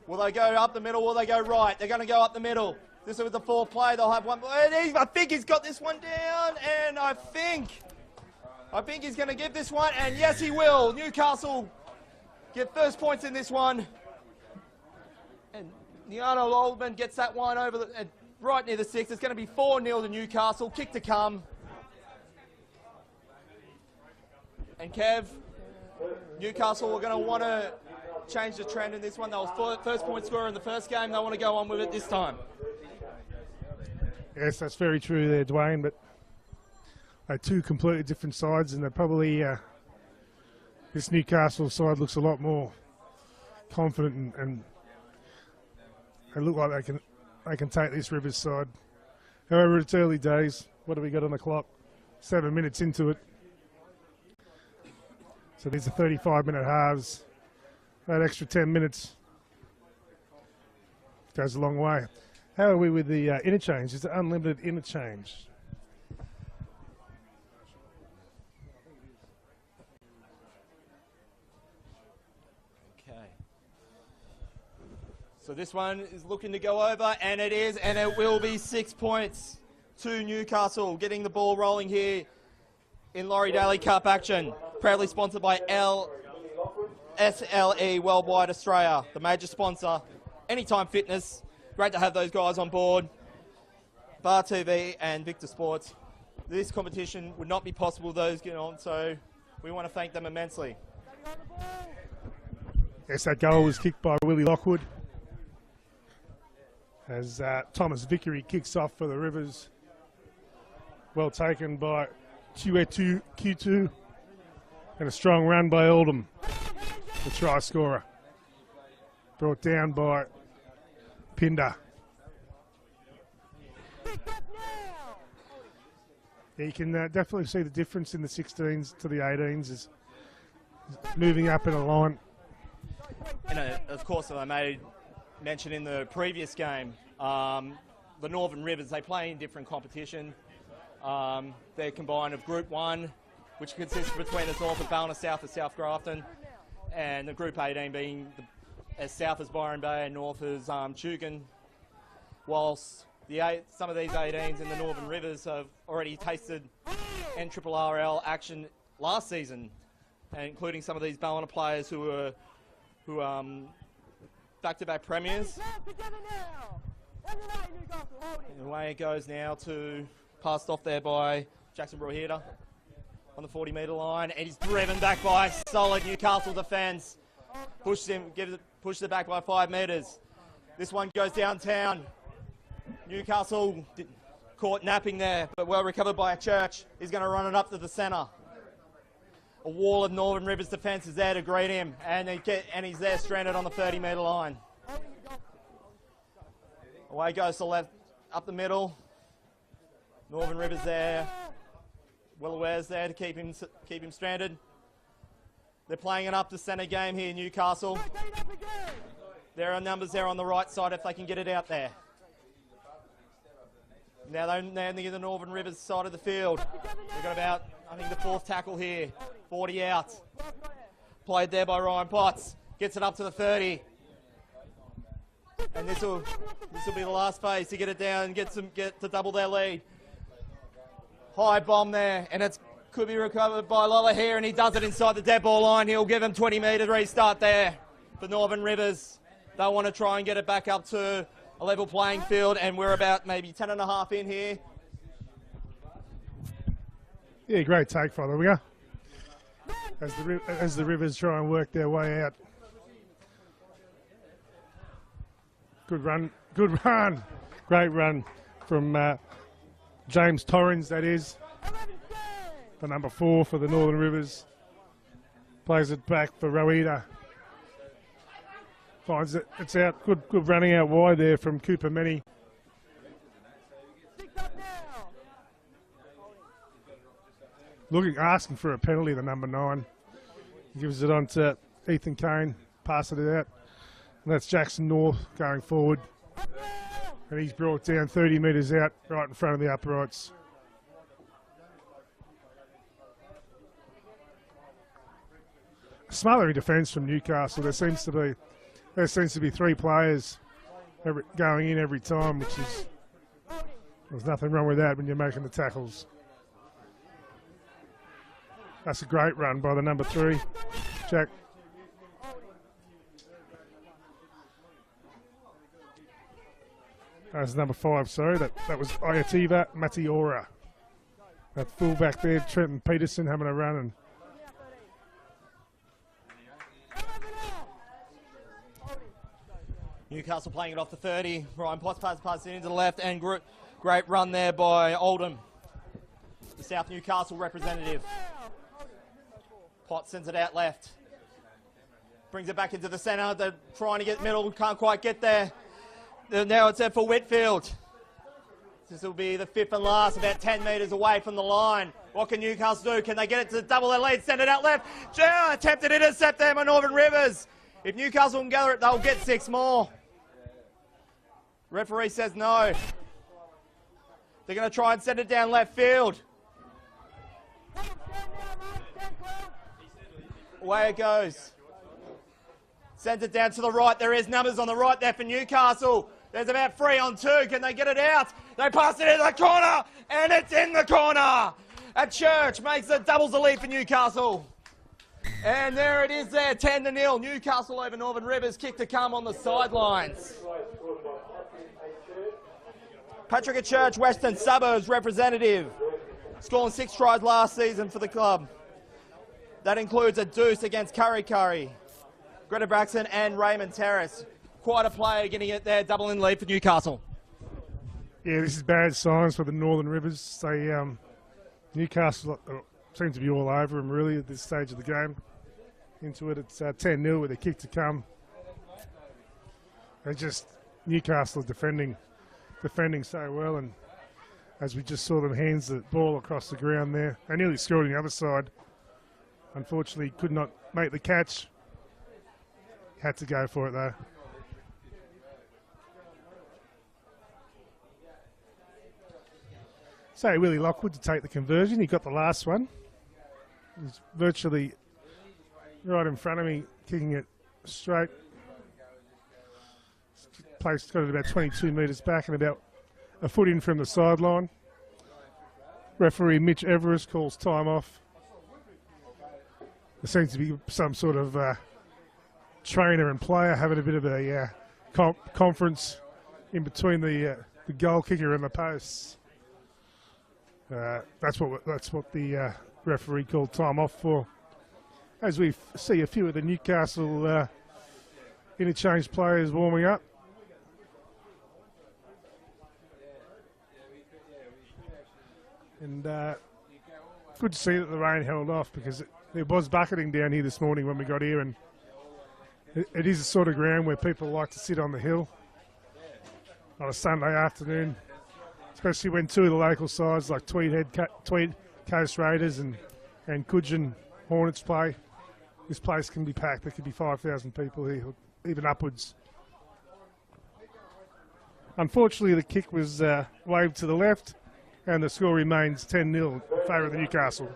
Will they go up the middle? Will they go right? They're going to go up the middle. This is the fourth play. They'll have one. I think he's got this one down, and I think he's going to give this one, and yes, he will. Newcastle get first points in this one, and Niano Oldman gets that one over right near the 6. It's going to be 4-0 to Newcastle. Kick to come, and Kev. Newcastle are going to want to change the trend in this one. They was first point scorer in the first game. They want to go on with it this time. Yes, that's very true there, Dwayne, but they're two completely different sides, and they're probably this Newcastle side looks a lot more confident, and they look like they can take this Rivers side. However, it's early days. What have we got on the clock? 7 minutes into it. So these are 35-minute halves. That extra 10 minutes goes a long way. How are we with the interchange? Is it unlimited interchange? Okay. So this one is looking to go over, and it is, and it will be 6 points to Newcastle. Getting the ball rolling here in Laurie Daley Cup action. Proudly sponsored by SLE Worldwide Australia, the major sponsor. Anytime Fitness. Great to have those guys on board. Bar TV and Victor Sports. This competition would not be possible those getting on, so we want to thank them immensely. Yes, that goal was kicked by Willie Lockwood. as Thomas Vickery kicks off for the Rivers. Well taken by Q2, and a strong run by Oldham, the try scorer. Brought down by Pinder. You can definitely see the difference in the 16s to the 18s is moving up in a line. And of course, I made mention in the previous game, the Northern Rivers, they play in different competition. They're combined of Group 1, which consists between the north of Ballina, south of South Grafton, and the Group 18 being as south as Byron Bay and north as Chugan, whilst some of these 18s in the Northern Rivers have already tasted NRRL action last season, and including some of these Ballina players who back-to-back premiers. And away it goes now to passed off there by Jackson Brohida on the 40-metre line, and he's driven back by solid Newcastle defence. Pushed it back by 5 metres. This one goes downtown. Newcastle caught napping there, but well recovered by a Church. He's going to run it up to the centre. A wall of Northern Rivers defence is there to greet him, and he's there stranded on the 30-metre line. Away goes to left, up the middle. Northern Rivers there. Willaware's there to keep him stranded. They're playing it up to centre game here, Newcastle. There are numbers there on the right side if they can get it out there. Now they're near the Northern Rivers side of the field. They've got about, I think, the 4th tackle here. 40 out. Played there by Ryan Potts. Gets it up to the 30. And this will be the last phase to get it down and get to double their lead. High bomb there, and it could be recovered by Lola here, and he does it inside the dead ball line. He'll give him 20 metre restart there for Northern Rivers. They'll want to try and get it back up to a level playing field, and we're about maybe 10.5 in here. Yeah, great take, by the way. As the Rivers try and work their way out. Good run, great run from James Torrens, that is. The number 4 for the Northern Rivers. Plays it back for Roeda. Finds it, it's out, good running out wide there from Cooper Many. Asking for a penalty, the number 9. He gives it on to Ethan Kane, passes it out. And that's Jackson North going forward. And he's brought down 30 metres out, right in front of the uprights. Smothery defence from Newcastle. There seems to be 3 players going in every time, which is, there's nothing wrong with that when you're making the tackles. That's a great run by the number 3, Jack. That's number 5, sorry. That was Ayativa Matiora. That fullback there, Trenton Peterson, having a run. And Newcastle playing it off the 30. Ryan Potts passes it into the left, and great run there by Oldham, the South Newcastle representative. Potts sends it out left. Brings it back into the centre. They're trying to get middle, can't quite get there. Now it's there for Whitfield. This will be the 5th and last, about 10 metres away from the line. What can Newcastle do? Can they get it to double their lead? Send it out left. Attempted intercept there by Northern Rivers. If Newcastle can gather it, they'll get 6 more. Referee says no. They're going to try and send it down left field. Away it goes. Sends it down to the right. There is numbers on the right there for Newcastle. There's about 3 on 2. Can they get it out? They pass it in the corner, and it's in the corner. A Church makes it doubles the lead for Newcastle. And there it is there, 10-0. Newcastle over Northern Rivers. Kick to come on the sidelines. Patrick Church, Western Suburbs representative. Scoring 6 tries last season for the club. That includes a deuce against Curry, Greta Braxton and Raymond Terrace. quite a player getting it there, double in lead for Newcastle. Yeah, this is bad signs for the Northern Rivers. They Newcastle seem to be all over them really at this stage of the game. Into it, it's 10-0 with a kick to come. And just Newcastle defending so well, and as we just saw them hands the ball across the ground there, they nearly scored on the other side. Unfortunately, could not make the catch. Had to go for it though. So Willie Lockwood to take the conversion. He got the last one. He's virtually right in front of me, kicking it straight. Place got it about 22 metres back and about a foot in from the sideline. Referee Mitch Everest calls time off. There seems to be some sort of trainer and player having a bit of a conference in between the goal kicker and the posts. That's what the referee called time off for. As we see a few of the Newcastle interchange players warming up. And good to see that the rain held off, because it was bucketing down here this morning when we got here, and it is a sort of ground where people like to sit on the hill on a Sunday afternoon, especially when two of the local sides like Tweed Coast Raiders and Coogin Hornets play. This place can be packed. There could be 5,000 people here, even upwards. Unfortunately, the kick was waved to the left, and the score remains 10-0 in favour of the Newcastle.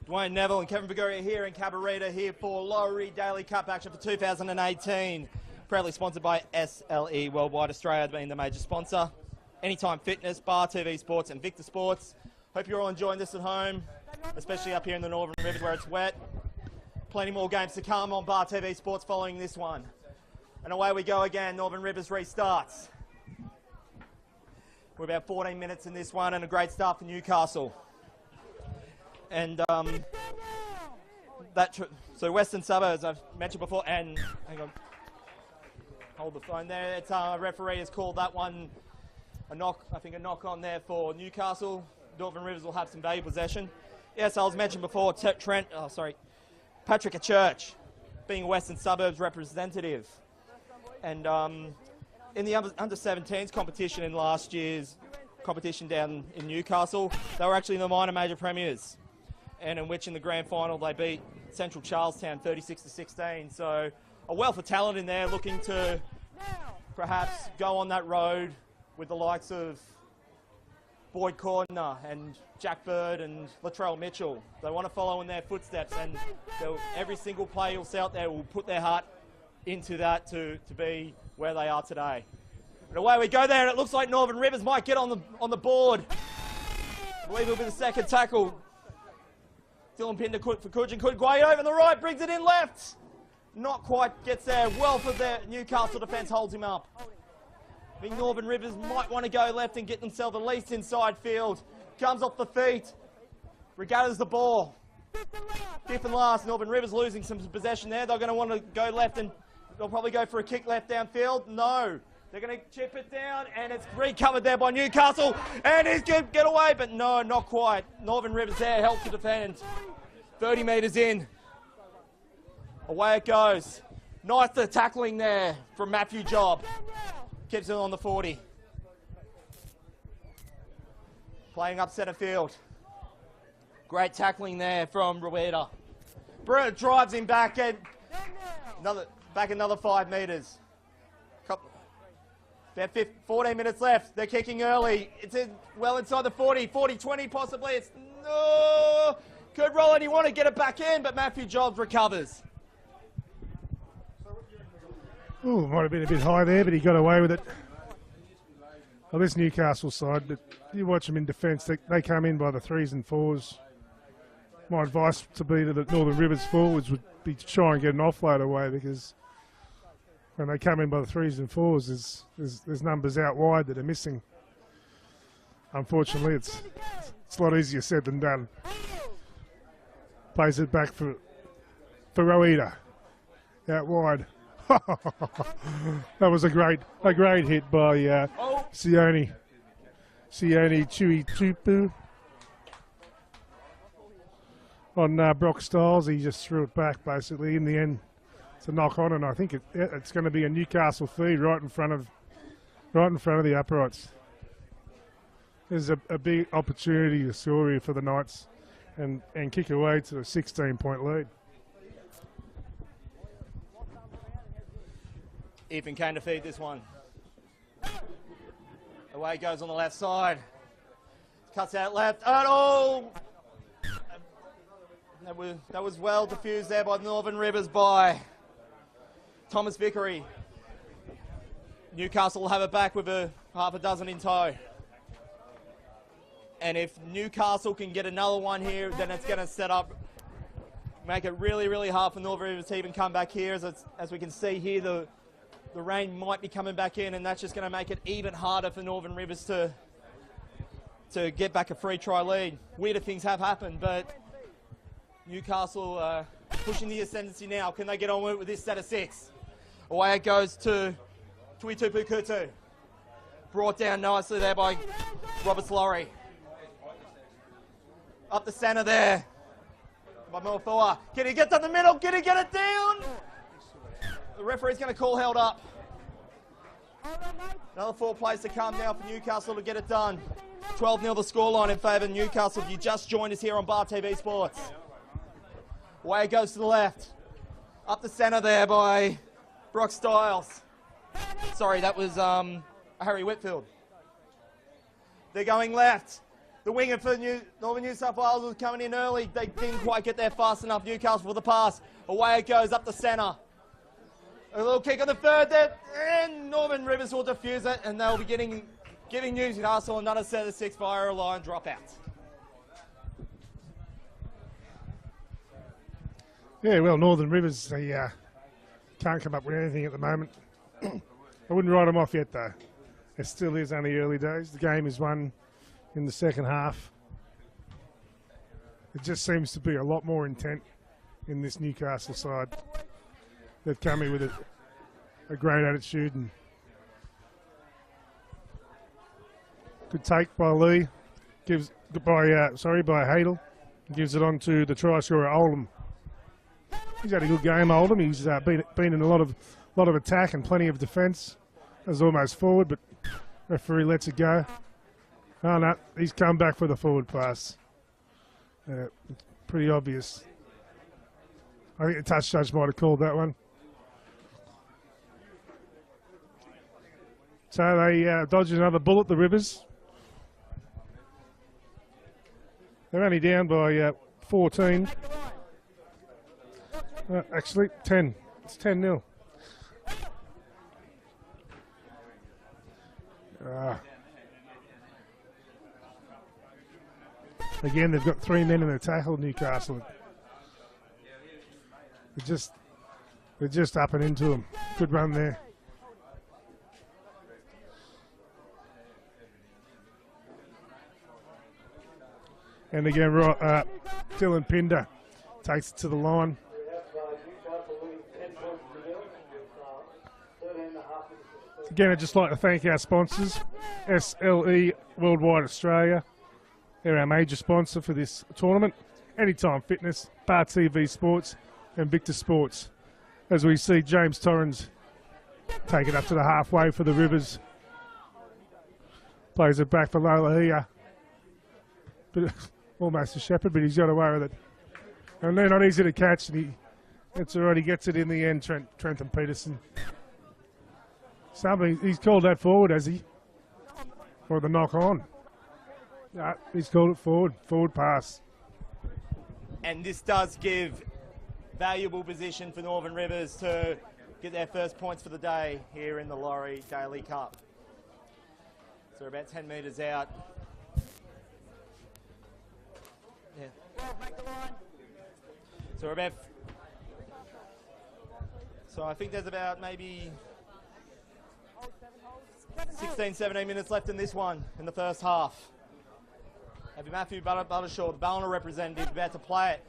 Dwayne Neville and Kevin Vigoria here in Cabarita here for Laurie Daley Cup action for 2018. Proudly sponsored by SLE Worldwide Australia, being the major sponsor. Anytime Fitness, Bar TV Sports and Victor Sports. Hope you're all enjoying this at home, especially up here in the Northern Rivers where it's wet. Plenty more games to come on Bar TV Sports following this one. And away we go again, Northern Rivers restarts. We're about 14 minutes in this one, and a great start for Newcastle. And so Western Suburbs, I've mentioned before, and hang on, hold the phone there. It's referee has called that one a knock. I think a knock on there for Newcastle. Northern Rivers will have some valuable possession. Yes, I was mentioned before. Patrick Church, being a Western Suburbs representative, and in the under-17s competition in last year's competition down in Newcastle, they were actually in the minor major premiers, and in which in the grand final they beat Central Charlestown 36-16. So a wealth of talent in there, looking to perhaps go on that road with the likes of Boyd Cordner and Jack Bird and Latrell Mitchell. They want to follow in their footsteps, and every single player you'll see out there will put their heart into that to be where they are today. And away we go there, and it looks like Northern Rivers might get on the board. I believe it'll be the second tackle. Dylan Pinder for Coogin. Coogin over on the right, brings it in left. Not quite gets there. Well for the Newcastle defence, holds him up. I think Northern Rivers might want to go left and get themselves at least inside field. Comes off the feet. Regathers the ball. Fifth and last, Northern Rivers losing some possession there. They're going to want to go left, and they'll probably go for a kick left downfield. No. They're going to chip it down, and it's recovered there by Newcastle. And he's going to get away, but no, not quite. Northern Rivers there, help to defend. 30 metres in. Away it goes. Nice tackling there from Matthew Job. Keeps it on the 40. Playing up centre field. Great tackling there from Rueda. Bruno drives him back, and another 5 metres. About 14 minutes left. They're kicking early. It's well inside the 40, 20 possibly. It's no. Could roll, and he want to get it back in, but Matthew Jobs recovers. Oh, might have been a bit high there, but he got away with it. Well, this Newcastle side, but you watch them in defence, they come in by the 3s and 4s. My advice to be to the Northern Rivers forwards would be to try and get an offload away, because when they come in by the 3s and 4s, there's numbers out wide that are missing. Unfortunately, it's a lot easier said than done. Plays it back for Rueda. out wide. That was a great hit by Sione Chewy Tupu on Brock Stiles. He just threw it back basically. In the end, it's a knock on, and I think it's going to be a Newcastle feed right in front of the uprights. There's a big opportunity to score here for the Knights and kick away to a 16-point lead. Ethan came to feed this one. Away goes on the left side. Cuts out left. Oh! That was well diffused there by Northern Rivers by Thomas Vickery. Newcastle will have it back with a half a dozen in tow. And if Newcastle can get another one here, then it's going to make it really, really hard for Northern Rivers to even come back here. As we can see here, the rain might be coming back in, and that's just going to make it even harder for Northern Rivers to get back a free try lead. Weirder things have happened, but Newcastle pushing the ascendancy now. Can they get on with this set of 6? Away it goes to Tuitupu Kutu. Brought down nicely there by Roberts Laurie. Up the centre there by Milfoa. Can he get to the middle? Can he get it down? The referee's going to call held up. Another 4 plays to come now for Newcastle to get it done. 12-0 the scoreline in favour of Newcastle. If you just joined us here on Bar TV Sports. Away it goes to the left. Up the centre there by Brock Stiles. Sorry, that was Harry Whitfield. They're going left. The winger for Northern New South Wales was coming in early. They didn't quite get there fast enough. Newcastle for the pass. Away it goes up the centre. A little kick on the third there, and Northern Rivers will defuse it, and they'll be giving Newcastle another set of 6 via a line dropout. Yeah, well, Northern Rivers, they can't come up with anything at the moment. I wouldn't write them off yet, though. It still is only early days. The game is won in the second half. It just seems to be a lot more intent in this Newcastle side. They've come in with a great attitude, and good take by Lee. By Hadel. Gives it on to the try scorer Oldham. He's had a good game, Oldham. He's been in a lot of attack and plenty of defence. That was almost forward, but referee lets it go. Oh no, he's come back for the forward pass. Pretty obvious. I think the touch judge might have called that one. So they dodged another bullet, the Rivers. They're only down by 14. Actually, 10. It's 10-0. Again, they've got 3 men in the tackle, Newcastle. They're just up and into them. Good run there. And again, Dylan Pinder takes it to the line. Again, I'd just like to thank our sponsors, SLE Worldwide Australia. They're our major sponsor for this tournament. Anytime Fitness, Bar TV Sports, and Victor Sports. As we see James Torrens take it up to the halfway for the Rivers. Plays it back for Lola here. But almost a shepherd, but he's got away with it. And they're not easy to catch, and it's already gets it in the end, Trenton Peterson. He's called that forward, has he? Or the knock on. No, he's called it forward pass. And this does give valuable position for Northern Rivers to get their first points for the day here in the Laurie Daley Cup. So we're about 10 metres out. Yeah. So we're about... So I think there's about maybe 16, 17 minutes left in this one, in the first half. Matthew Buttershaw, the Ballina representative, about to play it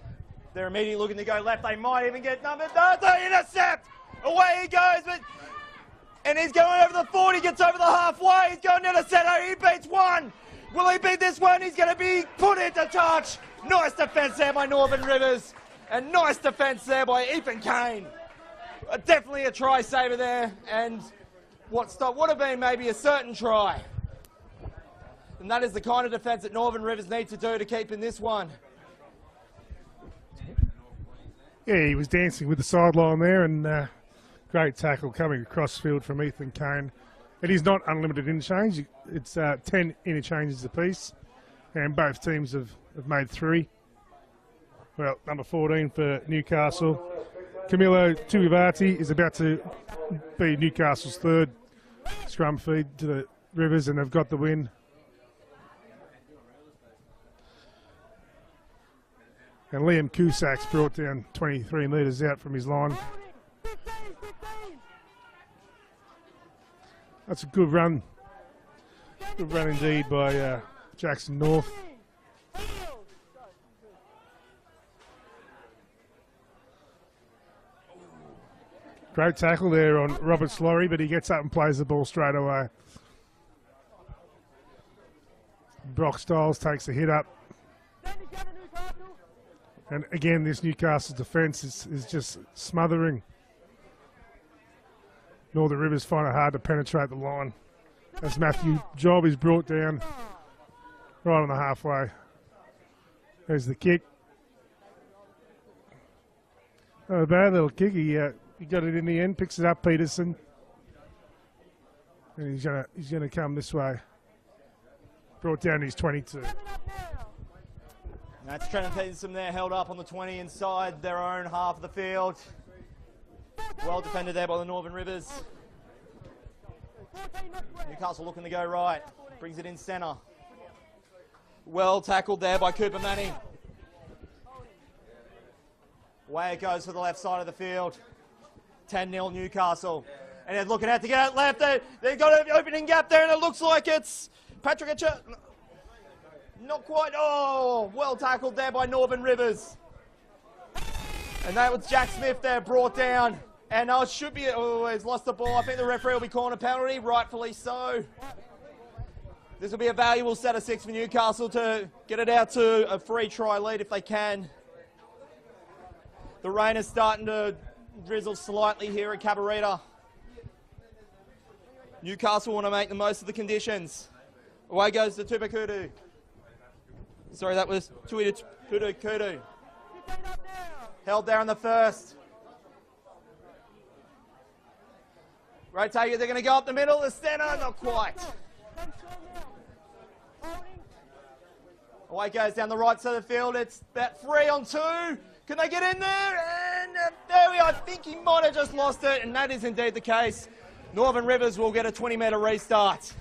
They're immediately looking to go left. They might even get numbered. No, the intercept! Away he goes, and he's going over the 40, gets over the halfway. He's going down to centre. He beats one. Will he beat this one? He's going to be put into touch. Nice defence there by Northern Rivers. And nice defence there by Ethan Kane. Definitely a try saver there. And what would have been maybe a certain try. And that is the kind of defence that Northern Rivers need to do to keep in this one. Yeah, he was dancing with the sideline there, and great tackle coming across field from Ethan Kane. It is not unlimited interchange. It's 10 interchanges apiece, and both teams have made 3. Well, number 14 for Newcastle. Camilo Tuivati is about to be Newcastle's 3rd scrum feed to the Rivers, and they've got the win. And Liam Cusac's brought down 23 metres out from his line. That's a good run. Good run indeed by Jackson North. Great tackle there on Robert Laurie, but he gets up and plays the ball straight away. Brock Stiles takes a hit up. And again, this Newcastle defence is just smothering. Northern Rivers find it hard to penetrate the line as Matthew Job is brought down right on the halfway. There's the kick. Not a bad little kick. He got it in the end, picks it up, Peterson. And he's gonna come this way. Brought down his 22. That's Trenton Peterson there, held up on the 20 inside their own half of the field. Well defended there by the Northern Rivers. Newcastle looking to go right. Brings it in centre. Well tackled there by Cooper Manning. Away it goes to the left side of the field. 10-0 Newcastle. And they're looking out to get out left. They've got an opening gap there, and it looks like it's Patrick Etcher. Not quite. Oh, well tackled there by Northern Rivers. And that was Jack Smith there, brought down. And should be, he's lost the ball. I think the referee will be calling a penalty, rightfully so. This will be a valuable set of 6 for Newcastle to get it out to a 3-try lead if they can. The rain is starting to drizzle slightly here at Cabarita. Newcastle want to make the most of the conditions. Away goes to Tupakudu. Sorry, that was Kudu. Held there on the first. Rotate it, they're going to go up the middle, the centre, not quite. Away goes down the right side of the field, it's about 3 on 2. Can they get in there? And there we are, I think he might have just lost it, and that is indeed the case. Northern Rivers will get a 20-metre restart.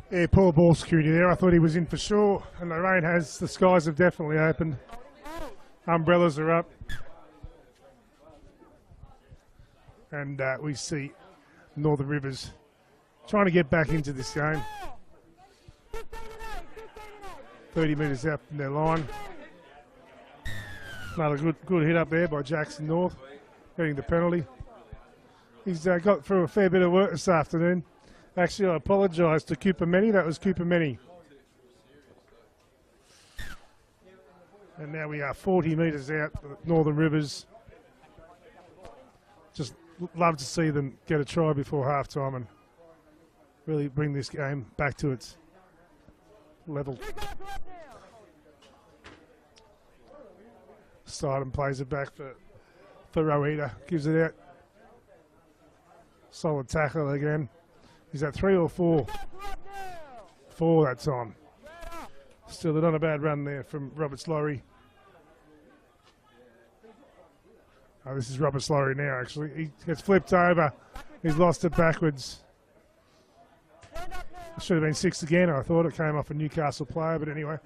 Yeah, poor ball security there. I thought he was in for sure. And the rain has, the skies have definitely opened. Umbrellas are up. And we see Northern Rivers trying to get back into this game. 30 metres out from their line. Another good hit up there by Jackson North, getting the penalty. He's got through a fair bit of work this afternoon. Actually, I apologise to Cooper Many. That was Cooper Many. And now we are 40 metres out, Northern Rivers. Just love to see them get a try before half-time and really bring this game back to its level. Sidon plays it back for Roeda. Gives it out. Solid tackle again. Is that 3 or 4? 4 that time. Still not a bad run there from Robert Laurie. Oh, this is Robert Laurie now, actually. He gets flipped over. He's lost it backwards. It should have been 6 again. I thought it came off a Newcastle player, but anyway.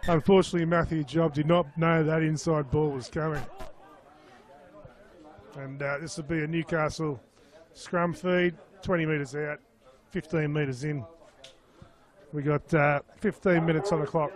Unfortunately, Matthew Job did not know that inside ball was coming. And this will be a Newcastle scrum feed, 20 metres out, 15 metres in. We got 15 minutes on the clock.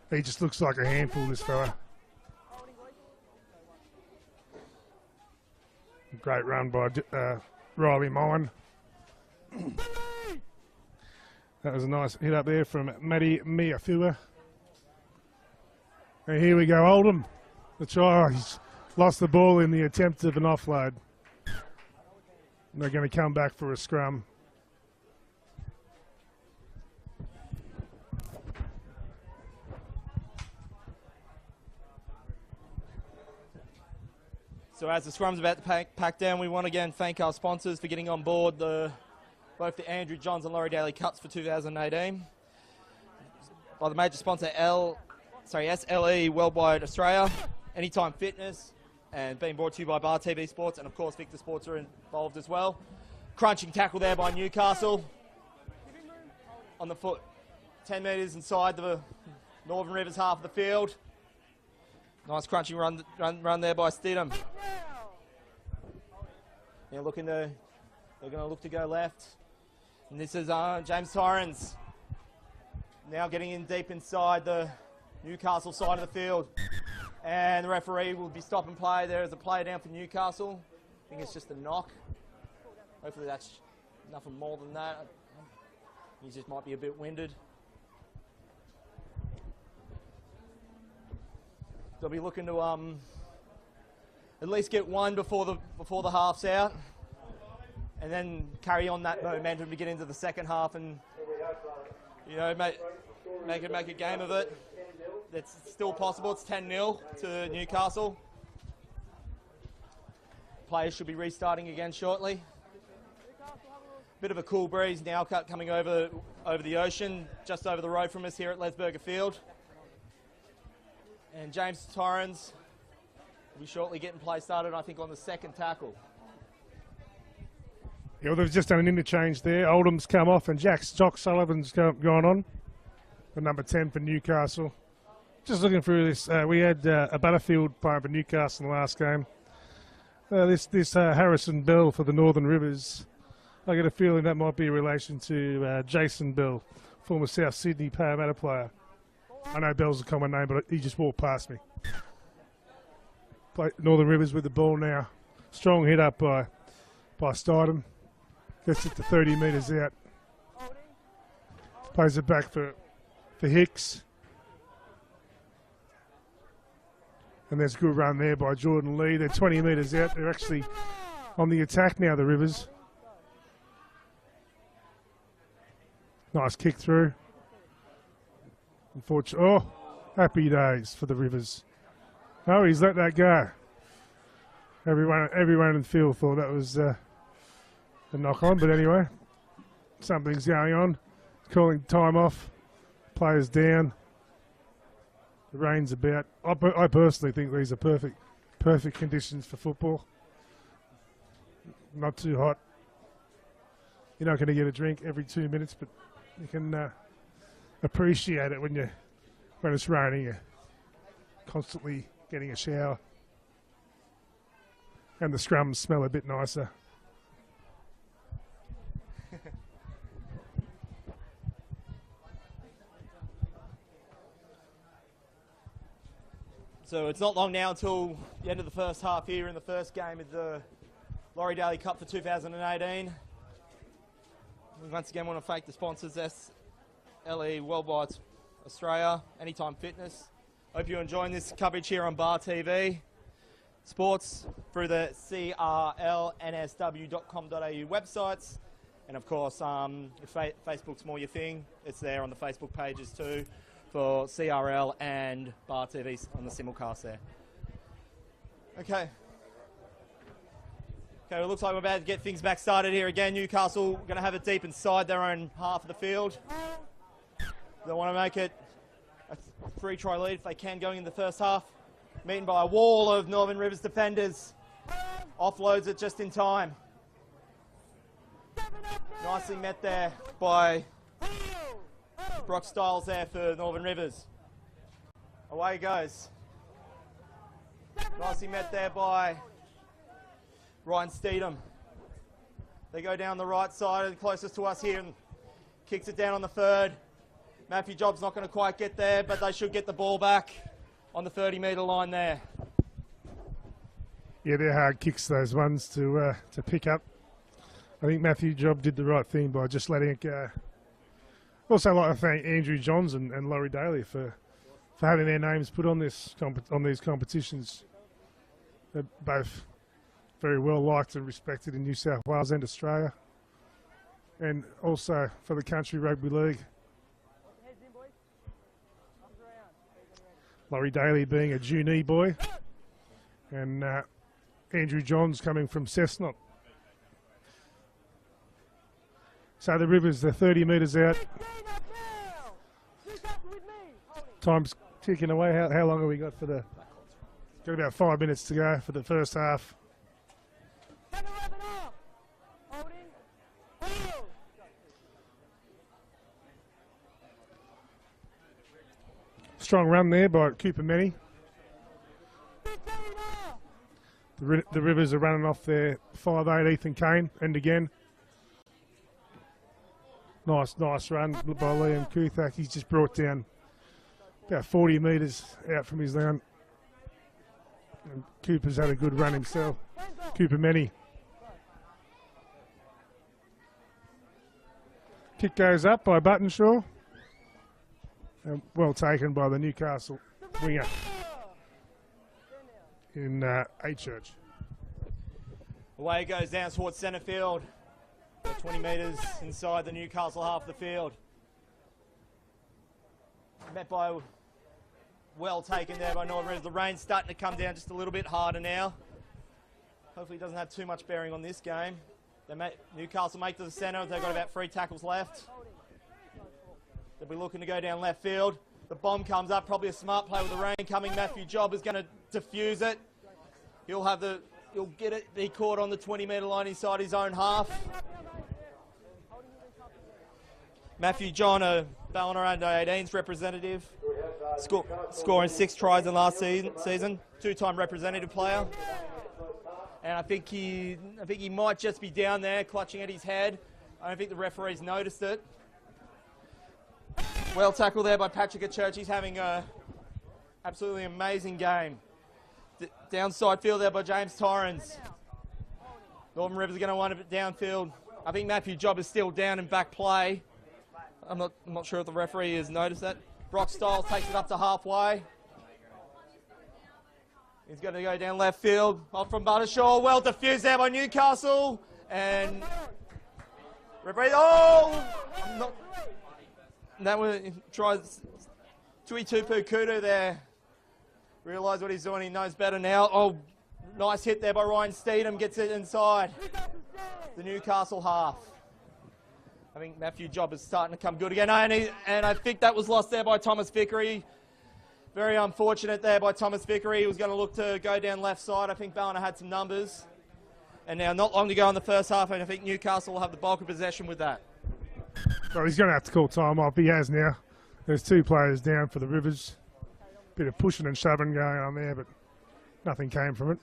He just looks like a handful, this fella. Great run by Riley Mine. That was a nice hit up there from Matty Miafua. And here we go, Oldham. The try, he's lost the ball in the attempt of an offload. And they're going to come back for a scrum. So as the scrum's about to pack down, we want to again thank our sponsors for getting on board both the Andrew Johns and Laurie Daley Cups for 2018. By the major sponsor SLE Worldwide Australia, Anytime Fitness, and being brought to you by Bar TV Sports, and of course Victor Sports are involved as well. Crunching tackle there by Newcastle on the foot, 10 metres inside the Northern Rivers half of the field. Nice crunching run there by Stidham. They're going to look to go left. And this is James Torrens. Now getting in deep inside the Newcastle side of the field. And the referee will be stopping play. There is a play down for Newcastle. I think it's just a knock. Hopefully that's nothing more than that. He just might be a bit winded. They'll be looking to at least get one before the half's out, and then carry on that momentum to get into the second half, and make a game of it. It's still possible. It's 10-0 to Newcastle. Players should be restarting again shortly. Bit of a cool breeze now coming over the ocean, just over the road from us here at Lesburger Field. And James Torrens will be shortly getting play started, I think, on the second tackle. Yeah, well, they've just done an interchange there. Oldham's come off and Jock Sullivan's gone on. The number 10 for Newcastle. Just looking through this, we had a Butterfield playing for Newcastle in the last game. This Harrison Bell for the Northern Rivers. I get a feeling that might be in relation to Jason Bell, former South Sydney Parramatta player. I know Bell's a common name, but he just walked past me. Play Northern Rivers with the ball now. Strong hit up by Stidham. Gets it to 30 metres out. Plays it back for Hicks. And there's a good run there by Jordan Lee. They're 20 metres out. They're actually on the attack now, the Rivers. Nice kick through. Unfortunately, oh, happy days for the Rivers. Oh, he's let that go. Everyone in the field thought that was a knock on, but anyway, something's going on. Calling time off, players down. The rain's about. I personally think these are perfect conditions for football. Not too hot. You're not going to get a drink every 2 minutes, but you can appreciate it when it's raining. You're constantly getting a shower, and the scrums smell a bit nicer. So it's not long now until the end of the first half here in the first game of the Laurie Daley Cup for 2018. We once again want to thank the sponsors, SLE Worldwide Australia, Anytime Fitness. Hope you're enjoying this coverage here on Bar TV Sports through the CRL, nsw.com.au websites. And of course, if Facebook's more your thing, it's there on the Facebook pages too for CRL and Bar TV on the simulcast there. Okay, it looks like we're about to get things back started here again. Newcastle going to have it deep inside their own half of the field. They want to make it a 3-try lead if they can going in the first half. Meeting by a wall of Northern Rivers defenders. Offloads it just in time. Nicely met there by Brock Stiles there for Northern Rivers. Away he goes. Nicely met there by Ryan Steedham. They go down the right side, closest to us here, and kicks it down on the third. Matthew Job's not going to quite get there, but they should get the ball back on the 30-metre line there. Yeah, they're hard kicks, those ones, to pick up. I think Matthew Job did the right thing by just letting it go. Also, I'd like to thank Andrew Johns and Laurie Daley for having their names put on these competitions. They're both very well liked and respected in New South Wales and Australia, and also for the Country Rugby League. Laurie Daley being a Junee boy, and Andrew Johns coming from Cessnock. So the Rivers, they're 30 metres out. Time's ticking away. How long have we got for the... Got about 5 minutes to go for the first half. Strong run there by Cooper Menny. The Rivers are running off their 5'8" Ethan Kane, and again. Nice run by Liam Kuthak. He's just brought down about 40 metres out from his line. And Cooper's had a good run himself. Cooper Menny. Kick goes up by Buttonshaw. And well taken by the Newcastle winger in Church. Away it goes down towards centre field. 20 metres inside the Newcastle half of the field. Met by, well taken there by Northern Rivers. The rain's starting to come down just a little bit harder now. Hopefully it doesn't have too much bearing on this game. Newcastle make to the centre. They've got about 3 tackles left. They'll be looking to go down left field. The bomb comes up, probably a smart play with the rain coming. Matthew Job is going to defuse it. He'll get it, be caught on the 20-metre line inside his own half. Matthew John, a Ballina Under-18s representative, scoring 6 tries in last season, 2-time representative player. And I think he might just be down there clutching at his head. I don't think the referees noticed it. Well tackled there by Patrick Church. He's having a absolutely amazing game. Downside field there by James Torrens. Northern Rivers are going to want it downfield. I think Matthew Job is still down in back play. I'm not sure if the referee has noticed that. Brock Stiles takes it up to halfway. He's going to go down left field. Off from Buttershaw. Well diffused there by Newcastle. And referee, that one tries Tui Tupu Kudu there. Realise what he's doing. He knows better now. Oh, nice hit there by Ryan Steedham. Gets it inside the Newcastle half. I think Matthew Job is starting to come good again. And I think that was lost there by Thomas Vickery. Very unfortunate there by Thomas Vickery. He was going to look to go down left side. I think Ballina had some numbers. And now not long to go in the first half, and I think Newcastle will have the bulk of possession with that. Well, he's going to have to call time off. He has now. There's 2 players down for the Rivers. Bit of pushing and shoving going on there, but nothing came from it.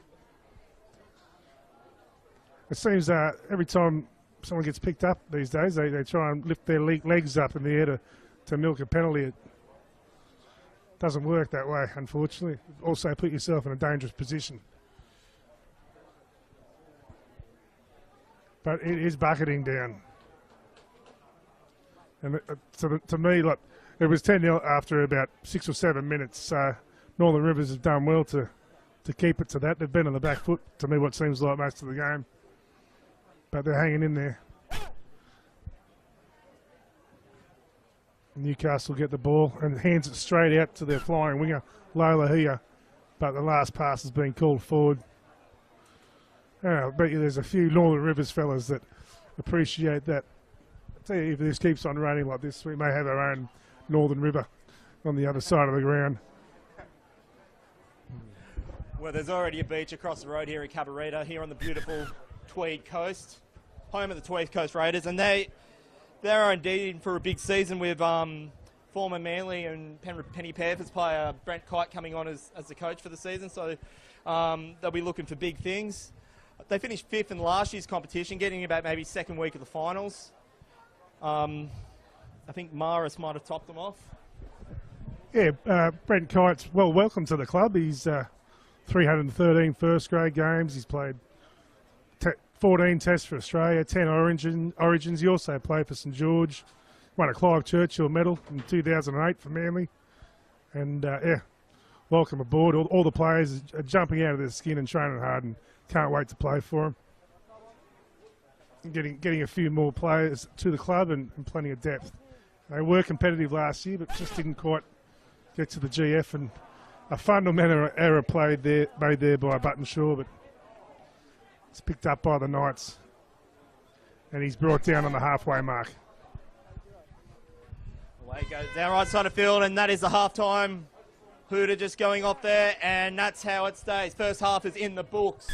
It seems every time someone gets picked up these days, they try and lift their legs up in the air to milk a penalty. It doesn't work that way, unfortunately. Also put yourself in a dangerous position. But it is bucketing down. And to me, like, it was 10-0 after about 6 or 7 minutes. So Northern Rivers have done well to keep it to that. They've been on the back foot, to me, what seems like most of the game. But they're hanging in there. Newcastle get the ball and hands it straight out to their flying winger, Lola here. But the last pass has been called forward. I bet you there's a few Northern Rivers fellas that appreciate that. I tell you, if this keeps on running like this, we may have our own Northern River on the other side of the ground. Well, there's already a beach across the road here at Cabarita, here on the beautiful Tweed Coast, home of the Tweed Coast Raiders, and they're indeed for a big season with former Manly and Penny Panthers player Brent Kite coming on as the coach for the season, so they'll be looking for big things. They finished 5th in last year's competition, getting about maybe second week of the finals. I think Maris might have topped them off. Yeah, Brent Kite's welcome to the club. He's 313 first grade games. He's played 14 tests for Australia, 10 origins. He also played for St George, won a Clive Churchill medal in 2008 for Manly. And yeah, welcome aboard. All the players are jumping out of their skin and training hard and can't wait to play for him. Getting a few more players to the club and plenty of depth. They were competitive last year, but just didn't quite get to the GF, and a fundamental error made there by Button Shaw, but it's picked up by the Knights, and he's brought down on the halfway mark. Away he goes down right side of field, and that is the half-time hooter just going off there, and that's how it stays. First half is in the books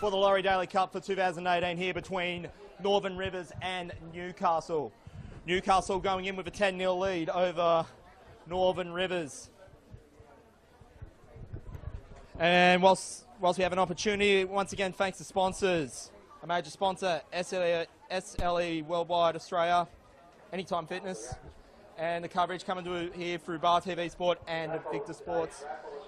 for the Laurie Daley Cup for 2018 here between Northern Rivers and Newcastle. Newcastle going in with a 10-0 lead over Northern Rivers. And whilst we have an opportunity, once again, thanks to sponsors. A major sponsor, SLE Worldwide Australia, Anytime Fitness, and the coverage coming to here through Bar TV Sport and Victor Sports.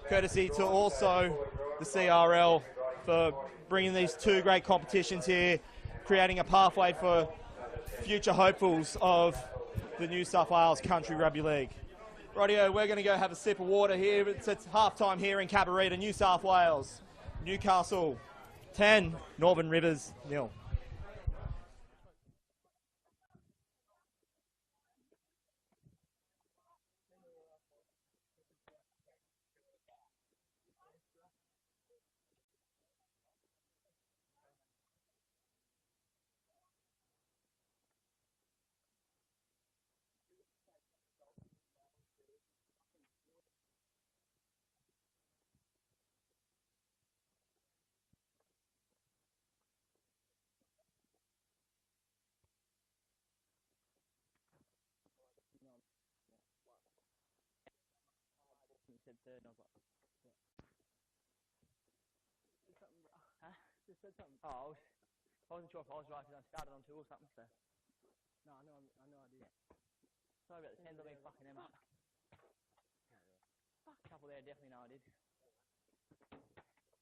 Courtesy to also the CRL for bringing these two great competitions here, creating a pathway for future hopefuls of the New South Wales Country Rugby League. Rightio, we're going to go have a sip of water here. It's half-time here in Cabarita, New South Wales. Newcastle 10, Northern Rivers 0. Said third, and I was like, huh? Just said something. Oh, I wasn't sure if I was right because I started on 2 or something, so. No, I know I did. Sorry about the 10s, I mean, fucking them up. Fuck, a couple there, definitely know I did.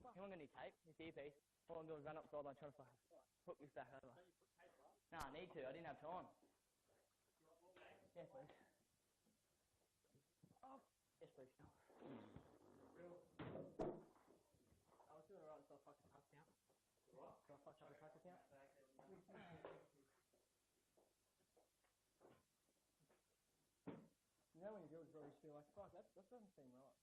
Anyone got any tape? This earpiece? All I'm doing is run up sideline trying to hook this back over. No, I need to. I didn't have time. Yeah, please. Oh. Yes, please. I was doing alright until I fucked the touch count. What? Did I fuck up the touch count? You know when you do it, you always feel like, fuck, that doesn't seem right.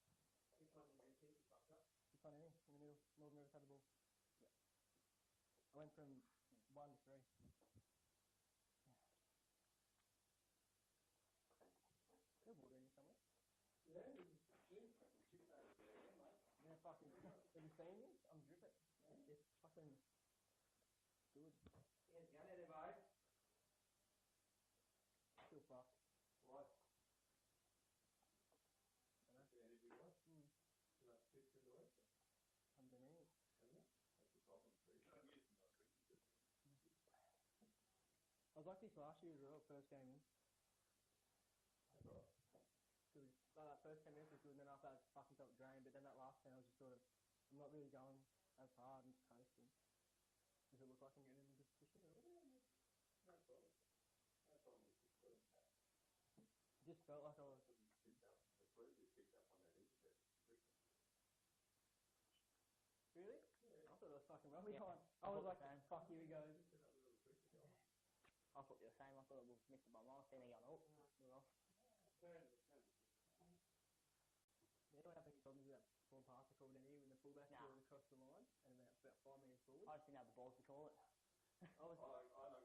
Which one did you keep fucked up? This one here, in the middle. Northern Rivers had the ball. Yeah. I went from 1 to 3. There's water in here somewhere. Yeah, yeah, fucking. Have you seen me? I'm dripping. It's fucking good. Yeah, get it, mate. Still fucked. What? I don't know. Yeah, did you what? You like 6 of the week? I'm doing it. That's the problem. I was like this last year as well, first game in. That's right. Good. Like that first 10 minutes was good, and then after that, I fucking felt drained. But then that last 10, I was just sort of, I'm not really going as hard and just coasting. Does it look like I'm getting in a good position? No problem. No problem. It just felt like I was. Really? Yeah. I thought it was fucking rugby time. I was like, fuck, here we go. I thought you were saying, I thought it was missed by mine. Then he got up. Yeah, what happened? You told me that forward pass I called in here when the fullback was across the line and about 5 metres forward. I just didn't have the balls to call it. I'm not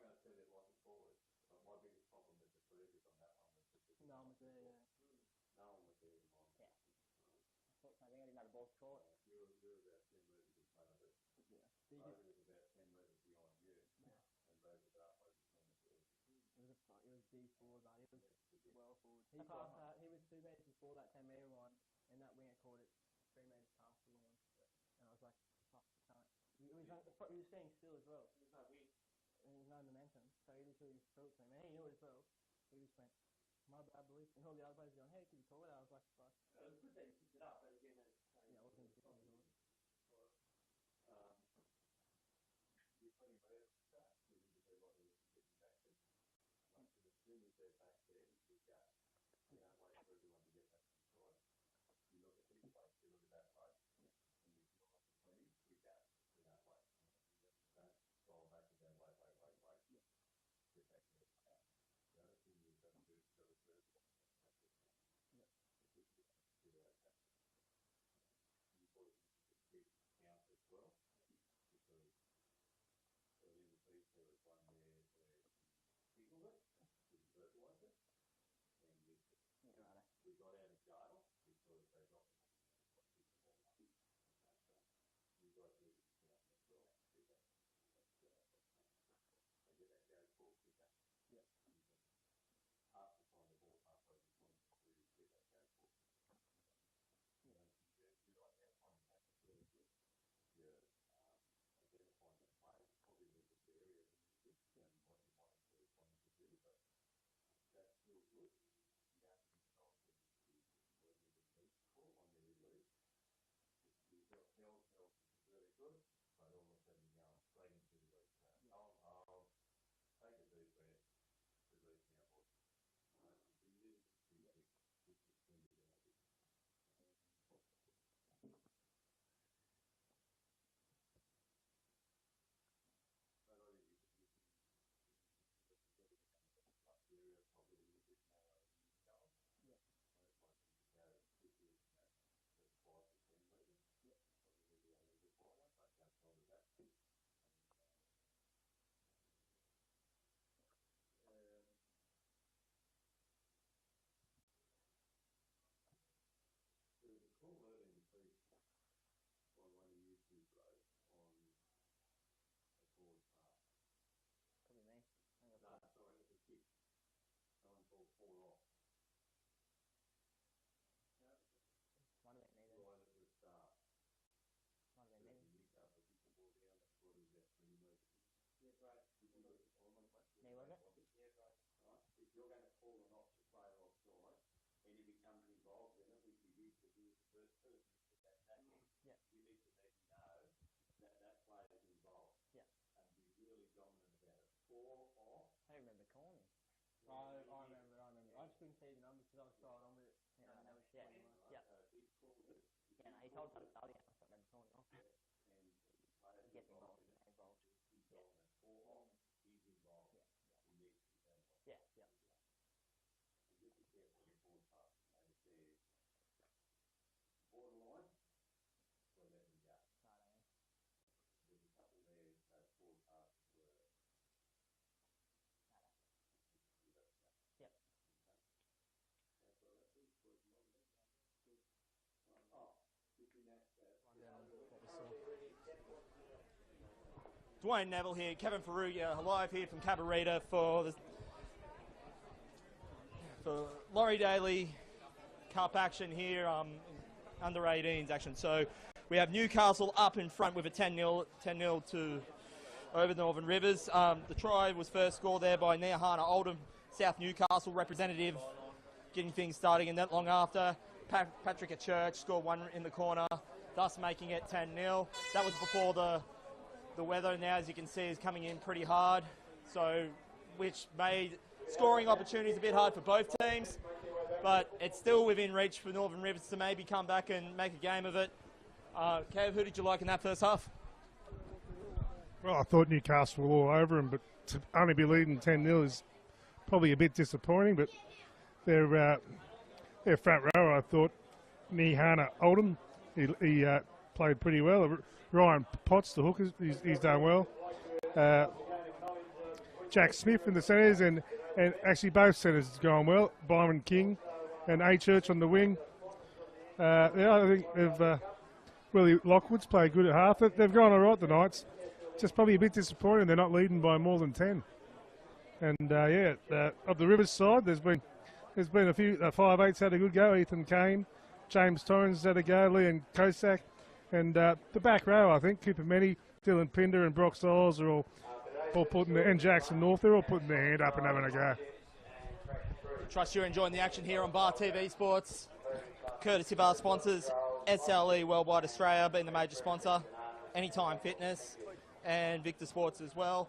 going to say they'd like it forward, but my biggest problem with the previous on that one was just no one was there, yeah. No one was there. Yeah. I thought something, I didn't have the balls to call it. You were about 10 metres in front of it. Yeah. Rover was about 10 metres behind you. Yeah. And Rover was halfway between the two. It was deep forward, mate. It was well forward. He passed that. He was 2 metres before that 10 metre line, and that winger caught it 3 metres past the line. And I was like, fuck, I can't. he was staying still as well. There's no wind. And there's no momentum. So he literally threw it to me. And he knew it as well. He just went, my bad, boys. And all the other boys were going, hey, could you call it? I was like, fuck. It was good that you picked it up, but again, Yeah, I wasn't expecting it. you're putting it back, you need to do what it is to get you back in. Like, as soon as they're back there, you go. You don't wait for everyone to get back inside. You look at this place, you look at that place, and you feel like it's ready, we go. We don't wait. Don't scroll back and go, wait. Get back there. The other thing you've got to do is go to the you boys keep count as well, because early in the piece there was one there where he signaled it, didn't fertilise it, and missed it. We got out of jail because they got you guys do the count as well. They get that go full kicker. Yeah. Half the time the ball halfway to the point to get that go full. You know, you're like identifying that really good. You're identifying the play, probably the biggest area and what you want to do, but that's still good. You have to be confident working with the people on your release. You've got health is really good, but all of a sudden you're going straight into the release. I'll take a deep breath, release now, boys. You use the which is going to be the not only you can area probably a little bit more down. Yeah. Most likely to go quickly to 5 to 10 metres. Yeah. Probably a little bit wider, but outside of that. There was a cool learning piece by one of you two blokes on a forward pass. Probably me. No, sorry, it was a kick. Someone called 4 off. Might have been me then. Right at the start. Might have been me. Newcastle kicked the ball down, that's what it was about 20 metres. Yeah, right. Me, was it? Yeah, right. Right. If you're going to call an option player offside, and he becomes involved in it, which he did because he was the first person to put that back in, Yeah. you need to let him know that that player is involved. Yeah. And be really dominant about it. 4 off. I don't remember calling him. I remember. I just couldn't see the numbers because I was throwing on with it. Yeah, No, that was yeah. yeah. He called it. Yeah, no, he told us about it. I don't remember calling him off. And players Get involved. involved. He's dominant. 4 off. He's involved. Yeah. He needs to be involved. Yeah, yeah. So just be careful with forward passes, mate. If they're borderline, we'll let them go. There's a couple there, those forward passes were. Yep. That's all that is, working on that. Good. Oh, fifty next. Dwayne Neville here, Kevin Ferrugia live here from Cabarita for Laurie Daley Cup action here, under 18s action. So we have Newcastle up in front with a 10-0 to over Northern Rivers. The try was first scored there by Nehana Oldham, South Newcastle representative, getting things starting, and not long after, Patrick at Church scored one in the corner, thus making it 10-0. That was before the weather now, as you can see, is coming in pretty hard, so which made scoring opportunities a bit hard for both teams, but it's still within reach for Northern Rivers to maybe come back and make a game of it. Kev, who did you like in that first half? Well, I thought Newcastle were all over them, but to only be leading 10-0 is probably a bit disappointing, but their front rower, I thought, Nehana Oldham, he played pretty well. Ryan Potts, the hooker, he's done well. Jack Smith in the centres, and actually both centres has gone well. Byron King and A Church on the wing. I think Willie Lockwood's played good at half. They've gone all right the Knights. Just probably a bit disappointing they're not leading by more than 10. And of the Rivers side, there's been a few 5'8's had a good go. Ethan Kane, James Torrens had a go, Liam Kosak, and the back row, I think Cooper Menny, Dylan Pinder and Brock Stiles are all putting and Jackson North, they're all putting their hand up and having a go. Trust you're enjoying the action here on Bar TV Sports, courtesy of our sponsors, SLE Worldwide Australia being the major sponsor, Anytime Fitness, and Victor Sports as well.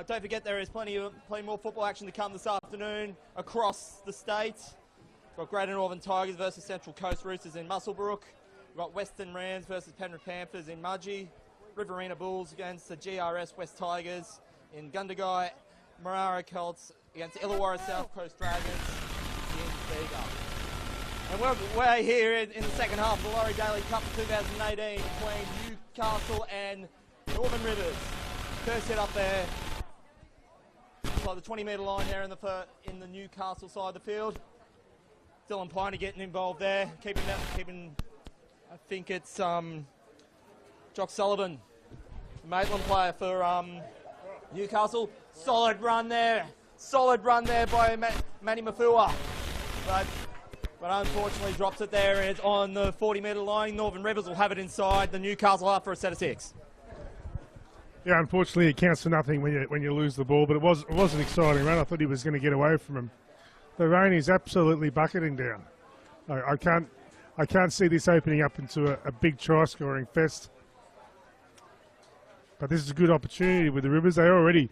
Don't forget there is plenty more football action to come this afternoon across the state. We've got Greater Northern Tigers versus Central Coast Roosters in Muswellbrook. We've got Western Rams versus Penrith Panthers in Mudgee. Riverina Bulls against the GRS West Tigers in Gundagai. Marara Colts against Illawarra South Coast Dragons in Bega. And we're here in the second half of the Laurie Daley Cup for 2018 between Newcastle and Northern Rivers. First hit up there, by the 20-metre line there in the Newcastle side of the field. Dylan Piner getting involved there, keeping. I think it's Jock Sullivan, Maitland player for Newcastle. Solid run there by Manny Mafua, but unfortunately drops it there, and it's on the 40-metre line. Northern Rivers will have it inside the Newcastle half for a set of 6. Yeah, unfortunately it counts for nothing when you lose the ball, but it was an exciting run. I thought he was going to get away from him. The rain is absolutely bucketing down. I can't see this opening up into a big try-scoring fest. But this is a good opportunity with the Rivers. They already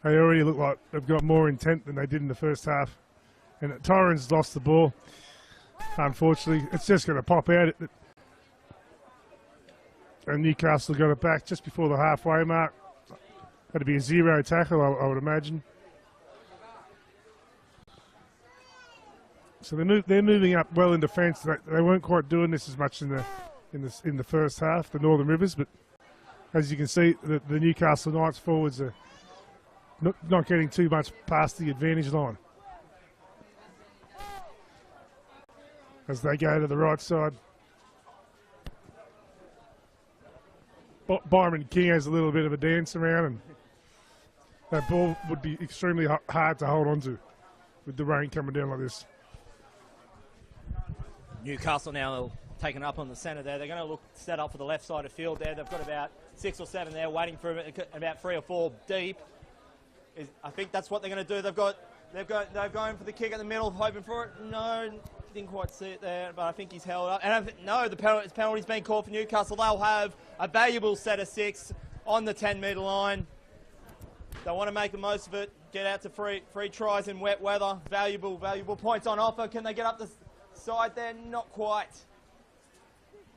look like they've got more intent than they did in the first half. And Torrens lost the ball. Unfortunately, it's just going to pop out. And Newcastle got it back just before the halfway mark. That'd be a 0 tackle, I would imagine. So they're moving up well in defence. They weren't quite doing this as much in the first half, the Northern Rivers, but as you can see, the Newcastle Knights forwards are not getting too much past the advantage line. As they go to the right side. Byron King has a little bit of a dance around, and that ball would be extremely hard to hold on to with the rain coming down like this. Newcastle now taken up on the centre there. They're going to look set up for the left side of field there. They've got about 6 or 7 there waiting for about 3 or 4 deep. I think that's what they're going to do. They're going for the kick at the middle, hoping for it. No, didn't quite see it there, but I think he's held up. And the penalty's been called for Newcastle. They'll have a valuable set of 6 on the 10-metre line. They want to make the most of it. Get out to free tries in wet weather. Valuable points on offer. Can they get up the side there? Not quite.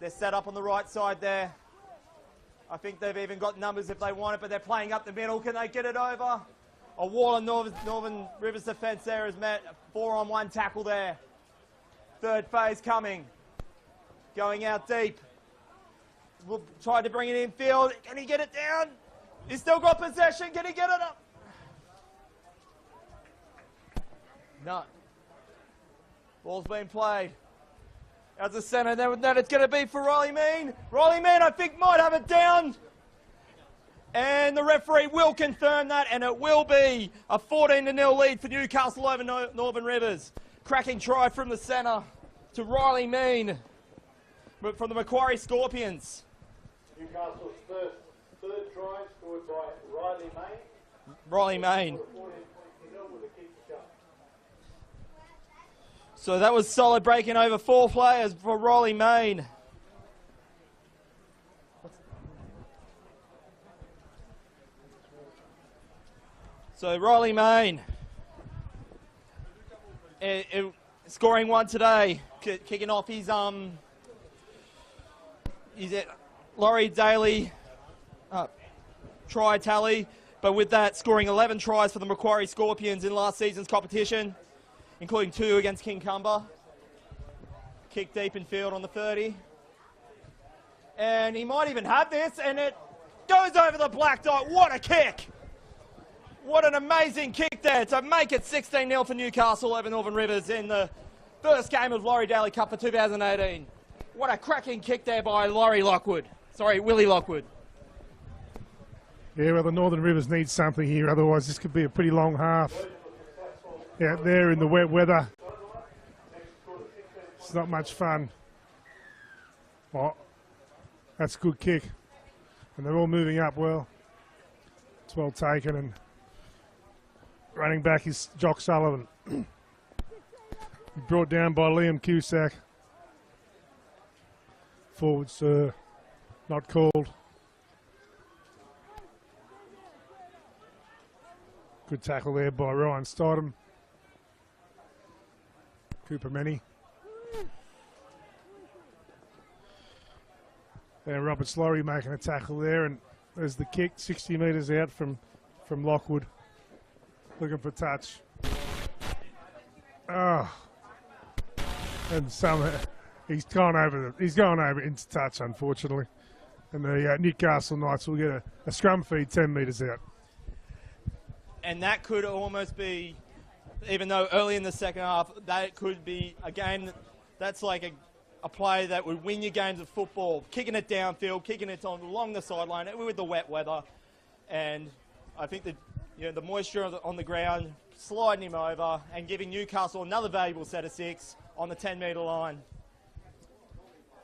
They're set up on the right side there. I think they've even got numbers if they want it, but they're playing up the middle. Can they get it over? A wall of Northern Rivers defence there is met. 4-on-1 tackle there. Third phase coming. Going out deep. We'll try to bring it in field. Can he get it down? He's still got possession. Can he get it up? No. Ball's been played. As a centre, then it's going to be for Riley Mean. Riley Mean, I think, might have it down. And the referee will confirm that, and it will be a 14-0 lead for Newcastle over Northern Rivers. Cracking try from the centre to Riley Mean from the Macquarie Scorpions. Newcastle's third try scored by Riley Main. Riley Main. So that was solid, breaking over 4 players for Riley Main. So Riley Main scoring one today, kicking off his Laurie Daley try tally, but with that scoring 11 tries for the Macquarie Scorpions in last season's competition, including 2 against Kincumber. Kick deep in field on the 30. And he might even have this, and it goes over the black dot. What a kick! What an amazing kick there to make it 16-0 for Newcastle over Northern Rivers in the first game of Laurie Daley Cup for 2018. What a cracking kick there by Willie Lockwood. Yeah, well, the Northern Rivers need something here, otherwise this could be a pretty long half. Out there in the wet weather. It's not much fun. Oh, that's a good kick. And they're all moving up well. It's well taken, and running back is Jock Sullivan. Brought down by Liam Cusack. Forwards not called. Good tackle there by Ryan Stodham. Cooper Many. And Robert Laurie making a tackle there, and there's the kick, 60 metres out from Lockwood. Looking for touch. Oh. And somehow he's gone over into touch, unfortunately. And the Newcastle Knights will get a scrum feed 10 metres out. And that could almost be, even though early in the second half, that could be a game that's like a play that would win you games of football. Kicking it downfield, kicking it along the sideline with the wet weather. And I think that the moisture on the ground, sliding him over and giving Newcastle another valuable set of 6 on the 10-metre line.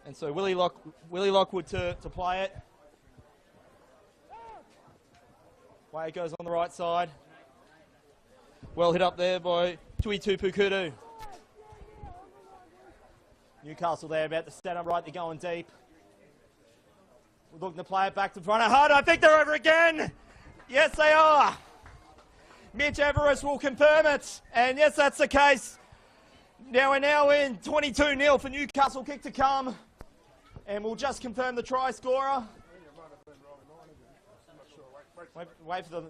And so Willie Lockwood to play it. Way it goes on the right side. Well hit up there by Tui Tupukudu. Newcastle there about to set up right, they're going deep. We're looking to play it back to front of Hard. I think they're over again. Yes, they are. Mitch Everest will confirm it. And yes, that's the case. Now we're now in 22-0 for Newcastle, kick to come. And we'll just confirm the try scorer. Wait for the...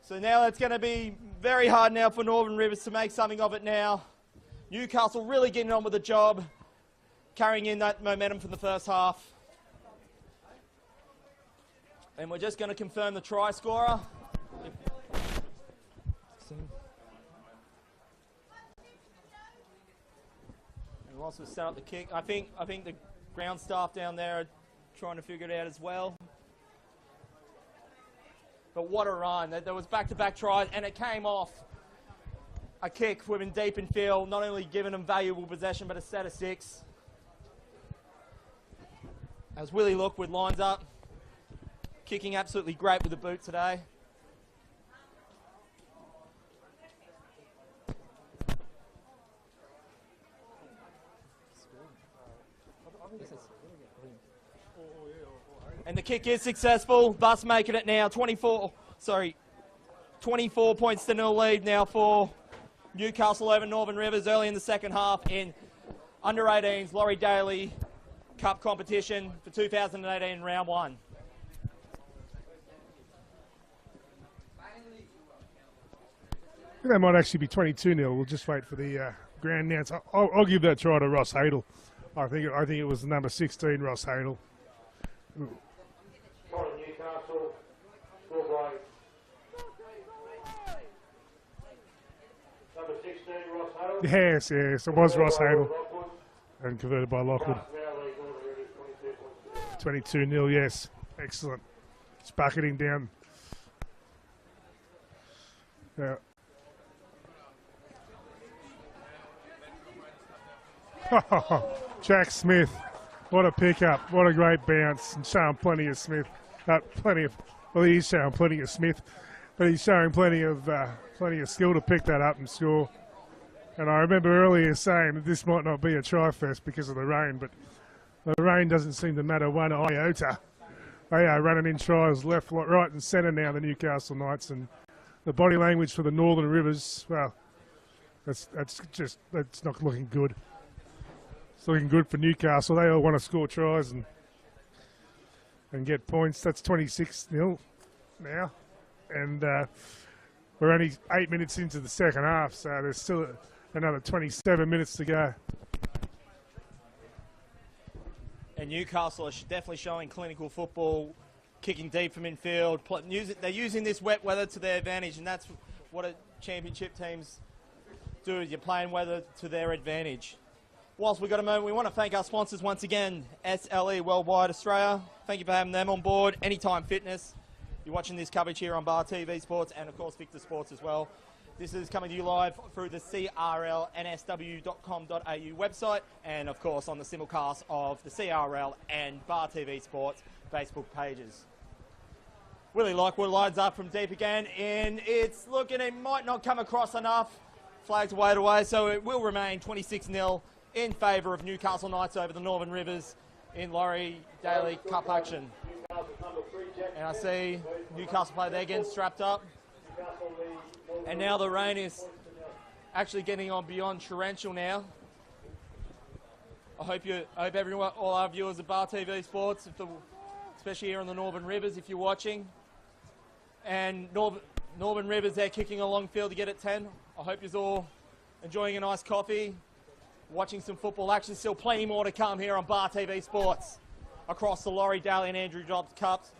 So now it's going to be very hard now for Northern Rivers to make something of it now. Newcastle really getting on with the job, carrying in that momentum from the first half. And we're just going to confirm the try scorer. And whilst we set up the kick, I think the ground staff down there are trying to figure it out as well. But what a run. There was back-to-back tries, and it came off a kick from deep in field, not only giving them valuable possession, but a set of 6. As Willie Lockwood lines up, kicking absolutely great with the boot today. And the kick is successful, thus making it now 24 points to 0 lead now for Newcastle over Northern Rivers early in the second half in under-18s Laurie Daley Cup competition for 2018 round 1. That might actually be 22-0. We'll just wait for the grand announce. I'll give that try to Ross Hadel. I think it was number 16, Ross Hadel. Newcastle, score by number 16, Ross Hadel. Yes, it was Ross Hadel. And converted by Lockwood. 22-0, yes. Excellent. It's bucketing down. Yeah. Jack Smith, what a pickup, what a great bounce, and showing plenty of Smith, well, he's showing plenty of Smith, but he's showing plenty of skill to pick that up and score. And I remember earlier saying that this might not be a try fest because of the rain, but the rain doesn't seem to matter one iota. They are running in tries left, right and centre now, the Newcastle Knights, and the body language for the Northern Rivers, well, that's not looking good. It's looking good for Newcastle. They all want to score tries and get points. That's 26-0 now. And we're only 8 minutes into the second half, so there's still another 27 minutes to go. And Newcastle are definitely showing clinical football, kicking deep from infield. They're using this wet weather to their advantage, and that's what championship teams do, is you're playing weather to their advantage. Whilst we've got a moment, we want to thank our sponsors once again, SLE Worldwide Australia. Thank you for having them on board. Anytime Fitness. You're watching this coverage here on Bar TV Sports and, of course, Victor Sports as well. This is coming to you live through the CRLNSW.com.au website and, of course, on the simulcast of the CRL and Bar TV Sports Facebook pages. Willie Lockwood lines up from deep again, and it's looking, it might not come across enough. Flags away away, so it will remain 26-0 in favour of Newcastle Knights over the Northern Rivers in Laurie Daley Cup action. And I see Newcastle player there getting strapped up. And now the rain is actually getting on beyond torrential now. I hope everyone, all our viewers of Bar TV Sports, especially here on the Northern Rivers, if you're watching. And Northern Rivers, they're kicking a long field to get at 10. I hope you're all enjoying a nice coffee, watching some football action. Still plenty more to come here on Bar TV Sports across the Laurie, Daley and Andrew Dobbs Cups.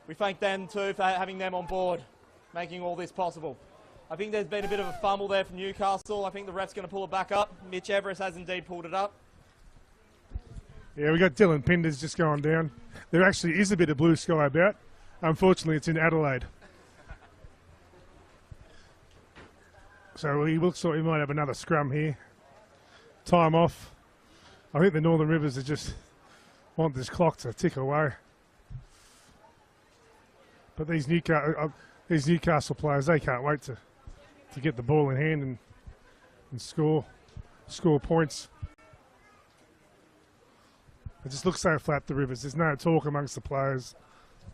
We thank them too for having them on board, making all this possible. I think there's been a bit of a fumble there from Newcastle. I think the ref's going to pull it back up. Mitch Everest has indeed pulled it up. Yeah, we got Dylan Pinders just going down. There actually is a bit of blue sky about. Unfortunately, it's in Adelaide. So he looks like we might have another scrum here. Time off. I think the Northern Rivers just want this clock to tick away. But these Newcastle players, they can't wait to get the ball in hand and score points. It just looks so flat, the Rivers. There's no talk amongst the players.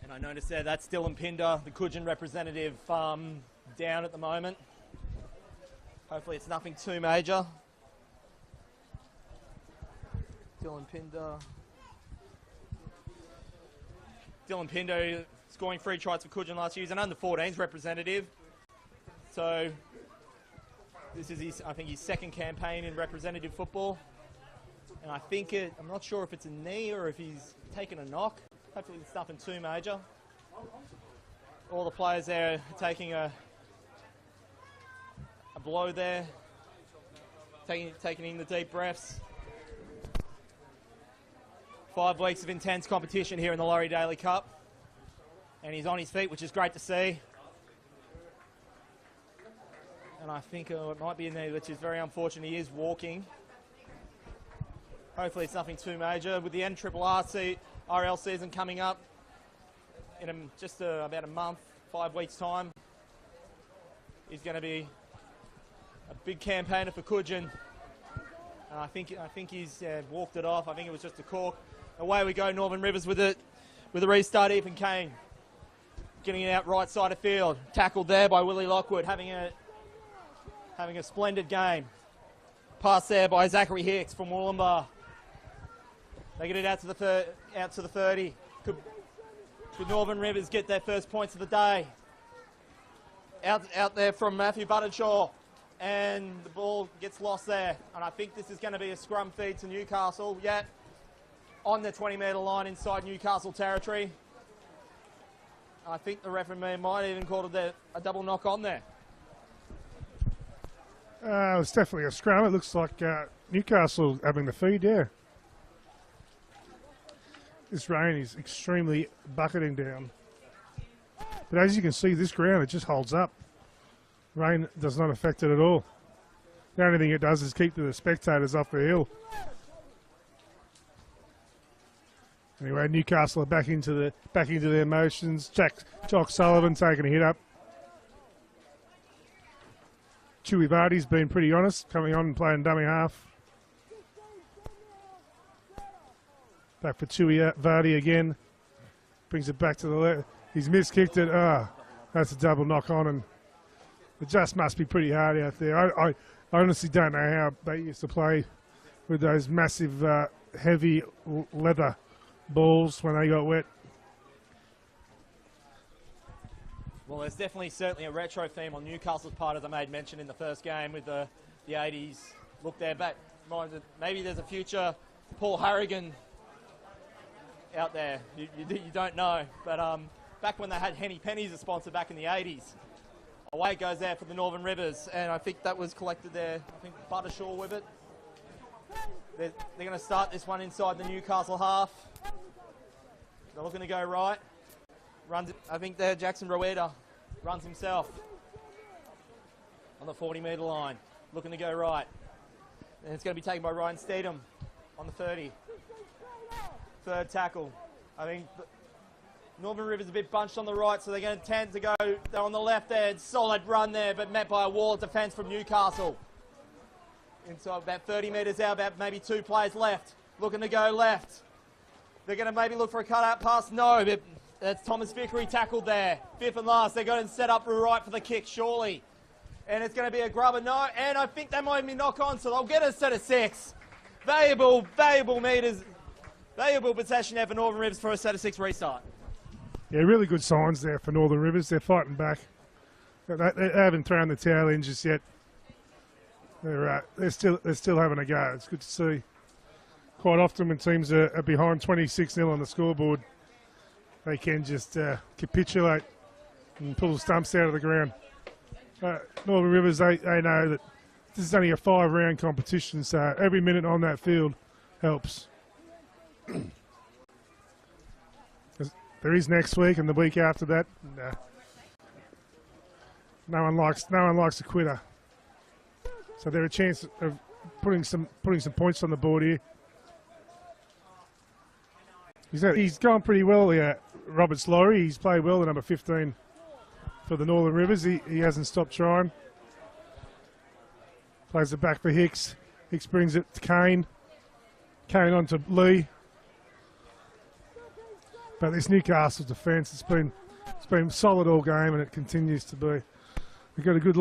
And I noticed there, that's Dylan Pinder, the Coogin representative, down at the moment. Hopefully it's nothing too major. Dylan Pinder scoring 3 tries for Coogin last year. He's an under-14s representative. So this is I think his second campaign in representative football. And I think I'm not sure if it's a knee or if he's taken a knock. Hopefully it's nothing too major. All the players there are taking a blow there, taking in the deep breaths. 5 weeks of intense competition here in the Laurie Daley Cup. And he's on his feet, which is great to see. And I think it might be a knee, which is very unfortunate. He is walking. Hopefully it's nothing too major. With the NRRL season coming up in just about a month, 5 weeks' time, he's going to be a big campaigner for Coogin. And I think he's walked it off. I think it was just a cork. Away we go, Northern Rivers with it, with a restart. Ethan Kane getting it out right side of field. Tackled there by Willie Lockwood, having a splendid game. Pass there by Zachary Hicks from Wollumbar. They get it out to the 30. Could Northern Rivers get their first points of the day? Out there from Matthew Buttershaw, and the ball gets lost there. And I think this is going to be a scrum feed to Newcastle. Yet on the 20-metre line inside Newcastle territory. I think the referee might even call it a double knock on there. It's definitely a scrum. It looks like Newcastle having the feed there. This rain is extremely bucketing down. But as you can see, this ground, it just holds up. Rain does not affect it at all. The only thing it does is keep the spectators off the hill. Anyway, Newcastle are back into their motions. Jock Sullivan taking a hit up. Chewy Vardy's been pretty honest, coming on and playing dummy half. Back for Chewy Vardy again. Brings it back to the left. He's miskicked it. That's a double knock on, and it just must be pretty hard out there. I honestly don't know how they used to play with those massive, heavy leather balls when they got wet. Well, there's certainly a retro theme on Newcastle's part, as I made mention in the first game, with the 80s look there. Back, maybe there's a future Paul Harrigan out there. You don't know, but back when they had Henny Penny as a sponsor back in the 80s. Away it goes there for the Northern Rivers, and I think that was collected there. I think Buttershaw with it. They're going to start this one inside the Newcastle half. They're looking to go right. I think there Jackson Rueda runs himself on the 40-metre line, looking to go right. And it's going to be taken by Ryan Steedham on the 30. Third tackle. I think Northern Rivers a bit bunched on the right, so they're going to tend to go on the left there. Solid run there, but met by a wall of defence from Newcastle. Inside about 30 metres out, about maybe 2 players left. Looking to go left. They're going to maybe look for a cut-out pass. No, but that's Thomas Vickery tackled there. Fifth and last. They're going to set up right for the kick, surely. And it's going to be a grubber. No, and I think they might be knock-on, so they'll get a set of 6. Valuable metres. Valuable possession there for Northern Rivers for a set of 6 restart. Yeah, really good signs there for Northern Rivers. They're fighting back. They haven't thrown the towel in just yet. They're still having a go. It's good to see. Quite often when teams are behind 26-0 on the scoreboard, they can just capitulate and pull the stumps out of the ground. Northern Rivers, they know that this is only a 5-round competition, so every minute on that field helps. There is next week and the week after that. No one likes a quitter. So they're a chance of putting some points on the board here. He's gone pretty well here, Laurie. He's played well, the number 15 for the Northern Rivers. He hasn't stopped trying. Plays it back for Hicks. Hicks brings it to Kane. Kane on to Lee. But this Newcastle defence, it's been solid all game, and it continues to be. We've got a good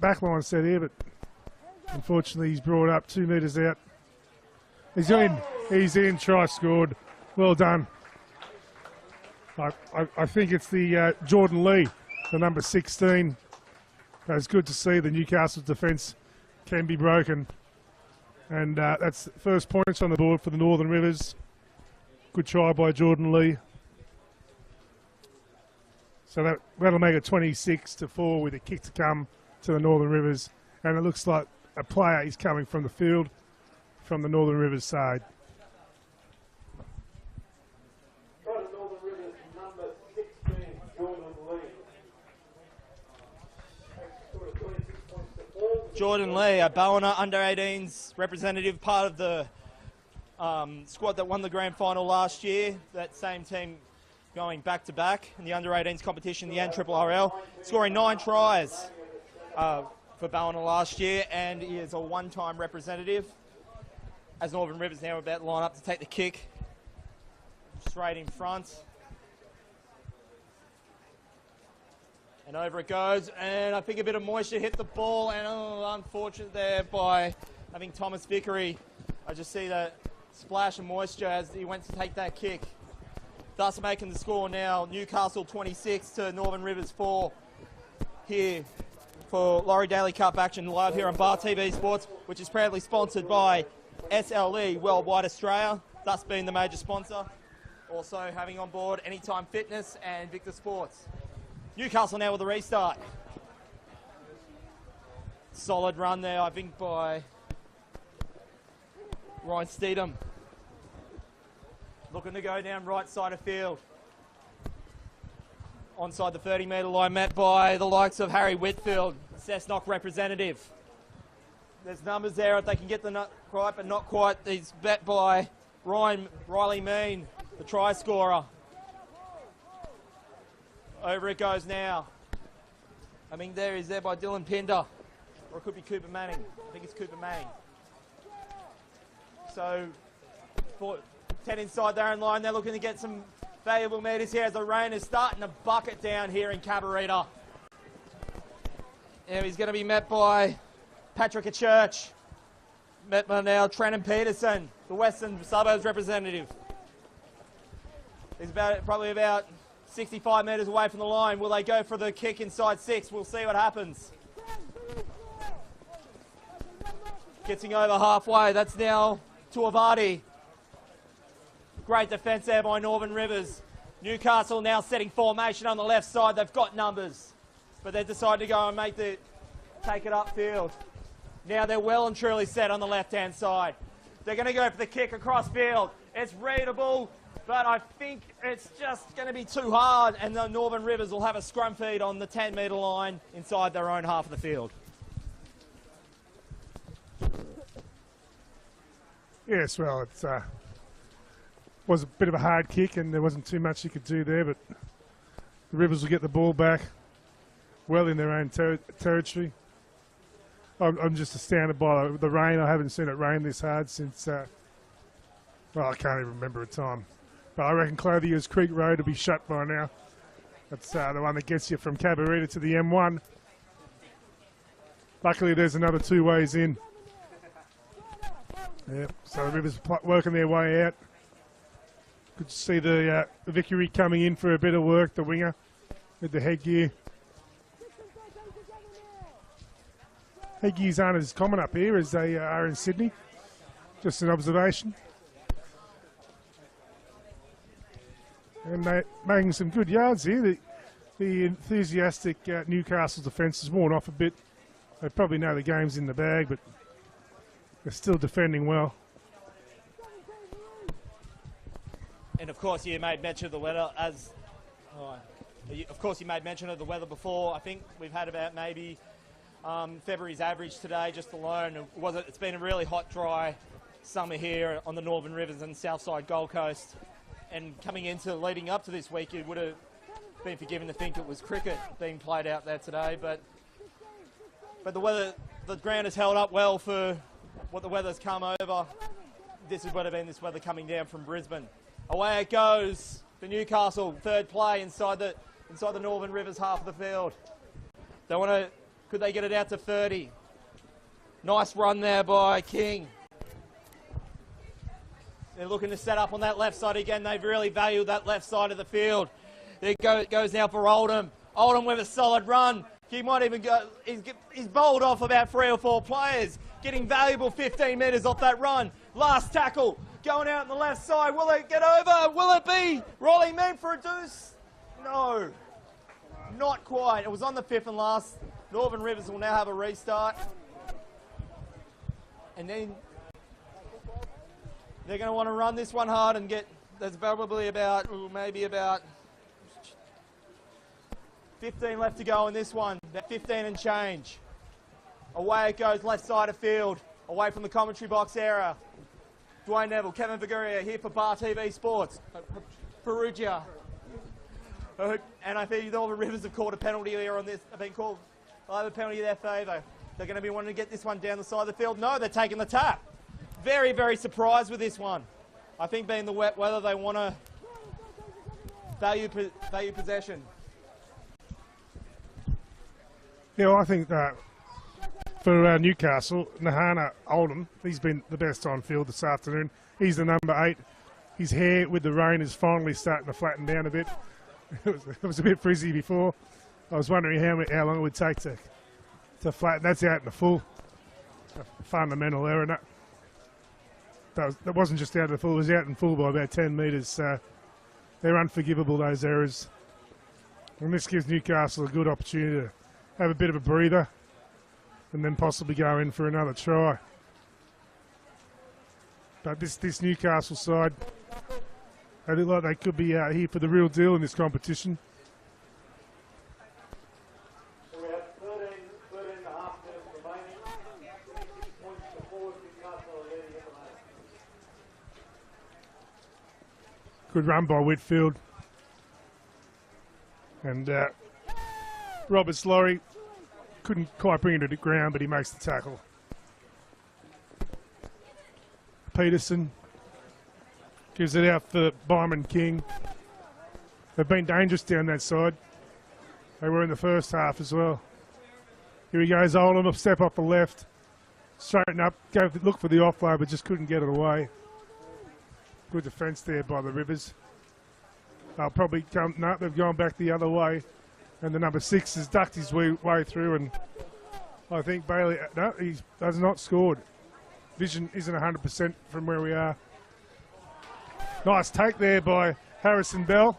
back line set here, but unfortunately he's brought up 2 metres out. He's in. He's in. Try scored. Well done. I think it's the Jordan Lee, the number 16. It's good to see the Newcastle defence can be broken. And that's the first points on the board for the Northern Rivers. Good try by Jordan Lee. So that'll make it 26-4 with a kick to come to the Northern Rivers. And it looks like a player is coming from the field from the Northern Rivers side. Northern Rivers, number 16, Jordan Lee. Jordan Lee, a Ballina under-18s representative, part of the squad that won the grand final last year. That same team going back-to-back in the under-18s competition, the CRL, scoring 9 tries for Ballina last year, and he is a one-time representative. As Northern Rivers now about to line up to take the kick straight in front. And over it goes, and I think a bit of moisture hit the ball, and unfortunate there by, I think, Thomas Vickery. I just see that splash of moisture as he went to take that kick. Thus making the score now, Newcastle 26 to Northern Rivers 4 here for Laurie Daley Cup action live here on Bar TV Sports, which is proudly sponsored by SLE Worldwide Australia, thus being the major sponsor. Also having on board Anytime Fitness and Victor Sports. Newcastle now with a restart. Solid run there, I think, by Ryan Steedham. Looking to go down right side of field. Onside the 30-metre line, met by the likes of Harry Whitfield, Cessnock representative. There's numbers there if they can get the nut right, but not quite. He's bet by Riley Mean, the try scorer. Over it goes now. I mean, there is there by Dylan Pinder. Or it could be Cooper Manning. I think it's Cooper Manning. So, 10 inside their own line. They're looking to get some valuable metres here as the rain is starting to bucket down here in Cabarita. And he's going to be met by Patrick Church. Met by now Trenton Peterson, the Western Suburbs representative. He's probably about 65 metres away from the line. Will they go for the kick inside 6? We'll see what happens. Getting over halfway. That's now Tuavati. Great defence there by Northern Rivers. Newcastle now setting formation on the left side. They've got numbers, but they decided to go and take it upfield. Now they're well and truly set on the left-hand side. They're going to go for the kick across field. It's readable, but I think it's just going to be too hard, and the Northern Rivers will have a scrum feed on the 10-metre line inside their own half of the field. Yes, well, it's was a bit of a hard kick and there wasn't too much you could do there, but the Rivers will get the ball back well in their own territory. I'm just astounded by the rain. I haven't seen it rain this hard since, well, I can't even remember a time. But I reckon Clothier's Creek Road will be shut by now. That's the one that gets you from Cabarita to the M1. Luckily, there's another 2 ways in. Yep, so the Rivers working their way out. Good to see the Vickery coming in for a bit of work, the winger, with the headgear. Headgears aren't as common up here as they are in Sydney. Just an observation. And they're making some good yards here. The enthusiastic Newcastle defence has worn off a bit. They probably know the game's in the bag, but they're still defending well. And of course, you made mention of the weather you made mention of the weather before. I think we've had about maybe February's average today, just alone. It's been a really hot, dry summer here on the Northern Rivers and Southside Gold Coast. And leading up to this week, you would have been forgiven to think it was cricket being played out there today. But the ground has held up well for what the weather's come over. This would have been this weather coming down from Brisbane. Away it goes for Newcastle. Third play inside the Northern Rivers half of the field. Could they get it out to 30? Nice run there by King. They're looking to set up on that left side again. They've really valued that left side of the field. It goes now for Oldham. Oldham with a solid run. He might even go. He's bowled off about 3 or 4 players, getting valuable 15 metres off that run. Last tackle going out on the left side. Will it get over? Will it be Rolling meant for a deuce? No, not quite. It was on the 5th and last. Northern Rivers will now have a restart. And then they're going to want to run this one hard and there's probably maybe about 15 left to go in this one. About 15 and change. Away it goes, left side of field, away from the commentary box area. Dwayne Neville, Kevin Viguria here for Bar TV Sports. Perugia. And I think the Northern Rivers have called a penalty here on this. I'll have a penalty in their favour. They're going to be wanting to get this one down the side of the field. No, they're taking the tap. Very, very surprised with this one. I think being the wet weather, they want to value possession. Yeah, well, I think for Newcastle, Nahana Oldham, he's been the best on field this afternoon. He's the number 8. His hair with the rain is finally starting to flatten down a bit. It was a bit frizzy before. I was wondering how long it would take to flatten. That's out in the full. A fundamental error. That wasn't just out of the full, it was out in full by about 10 metres. They're unforgivable, those errors. And this gives Newcastle a good opportunity to have a bit of a breather and then possibly go in for another try. But this Newcastle side, they look like they could be out here for the real deal in this competition. So we have 13 and a half minutes remaining. Points to forward, Newcastle are leading at the moment. Good run by Whitfield. And Roberts Laurie couldn't quite bring it to the ground, but he makes the tackle. Peterson gives it out for Byman King. They've been dangerous down that side. They were in the first half as well. Here he goes, Oldham, a step off the left. Straighten up, look for the offload, but just couldn't get it away. Good defence there by the Rivers. They'll probably they've gone back the other way. And the number 6 has ducked his way through, and I think Bailey, no, he has not scored. Vision isn't 100% from where we are. Nice take there by Harrison Bell.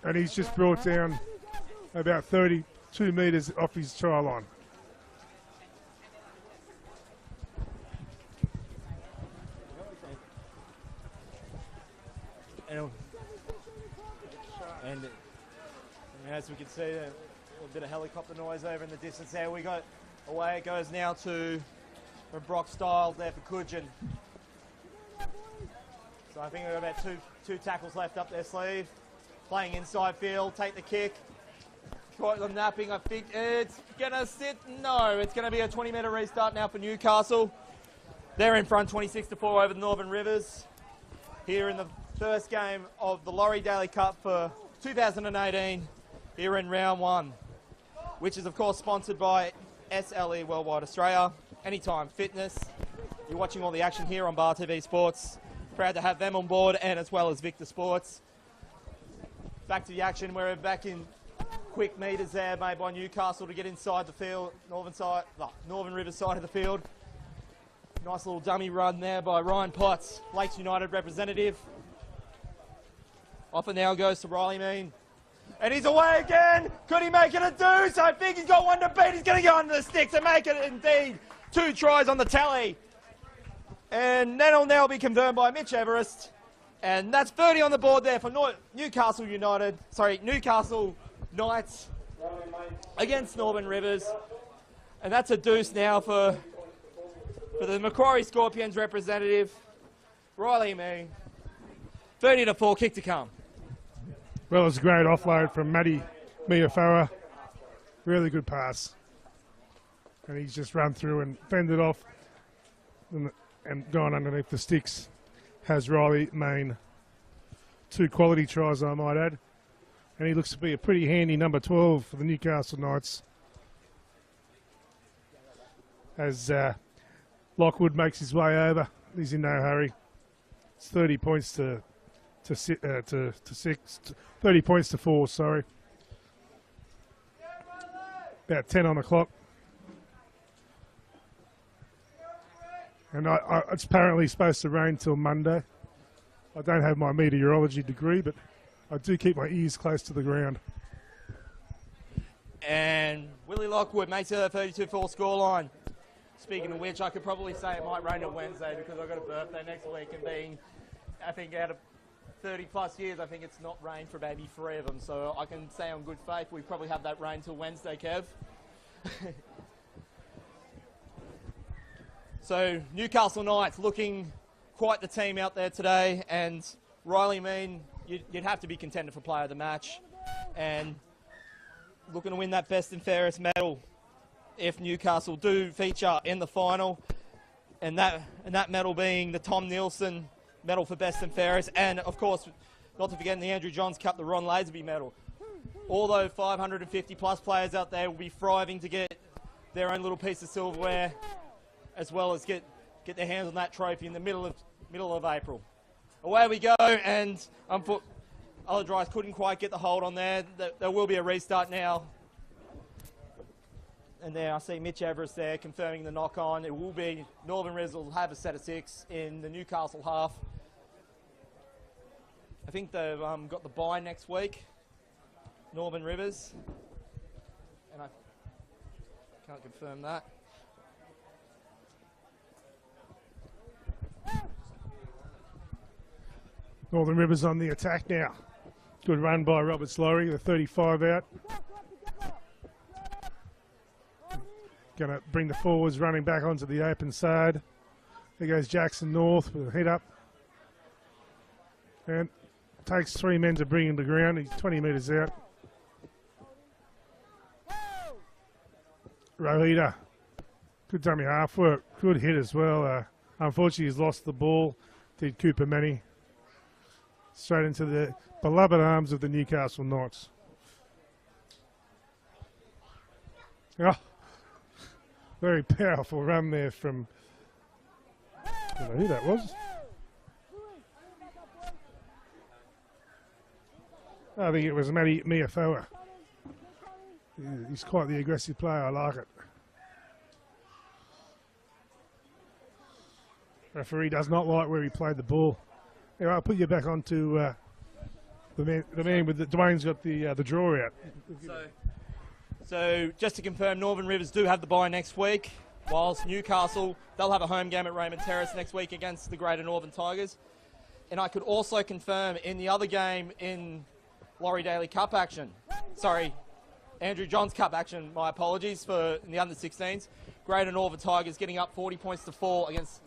And he's just brought down about 32 metres off his try line. And as we can see, a bit of helicopter noise over in the distance there. We got away it goes now to from Brock Styles there for Coogin. So I think we've got about two tackles left up their sleeve. Playing inside field, take the kick. Caught them napping, I think it's going to sit. No, it's going to be a 20-metre restart now for Newcastle. They're in front 26-4 over the Northern Rivers. Here in the first game of the Laurie Daley Cup for 2018, here in round 1, which is of course sponsored by SLE Worldwide Australia, Anytime Fitness. You're watching all the action here on Bar TV Sports. Proud to have them on board, and as well as Victor Sports. Back to the action, we're back in quick metres there made by Newcastle to get inside the field, Northern Rivers side of the field. Nice little dummy run there by Ryan Potts, Lakes United representative. Off and now goes to Riley Mean. And he's away again. Could he make it a deuce? I think he's got one to beat. He's going to go under the sticks and make it indeed. 2 tries on the tally. And that'll now be confirmed by Mitch Everest. And that's 30 on the board there for Newcastle Knights against Northern Rivers. And that's a deuce now for the Macquarie Scorpions representative, Riley Mean. 30-4, kick to come. Well, it's a great offload from Matty Miafoa. Really good pass. And he's just run through and fended off and gone underneath the sticks. Has Riley Mean. 2 quality tries, I might add. And he looks to be a pretty handy number 12 for the Newcastle Knights. As Lockwood makes his way over, he's in no hurry. It's 30 points to 4, sorry. About 10 on the clock. And it's apparently supposed to rain till Monday. I don't have my meteorology degree, but I do keep my ears close to the ground. And Willie Lockwood makes it a 32-4 scoreline. Speaking of which, I could probably say it might rain on Wednesday because I've got a birthday next week, and being, I think, out of 30 plus years, I think it's not rained for maybe 3 of them. So I can say on good faith we probably have that rain till Wednesday, Kev. So Newcastle Knights looking quite the team out there today, and Riley Mean, you'd have to be contender for player of the match, and looking to win that best and fairest medal if Newcastle do feature in the final, and that medal being the Tom Nielsen medal for best and fairest, and of course, not to forget in the Andrew Johns Cup, the Ron Lazenby medal. Although 550 plus players out there will be thriving to get their own little piece of silverware, as well as get their hands on that trophy in the middle of April. Away we go, and other drives couldn't quite get the hold on there. There will be a restart now. And there I see Mitch Everest there confirming the knock-on. It will be Northern Rivers will have a set of 6 in the Newcastle half. I think they've got the bye next week, Northern Rivers. And I can't confirm that. Northern Rivers on the attack now. Good run by Roberts Laurie, the 35 out. Going to bring the forwards running back onto the open side. There goes Jackson North with a head up. And takes 3 men to bring him to ground. He's 20 metres out. Rohita. Good dummy half work. Good hit as well. Unfortunately, he's lost the ball. Did Cooper Manny. Straight into the beloved arms of the Newcastle Knights. Oh, very powerful run there from, I don't know who that was. I think it was Matty Miafoa. He's quite the aggressive player, I like it. Referee does not like where he played the ball. Anyway, I'll put you back onto the man with the Dwayne's got the draw out. So just to confirm, Northern Rivers do have the bye next week, whilst Newcastle, they'll have a home game at Raymond Terrace next week against the Greater Northern Tigers. And I could also confirm in the other game in Laurie Daley Cup action, Andrew Johns Cup action, my apologies, for in the under-16s, Greater Northern Tigers getting up 40 points to 4 against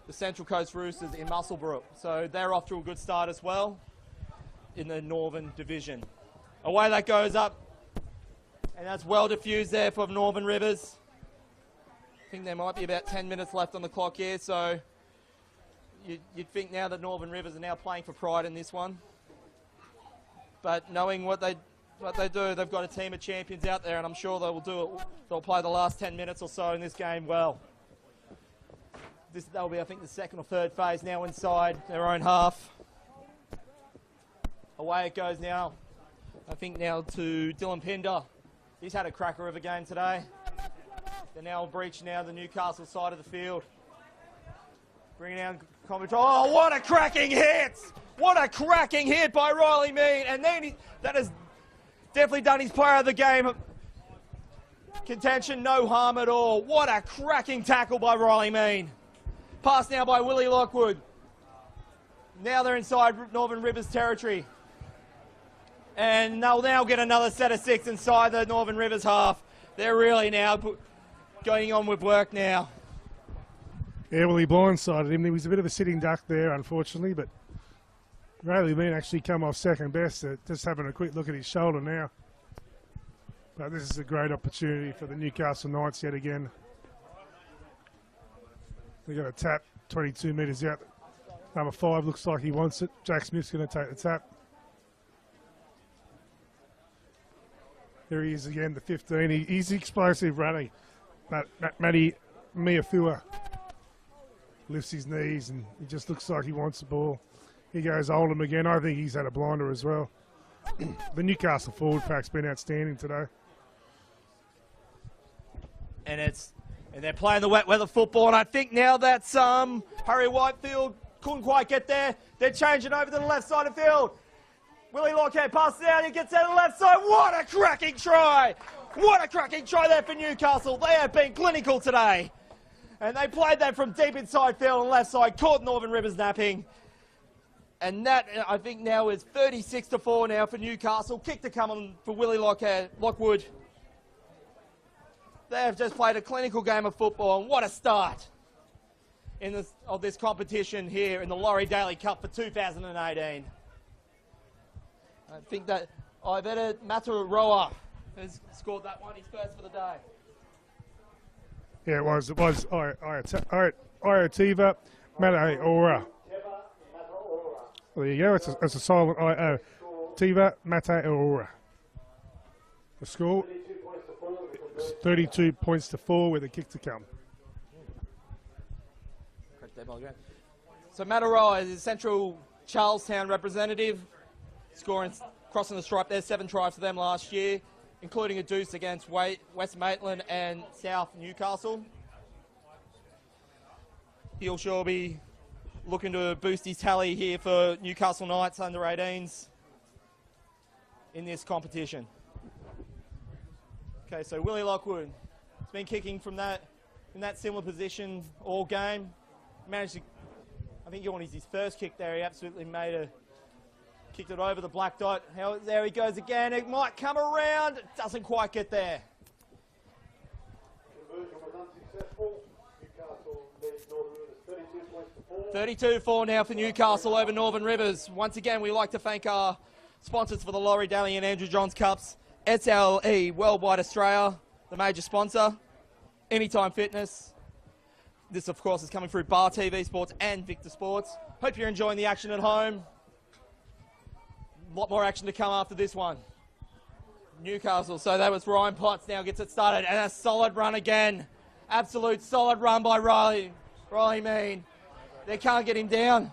the Central Coast Roosters in Muswellbrook. So they're off to a good start as well in the Northern Division. Away that goes up, and that's well diffused there for Northern Rivers. I think there might be about 10 minutes left on the clock here, so you'd think now that Northern Rivers are now playing for pride in this one. But knowing what they do, they've got a team of champions out there, and I'm sure they will do it. They'll play the last 10 minutes or so in this game well. That'll be, I think, the second or third phase now inside their own half. Away it goes now. I think now to Dylan Pinder. He's had a cracker of a game today. They're now breaching now the Newcastle side of the field. Bringing down commentary. Oh, what a cracking hit! What a cracking hit by Riley Mead. And then that has definitely done his player of the game contention, no harm at all. What a cracking tackle by Riley Mead. Pass now by Willie Lockwood. Now they're inside Northern Rivers territory. And they'll now get another set of 6 inside the Northern Rivers half. They're really now going on with work now. Yeah, well, he blindsided him. He was a bit of a sitting duck there, unfortunately, but Riley Mead actually come off second best. Just having a quick look at his shoulder now. But this is a great opportunity for the Newcastle Knights yet again. They've got a tap 22 metres out. Number 5 looks like he wants it. Jack Smith's going to take the tap. There he is again, the 15. He's explosive running. But Matty Miafua lifts his knees and he just looks like he wants the ball. He goes Oldham again. I think he's had a blinder as well. The Newcastle forward pack's been outstanding today. And they're playing the wet weather football, and I think now that's Harry Whitefield couldn't quite get there. They're changing over to the left side of the field. Willie Lockhead passes out, he gets out of the left side. What a cracking try! What a cracking try there for Newcastle. They have been clinical today. And they played that from deep inside field on the left side, caught Northern Rivers napping. And that, I think, now is 36-4 now for Newcastle. Kick to come on for Willie Lockwood. They have just played a clinical game of football, and what a start of this competition here in the Laurie Daley Cup for 2018. I think that Iveta Mataroa has scored that one, his first for the day. Yeah, it was Iotiva Mataora. Well, there you go, it's a silent I-O. Tiva Mataora. The score, 32 points to 4 with a kick to come. So Mataroa is a Central Charlestown representative, crossing the stripe there, 7 tries for them last year, including a deuce against West Maitland and South Newcastle. He'll sure be looking to boost his tally here for Newcastle Knights under 18s in this competition. Okay, so Willie Lockwood has been kicking from in that similar position all game. Managed to, I think on his first kick there, he absolutely kicked it over the black dot. There he goes again. It might come around. It doesn't quite get there. Conversion was unsuccessful. Newcastle leads Northern Rivers 32 points to 32-4 4. now for Newcastle over Northern Rivers. Once again, we like to thank our sponsors for the Laurie Daley and Andrew Johns Cups. SLE Worldwide Australia, the major sponsor. Anytime Fitness. This, of course, is coming through Bar TV Sports and Victor Sports. Hope you're enjoying the action at home. A lot more action to come after this one. Newcastle, so that was Ryan Potts, now gets it started, and a solid run again. Absolute solid run by Riley Mead. They can't get him down.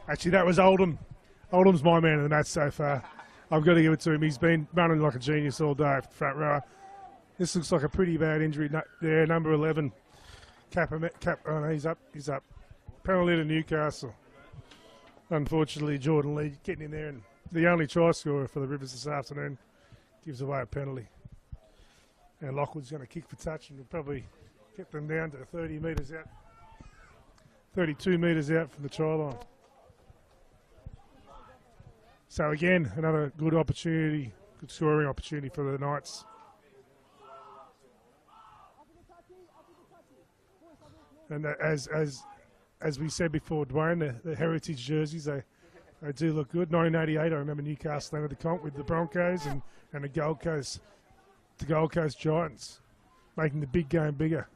Actually, that was Oldham. Oldham's my man of the match so far. I've got to give it to him. He's been running like a genius all day, front rower. This looks like a pretty bad injury there, number 11. Oh no, he's up. Penalty to Newcastle. Unfortunately, Jordan Lee getting in there, and the only try scorer for the Rivers this afternoon gives away a penalty. And Lockwood's going to kick for touch and will probably get them down to 30 metres out. 32 metres out from the try line. So again, another good opportunity, good scoring opportunity for the Knights. And as we said before, Dwayne, the heritage jerseys, they do look good. 1988, I remember Newcastle entered the comp with the Broncos and the Gold Coast Giants, making the big game bigger.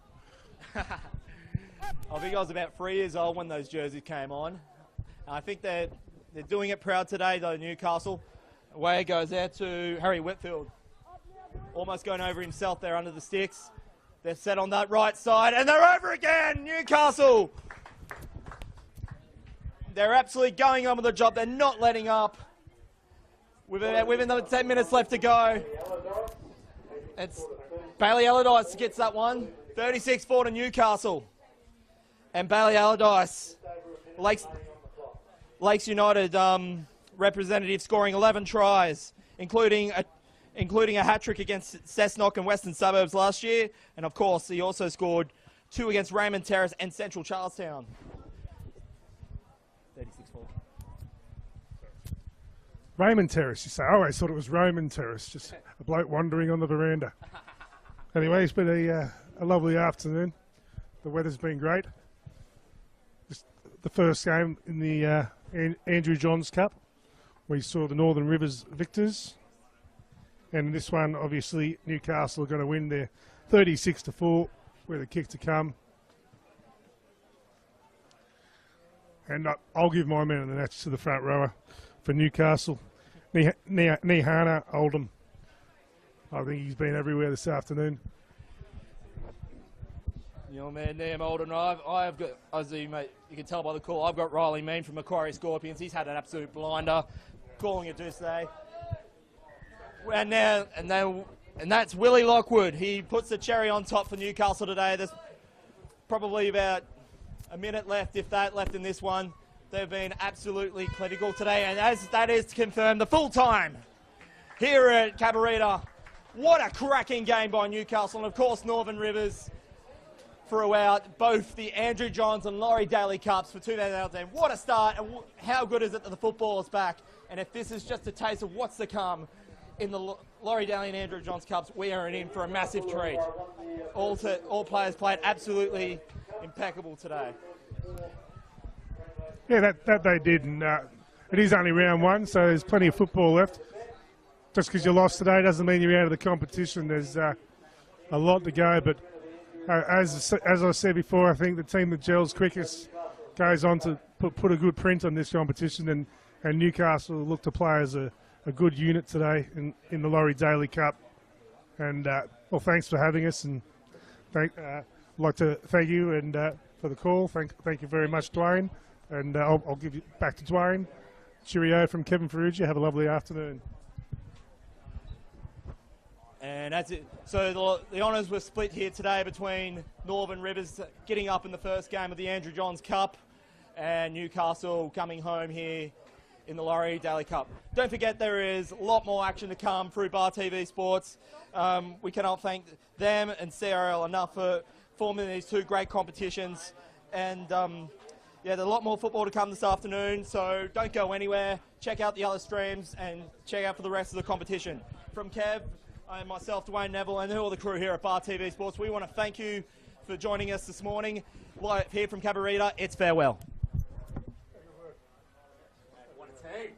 I think I was about 3 years old when those jerseys came on. I think they're doing it proud today, though, Newcastle. Away goes there to Harry Whitfield. Almost going over himself there under the sticks. They're set on that right side, and they're over again, Newcastle! They're absolutely going on with the job. They're not letting up. With another 10 minutes left to go. It's Bailey Allardyce gets that one. 36-4 to Newcastle. And Bailey Allardyce, Lakes United representative, scoring 11 tries, including a hat-trick against Cessnock and Western Suburbs last year. And, of course, he also scored 2 against Raymond Terrace and Central Charlestown. 36-4. Raymond Terrace, you say? I always thought it was Roman Terrace, just a bloke wandering on the veranda. Anyway, it's been a lovely afternoon. The weather's been great. Just the first game in the Andrew Johns Cup. We saw the Northern Rivers victors. And in this one, obviously, Newcastle are going to win there 36-4, with a kick to come. And I'll give my man of the match to the front rower for Newcastle, Nihana Oldham. I think he's been everywhere this afternoon. Your man, Liam Oldham. I've got, as you can tell by the call, I've got Riley Mean from Macquarie Scorpions. He's had an absolute blinder, calling it just today. And that's Willie Lockwood. He puts the cherry on top for Newcastle today. There's probably about a minute left, if that, left in this one. They've been absolutely clinical today, and as that is confirmed, the full time here at Cabarita. What a cracking game by Newcastle, and of course Northern Rivers throughout both the Andrew Johns and Laurie Daley Cups for 2018. What a start, and how good is it that the football is back? And if this is just a taste of what's to come in the Laurie Daley and Andrew Johns Cups, we are in for a massive treat. All players played absolutely impeccable today. Yeah, that they did, and it is only round one, so there's plenty of football left. Just because you lost today doesn't mean you're out of the competition. There's a lot to go, but as I said before, I think the team that gels quickest goes on to put a good print on this competition, and Newcastle look to play as a good unit today in the Laurie Daley Cup. And well, thanks for having us, and I'd like to thank you and for the call. Thank you very much, Dwayne. And I'll give you back to Dwayne. Cheerio from Kevin Ferrugia. Have a lovely afternoon. And that's it. So the honours were split here today between Northern Rivers getting up in the first game of the Andrew Johns Cup and Newcastle coming home here in the Laurie Daley Cup. Don't forget there is a lot more action to come through Bar TV Sports. We cannot thank them and CRL enough for forming these two great competitions. And yeah, there's a lot more football to come this afternoon, so don't go anywhere. Check out the other streams and check out for the rest of the competition. From Kev, and myself, Dwayne Neville, and all the crew here at Bar TV Sports, we want to thank you for joining us this morning. Live here from Cabarita, it's farewell. What a team.